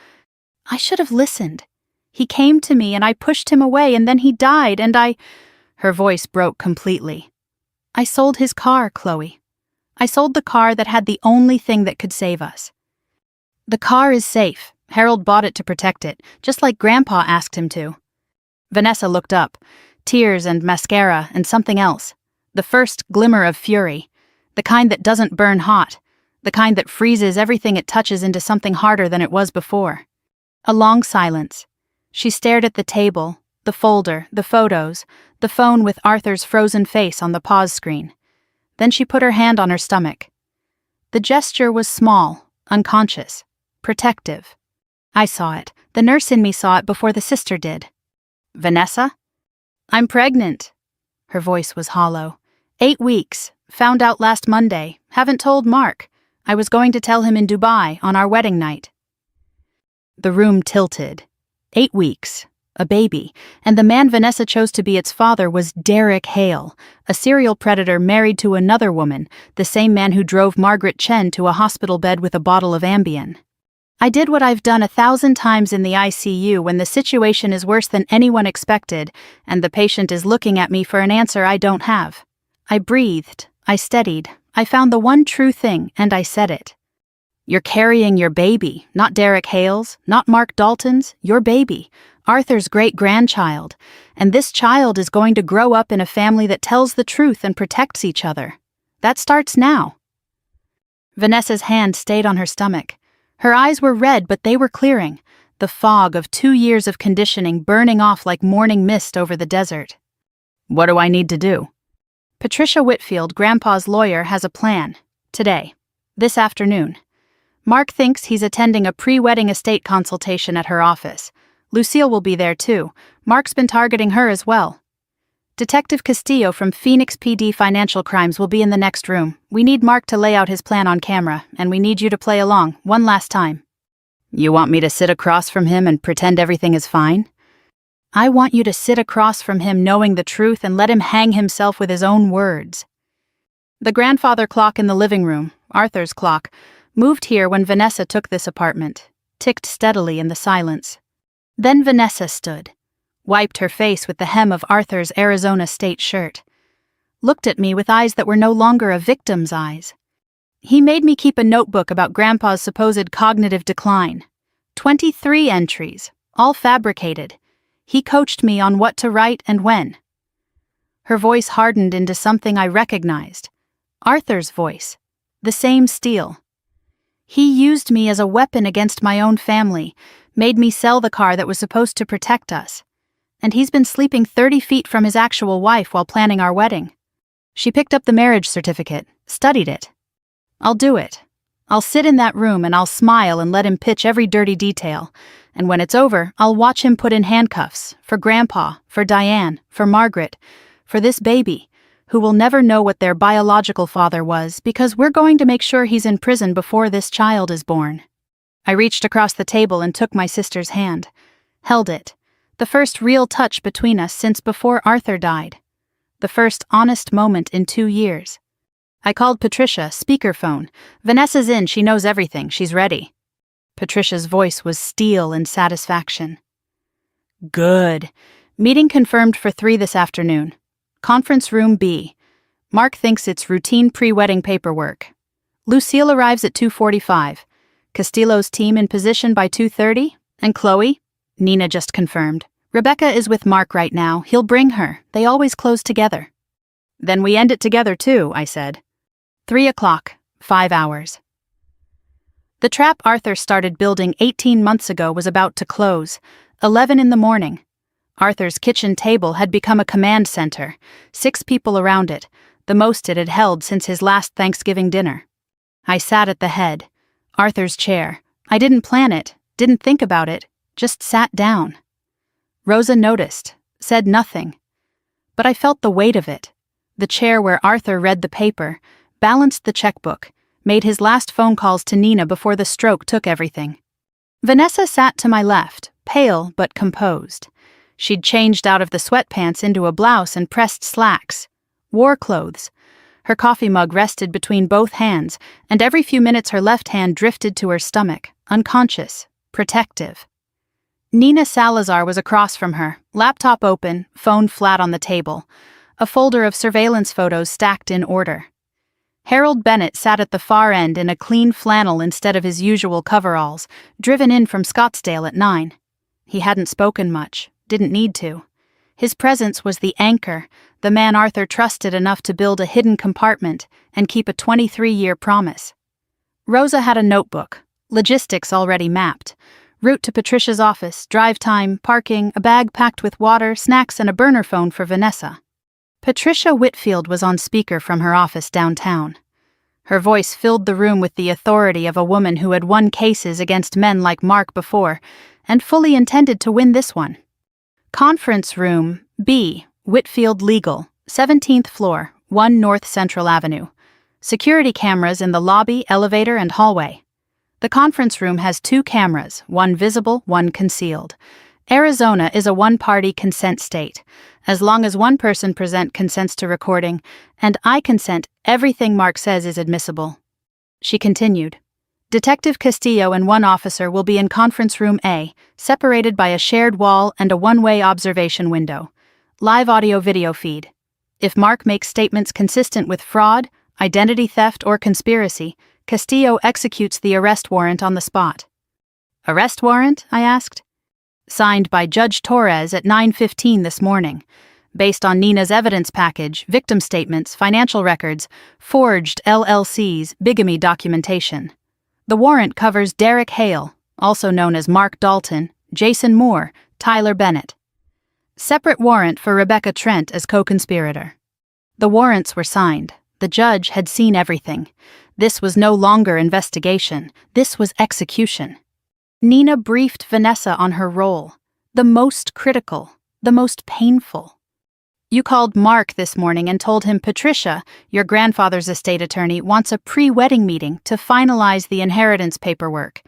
I should have listened. He came to me and I pushed him away and then he died and I... Her voice broke completely. I sold his car, Chloe. I sold the car that had the only thing that could save us. The car is safe. Harold bought it to protect it, just like Grandpa asked him to. Vanessa looked up, tears and mascara and something else. The first glimmer of fury. The kind that doesn't burn hot. The kind that freezes everything it touches into something harder than it was before. A long silence. She stared at the table, the folder, the photos, the phone with Arthur's frozen face on the pause screen. Then she put her hand on her stomach. The gesture was small, unconscious, protective. I saw it. The nurse in me saw it before the sister did. Vanessa? I'm pregnant. Her voice was hollow. 8 weeks. Found out last Monday. Haven't told Mark. I was going to tell him in Dubai on our wedding night. The room tilted. 8 weeks. A baby. And the man Vanessa chose to be its father was Derek Hale, a serial predator married to another woman, the same man who drove Margaret Chen to a hospital bed with a bottle of Ambien. I did what I've done 1,000 times in the ICU when the situation is worse than anyone expected, and the patient is looking at me for an answer I don't have. I breathed. I steadied. I found the one true thing, and I said it. You're carrying your baby, not Derek Hale's, not Mark Dalton's, your baby, Arthur's great-grandchild, and this child is going to grow up in a family that tells the truth and protects each other. That starts now. Vanessa's hand stayed on her stomach. Her eyes were red, but they were clearing, the fog of 2 years of conditioning burning off like morning mist over the desert. What do I need to do? Patricia Whitfield, Grandpa's lawyer, has a plan. Today. This afternoon. Mark thinks he's attending a pre-wedding estate consultation at her office. Lucille will be there too. Mark's been targeting her as well. Detective Castillo from Phoenix PD Financial Crimes will be in the next room. We need Mark to lay out his plan on camera, and we need you to play along, one last time. You want me to sit across from him and pretend everything is fine? I want you to sit across from him knowing the truth and let him hang himself with his own words. The grandfather clock in the living room, Arthur's clock, moved here when Vanessa took this apartment, ticked steadily in the silence. Then Vanessa stood, wiped her face with the hem of Arthur's Arizona State shirt, looked at me with eyes that were no longer a victim's eyes. He made me keep a notebook about Grandpa's supposed cognitive decline. 23 entries, all fabricated. He coached me on what to write and when. Her voice hardened into something I recognized. Arthur's voice. The same steel. He used me as a weapon against my own family, made me sell the car that was supposed to protect us. And he's been sleeping 30 feet from his actual wife while planning our wedding. She picked up the marriage certificate, studied it. I'll do it. I'll sit in that room and I'll smile and let him pitch every dirty detail. And when it's over, I'll watch him put in handcuffs, for Grandpa, for Diane, for Margaret, for this baby, who will never know what their biological father was because we're going to make sure he's in prison before this child is born. I reached across the table and took my sister's hand, held it, the first real touch between us since before Arthur died, the first honest moment in 2 years. I called Patricia, speakerphone. Vanessa's in, she knows everything, she's ready. Patricia's voice was steel in satisfaction. Good. Meeting confirmed for 3 this afternoon. Conference room B. Mark thinks it's routine pre-wedding paperwork. Lucille arrives at 2:45. Castillo's team in position by 2:30. And Chloe? Nina just confirmed. Rebecca is with Mark right now. He'll bring her. They always close together. Then we end it together too, I said. 3 o'clock, 5 hours. The trap Arthur started building 18 months ago was about to close, 11 in the morning. Arthur's kitchen table had become a command center, 6 people around it, the most it had held since his last Thanksgiving dinner. I sat at the head, Arthur's chair. I didn't plan it, didn't think about it, just sat down. Rosa noticed, said nothing. But I felt the weight of it. The chair where Arthur read the paper, balanced the checkbook, made his last phone calls to Nina before the stroke took everything. Vanessa sat to my left, pale but composed. She'd changed out of the sweatpants into a blouse and pressed slacks. War clothes. Her coffee mug rested between both hands, and every few minutes her left hand drifted to her stomach, unconscious, protective. Nina Salazar was across from her, laptop open, phone flat on the table, a folder of surveillance photos stacked in order. Harold Bennett sat at the far end in a clean flannel instead of his usual coveralls, driven in from Scottsdale at 9. He hadn't spoken much, didn't need to. His presence was the anchor, the man Arthur trusted enough to build a hidden compartment and keep a 23-year promise. Rosa had a notebook, logistics already mapped. Route to Patricia's office, drive time, parking, a bag packed with water, snacks, and a burner phone for Vanessa. Patricia Whitfield was on speaker from her office downtown. Her voice filled the room with the authority of a woman who had won cases against men like Mark before, and fully intended to win this one. Conference Room B, Whitfield Legal, 17th floor, 1 North Central Avenue. Security cameras in the lobby, elevator, and hallway. The conference room has 2 cameras, one visible, one concealed. Arizona is a one-party consent state. As long as one person present consents to recording, and I consent, everything Mark says is admissible. She continued. Detective Castillo and 1 officer will be in conference room A, separated by a shared wall and a one-way observation window. Live audio-video feed. If Mark makes statements consistent with fraud, identity theft, or conspiracy, Castillo executes the arrest warrant on the spot. Arrest warrant? I asked. Signed by Judge Torres at 9:15 this morning. Based on Nina's evidence package, victim statements, financial records, forged LLC's bigamy documentation. The warrant covers Derek Hale, also known as Mark Dalton, Jason Moore, Tyler Bennett. Separate warrant for Rebecca Trent as co-conspirator. The warrants were signed. The judge had seen everything. This was no longer investigation. This was execution. Nina briefed Vanessa on her role, the most critical, the most painful. You called Mark this morning and told him Patricia, your grandfather's estate attorney, wants a pre-wedding meeting to finalize the inheritance paperwork.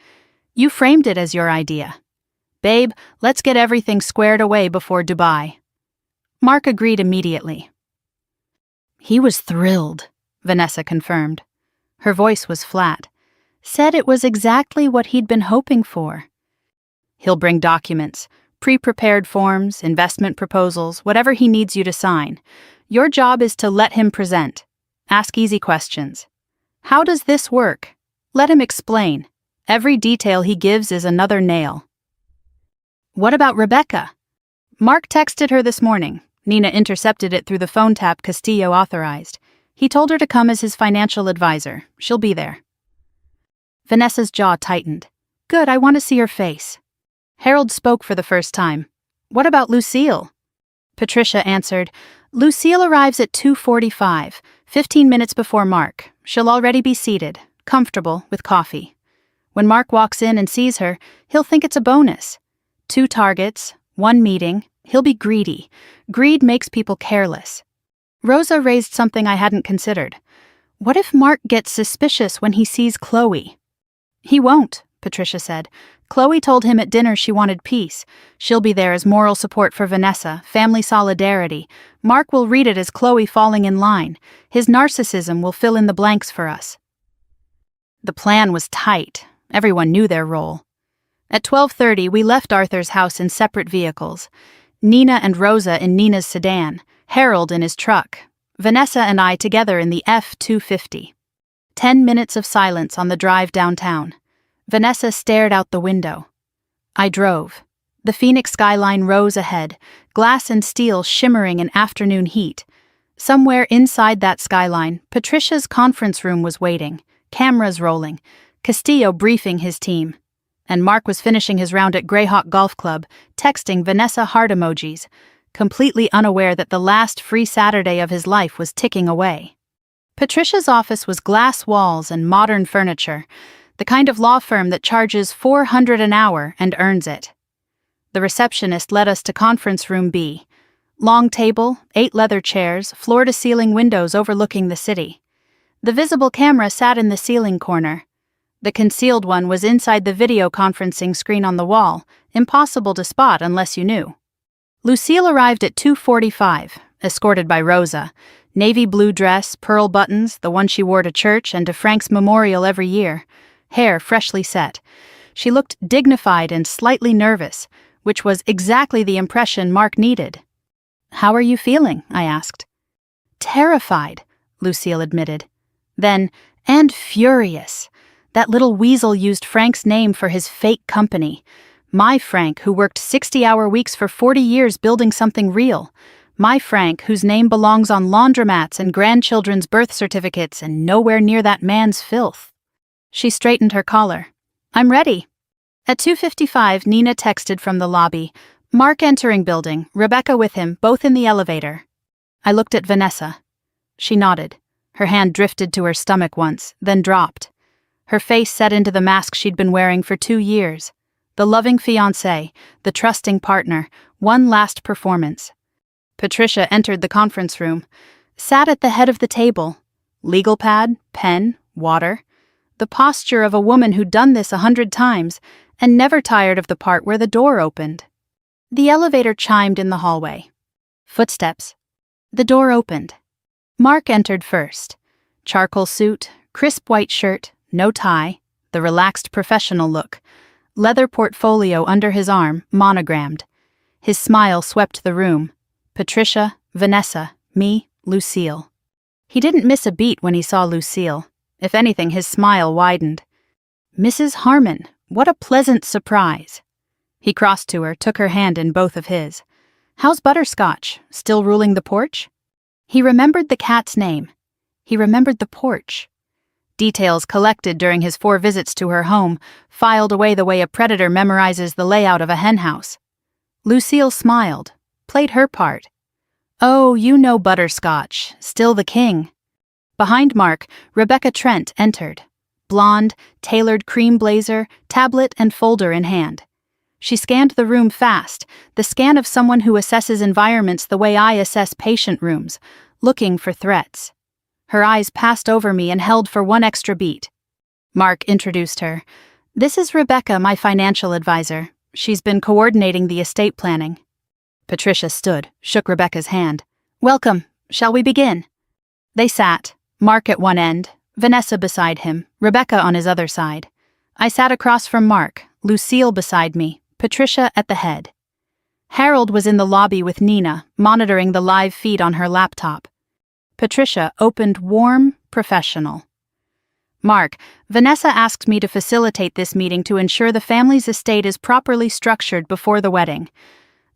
You framed it as your idea. Babe, let's get everything squared away before Dubai. Mark agreed immediately. He was thrilled, Vanessa confirmed. Her voice was flat. Said it was exactly what he'd been hoping for. He'll bring documents, pre-prepared forms, investment proposals, whatever he needs you to sign. Your job is to let him present. Ask easy questions. How does this work? Let him explain. Every detail he gives is another nail. What about Rebecca? Mark texted her this morning. Nina intercepted it through the phone tap Castillo authorized. He told her to come as his financial advisor. She'll be there. Vanessa's jaw tightened. Good, I want to see her face. Harold spoke for the first time. What about Lucille? Patricia answered, Lucille arrives at 2:45, 15 minutes before Mark. She'll already be seated, comfortable, with coffee. When Mark walks in and sees her, he'll think it's a bonus. 2 targets, 1 meeting, he'll be greedy. Greed makes people careless. Rosa raised something I hadn't considered. What if Mark gets suspicious when he sees Chloe? He won't, Patricia said. Chloe told him at dinner she wanted peace. She'll be there as moral support for Vanessa, family solidarity. Mark will read it as Chloe falling in line. His narcissism will fill in the blanks for us. The plan was tight. Everyone knew their role. At 12:30, we left Arthur's house in separate vehicles. Nina and Rosa in Nina's sedan, Harold in his truck, Vanessa and I together in the F-250. 10 minutes of silence on the drive downtown. Vanessa stared out the window. I drove. The Phoenix skyline rose ahead, glass and steel shimmering in afternoon heat. Somewhere inside that skyline, Patricia's conference room was waiting, cameras rolling, Castillo briefing his team. And Mark was finishing his round at Greyhawk Golf Club, texting Vanessa heart emojis, completely unaware that the last free Saturday of his life was ticking away. Patricia's office was glass walls and modern furniture, the kind of law firm that charges $400 an hour and earns it. The receptionist led us to conference room B. Long table, 8 leather chairs, floor-to-ceiling windows overlooking the city. The visible camera sat in the ceiling corner. The concealed one was inside the video conferencing screen on the wall, impossible to spot unless you knew. Lucille arrived at 2:45, escorted by Rosa. Navy blue dress, pearl buttons, the one she wore to church and to Frank's memorial every year. Hair freshly set. She looked dignified and slightly nervous, which was exactly the impression Mark needed. "How are you feeling?" I asked. "Terrified," Lucille admitted. Then, and furious. That little weasel used Frank's name for his fake company. My Frank, who worked 60-hour weeks for 40 years building something real. My Frank, whose name belongs on laundromats and grandchildren's birth certificates and nowhere near that man's filth. She straightened her collar. "I'm ready." At 2:55, Nina texted from the lobby. Mark entering building, Rebecca with him, both in the elevator. I looked at Vanessa. She nodded. Her hand drifted to her stomach once, then dropped. Her face set into the mask she'd been wearing for 2 years. The loving fiancé, the trusting partner, one last performance. Patricia entered the conference room, sat at the head of the table. Legal pad, pen, water. The posture of a woman who'd done this 100 times and never tired of the part where the door opened. The elevator chimed in the hallway. Footsteps. The door opened. Mark entered first. Charcoal suit, crisp white shirt, no tie, the relaxed professional look. Leather portfolio under his arm, monogrammed. His smile swept the room. Patricia, Vanessa, me, Lucille. He didn't miss a beat when he saw Lucille. If anything, his smile widened. "Mrs. Harmon, what a pleasant surprise." He crossed to her, took her hand in both of his. "How's Butterscotch? Still ruling the porch?" He remembered the cat's name. He remembered the porch. Details collected during his 4 visits to her home, filed away the way a predator memorizes the layout of a henhouse. Lucille smiled, played her part. "Oh, you know Butterscotch, still the king." Behind Mark, Rebecca Trent entered. Blonde, tailored cream blazer, tablet and folder in hand. She scanned the room fast, the scan of someone who assesses environments the way I assess patient rooms, looking for threats. Her eyes passed over me and held for one extra beat. Mark introduced her. "This is Rebecca, my financial advisor. She's been coordinating the estate planning." Patricia stood, shook Rebecca's hand. "Welcome. Shall we begin?" They sat, Mark at one end, Vanessa beside him, Rebecca on his other side. I sat across from Mark, Lucille beside me, Patricia at the head. Harold was in the lobby with Nina, monitoring the live feed on her laptop. Patricia opened warm, professional. "Mark, Vanessa asked me to facilitate this meeting to ensure the family's estate is properly structured before the wedding.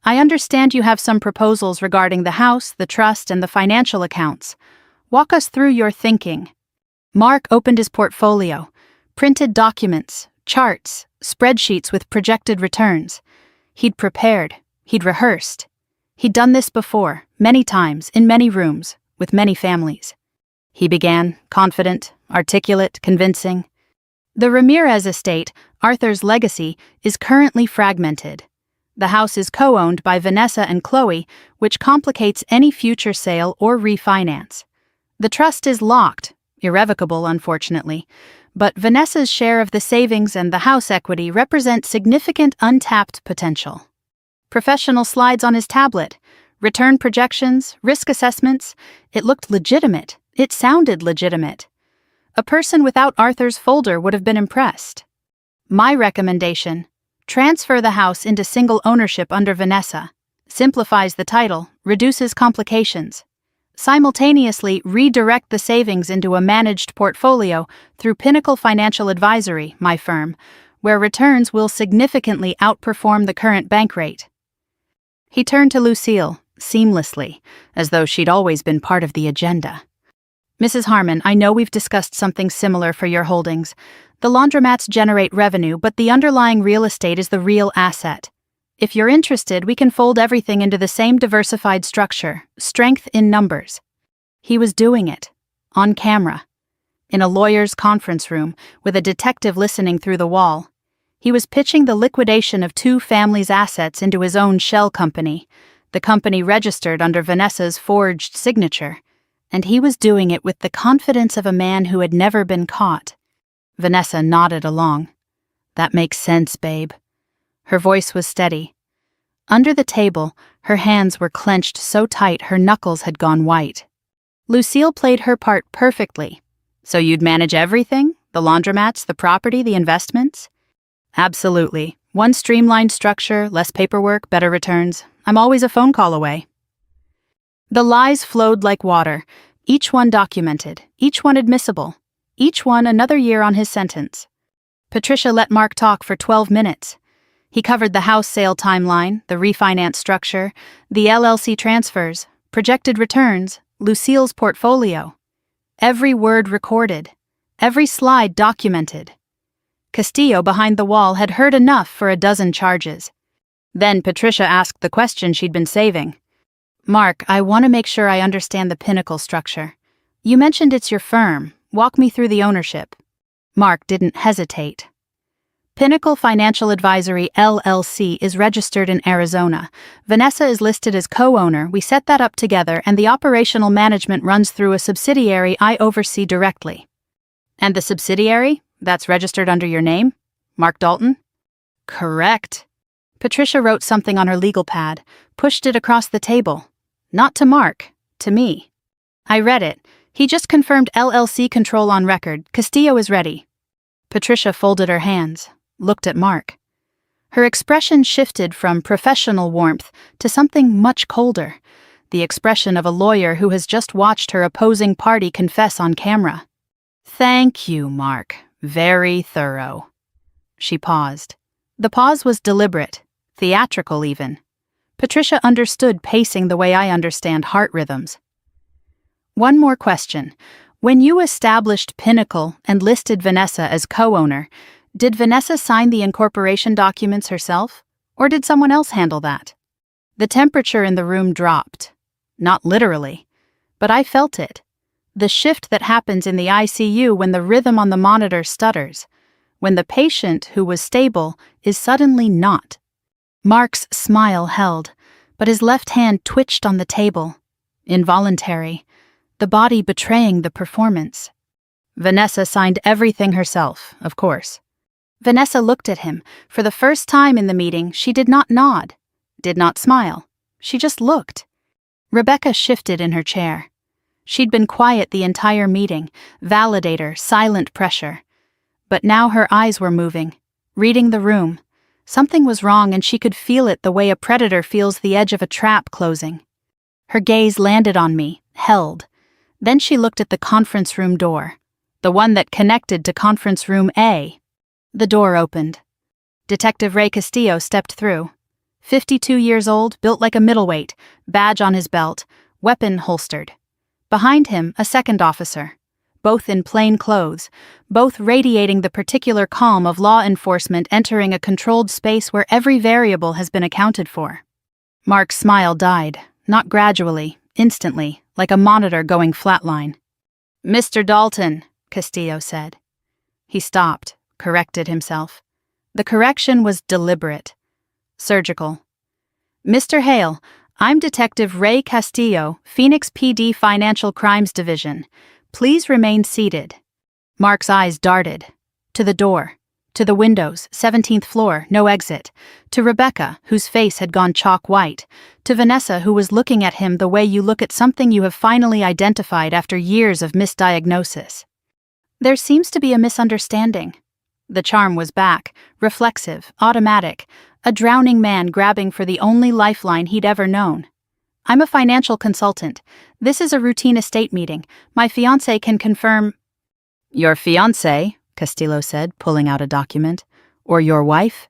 I understand you have some proposals regarding the house, the trust, and the financial accounts. Walk us through your thinking." Mark opened his portfolio, printed documents, charts, spreadsheets with projected returns. He'd prepared, he'd rehearsed. He'd done this before, many times, in many rooms, with many families. He began, confident, articulate, convincing. "The Ramirez estate, Arthur's legacy, is currently fragmented. The house is co-owned by Vanessa and Chloe, which complicates any future sale or refinance. The trust is locked, irrevocable unfortunately, but Vanessa's share of the savings and the house equity represent significant untapped potential." Professional slides on his tablet, return projections, risk assessments. It looked legitimate. It sounded legitimate. A person without Arthur's folder would have been impressed. My recommendation: transfer the house into single ownership under Vanessa. Simplifies the title, reduces complications. Simultaneously redirect the savings into a managed portfolio through Pinnacle Financial Advisory, my firm, where returns will significantly outperform the current bank rate. He turned to Lucille, seamlessly, as though she'd always been part of the agenda. Mrs. Harmon, I know we've discussed something similar for your holdings. The laundromats generate revenue, but the underlying real estate is the real asset. If you're interested, we can fold everything into the same diversified structure, strength in numbers. He was doing it, on camera, in a lawyer's conference room, with a detective listening through the wall. He was pitching the liquidation of two families' assets into his own shell company, the company registered under Vanessa's forged signature, and he was doing it with the confidence of a man who had never been caught. Vanessa nodded along. That makes sense, babe. Her voice was steady. Under the table, her hands were clenched so tight her knuckles had gone white. Lucille played her part perfectly. So you'd manage everything? The laundromats, the property, the investments? Absolutely. One streamlined structure, less paperwork, better returns. I'm always a phone call away. The lies flowed like water, each one documented, each one admissible, each one another year on his sentence. Patricia let Mark talk for 12 minutes. He covered the house sale timeline, the refinance structure, the LLC transfers, projected returns, Lucille's portfolio. Every word recorded, every slide documented. Castillo behind the wall had heard enough for a dozen charges. Then Patricia asked the question she'd been saving. Mark, I want to make sure I understand the Pinnacle structure. You mentioned it's your firm. Walk me through the ownership. Mark didn't hesitate. Pinnacle Financial Advisory LLC is registered in Arizona. Vanessa is listed as co-owner. We set that up together, and the operational management runs through a subsidiary I oversee directly. And the subsidiary? That's registered under your name? Mark Dalton? Correct. Patricia wrote something on her legal pad, pushed it across the table. Not to Mark, to me. I read it. He just confirmed LLC control on record. Castillo is ready. Patricia folded her hands, looked at Mark. Her expression shifted from professional warmth to something much colder, the expression of a lawyer who has just watched her opposing party confess on camera. Thank you, Mark. Very thorough. She paused. The pause was deliberate, theatrical even. Patricia understood pacing the way I understand heart rhythms. One more question. When you established Pinnacle and listed Vanessa as co-owner, did Vanessa sign the incorporation documents herself, or did someone else handle that? The temperature in the room dropped. Not literally, but I felt it. The shift that happens in the ICU when the rhythm on the monitor stutters, when the patient who was stable is suddenly not. Mark's smile held, but his left hand twitched on the table. Involuntary, the body betraying the performance. Vanessa signed everything herself, of course. Vanessa looked at him. For the first time in the meeting, she did not nod, did not smile. She just looked. Rebecca shifted in her chair. She'd been quiet the entire meeting, validator, silent pressure. But now her eyes were moving, reading the room. Something was wrong, and she could feel it the way a predator feels the edge of a trap closing. Her gaze landed on me, held. Then she looked at the conference room door, the one that connected to conference room A. The door opened. Detective Ray Castillo stepped through. 52 years old, built like a middleweight, badge on his belt, weapon holstered. Behind him, a second officer, both in plain clothes, both radiating the particular calm of law enforcement entering a controlled space where every variable has been accounted for. Mark's smile died, not gradually, instantly, like a monitor going flatline. Mr. Dalton, Castillo said. He stopped, corrected himself. The correction was deliberate, surgical. Mr. Hale, I'm Detective Ray Castillo, Phoenix PD Financial Crimes Division. Please remain seated. Mark's eyes darted. To the door. To the windows, 17th floor, no exit. To Rebecca, whose face had gone chalk white. To Vanessa, who was looking at him the way you look at something you have finally identified after years of misdiagnosis. There seems to be a misunderstanding. The charm was back, reflexive, automatic, a drowning man grabbing for the only lifeline he'd ever known. I'm a financial consultant. This is a routine estate meeting. My fiancé can confirm. Your fiancé, Castillo said, pulling out a document. Or your wife?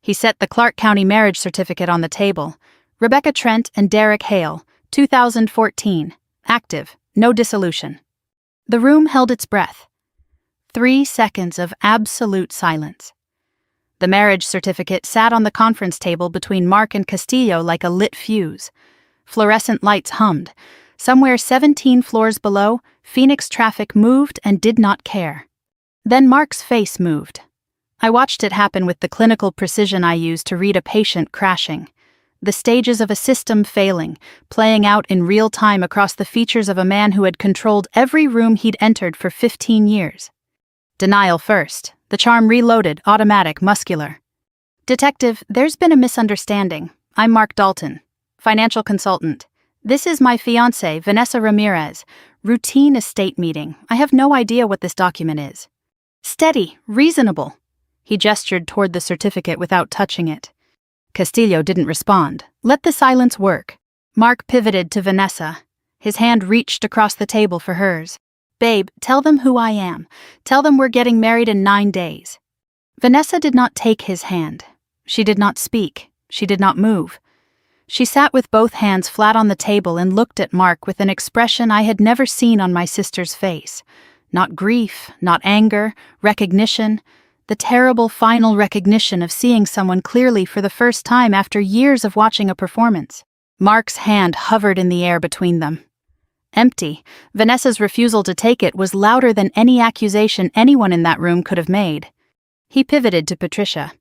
He set the Clark County marriage certificate on the table. Rebecca Trent and Derek Hale, 2014. Active, no dissolution. The room held its breath. 3 seconds of absolute silence. The marriage certificate sat on the conference table between Mark and Castillo like a lit fuse. Fluorescent lights hummed. Somewhere 17 floors below, Phoenix traffic moved and did not care. Then Mark's face moved. I watched it happen with the clinical precision I use to read a patient crashing. The stages of a system failing, playing out in real time across the features of a man who had controlled every room he'd entered for 15 years. Denial first, the charm reloaded, automatic, muscular. Detective, there's been a misunderstanding. I'm Mark Dalton, financial consultant. This is my fiancée, Vanessa Ramirez. Routine estate meeting. I have no idea what this document is. Steady, reasonable. He gestured toward the certificate without touching it. Castillo didn't respond. Let the silence work. Mark pivoted to Vanessa. His hand reached across the table for hers. Babe, tell them who I am. Tell them we're getting married in 9 days. Vanessa did not take his hand. She did not speak. She did not move. She sat with both hands flat on the table and looked at Mark with an expression I had never seen on my sister's face. Not grief, not anger, recognition. The terrible final recognition of seeing someone clearly for the first time after years of watching a performance. Mark's hand hovered in the air between them. Empty. Vanessa's refusal to take it was louder than any accusation anyone in that room could have made. He pivoted to Patricia.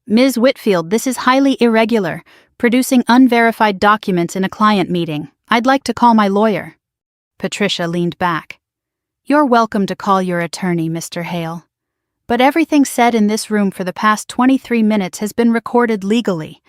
Ms. Whitfield, this is highly irregular, producing unverified documents in a client meeting. I'd like to call my lawyer. Patricia leaned back. You're welcome to call your attorney, Mr. Hale. But everything said in this room for the past 23 minutes has been recorded legally.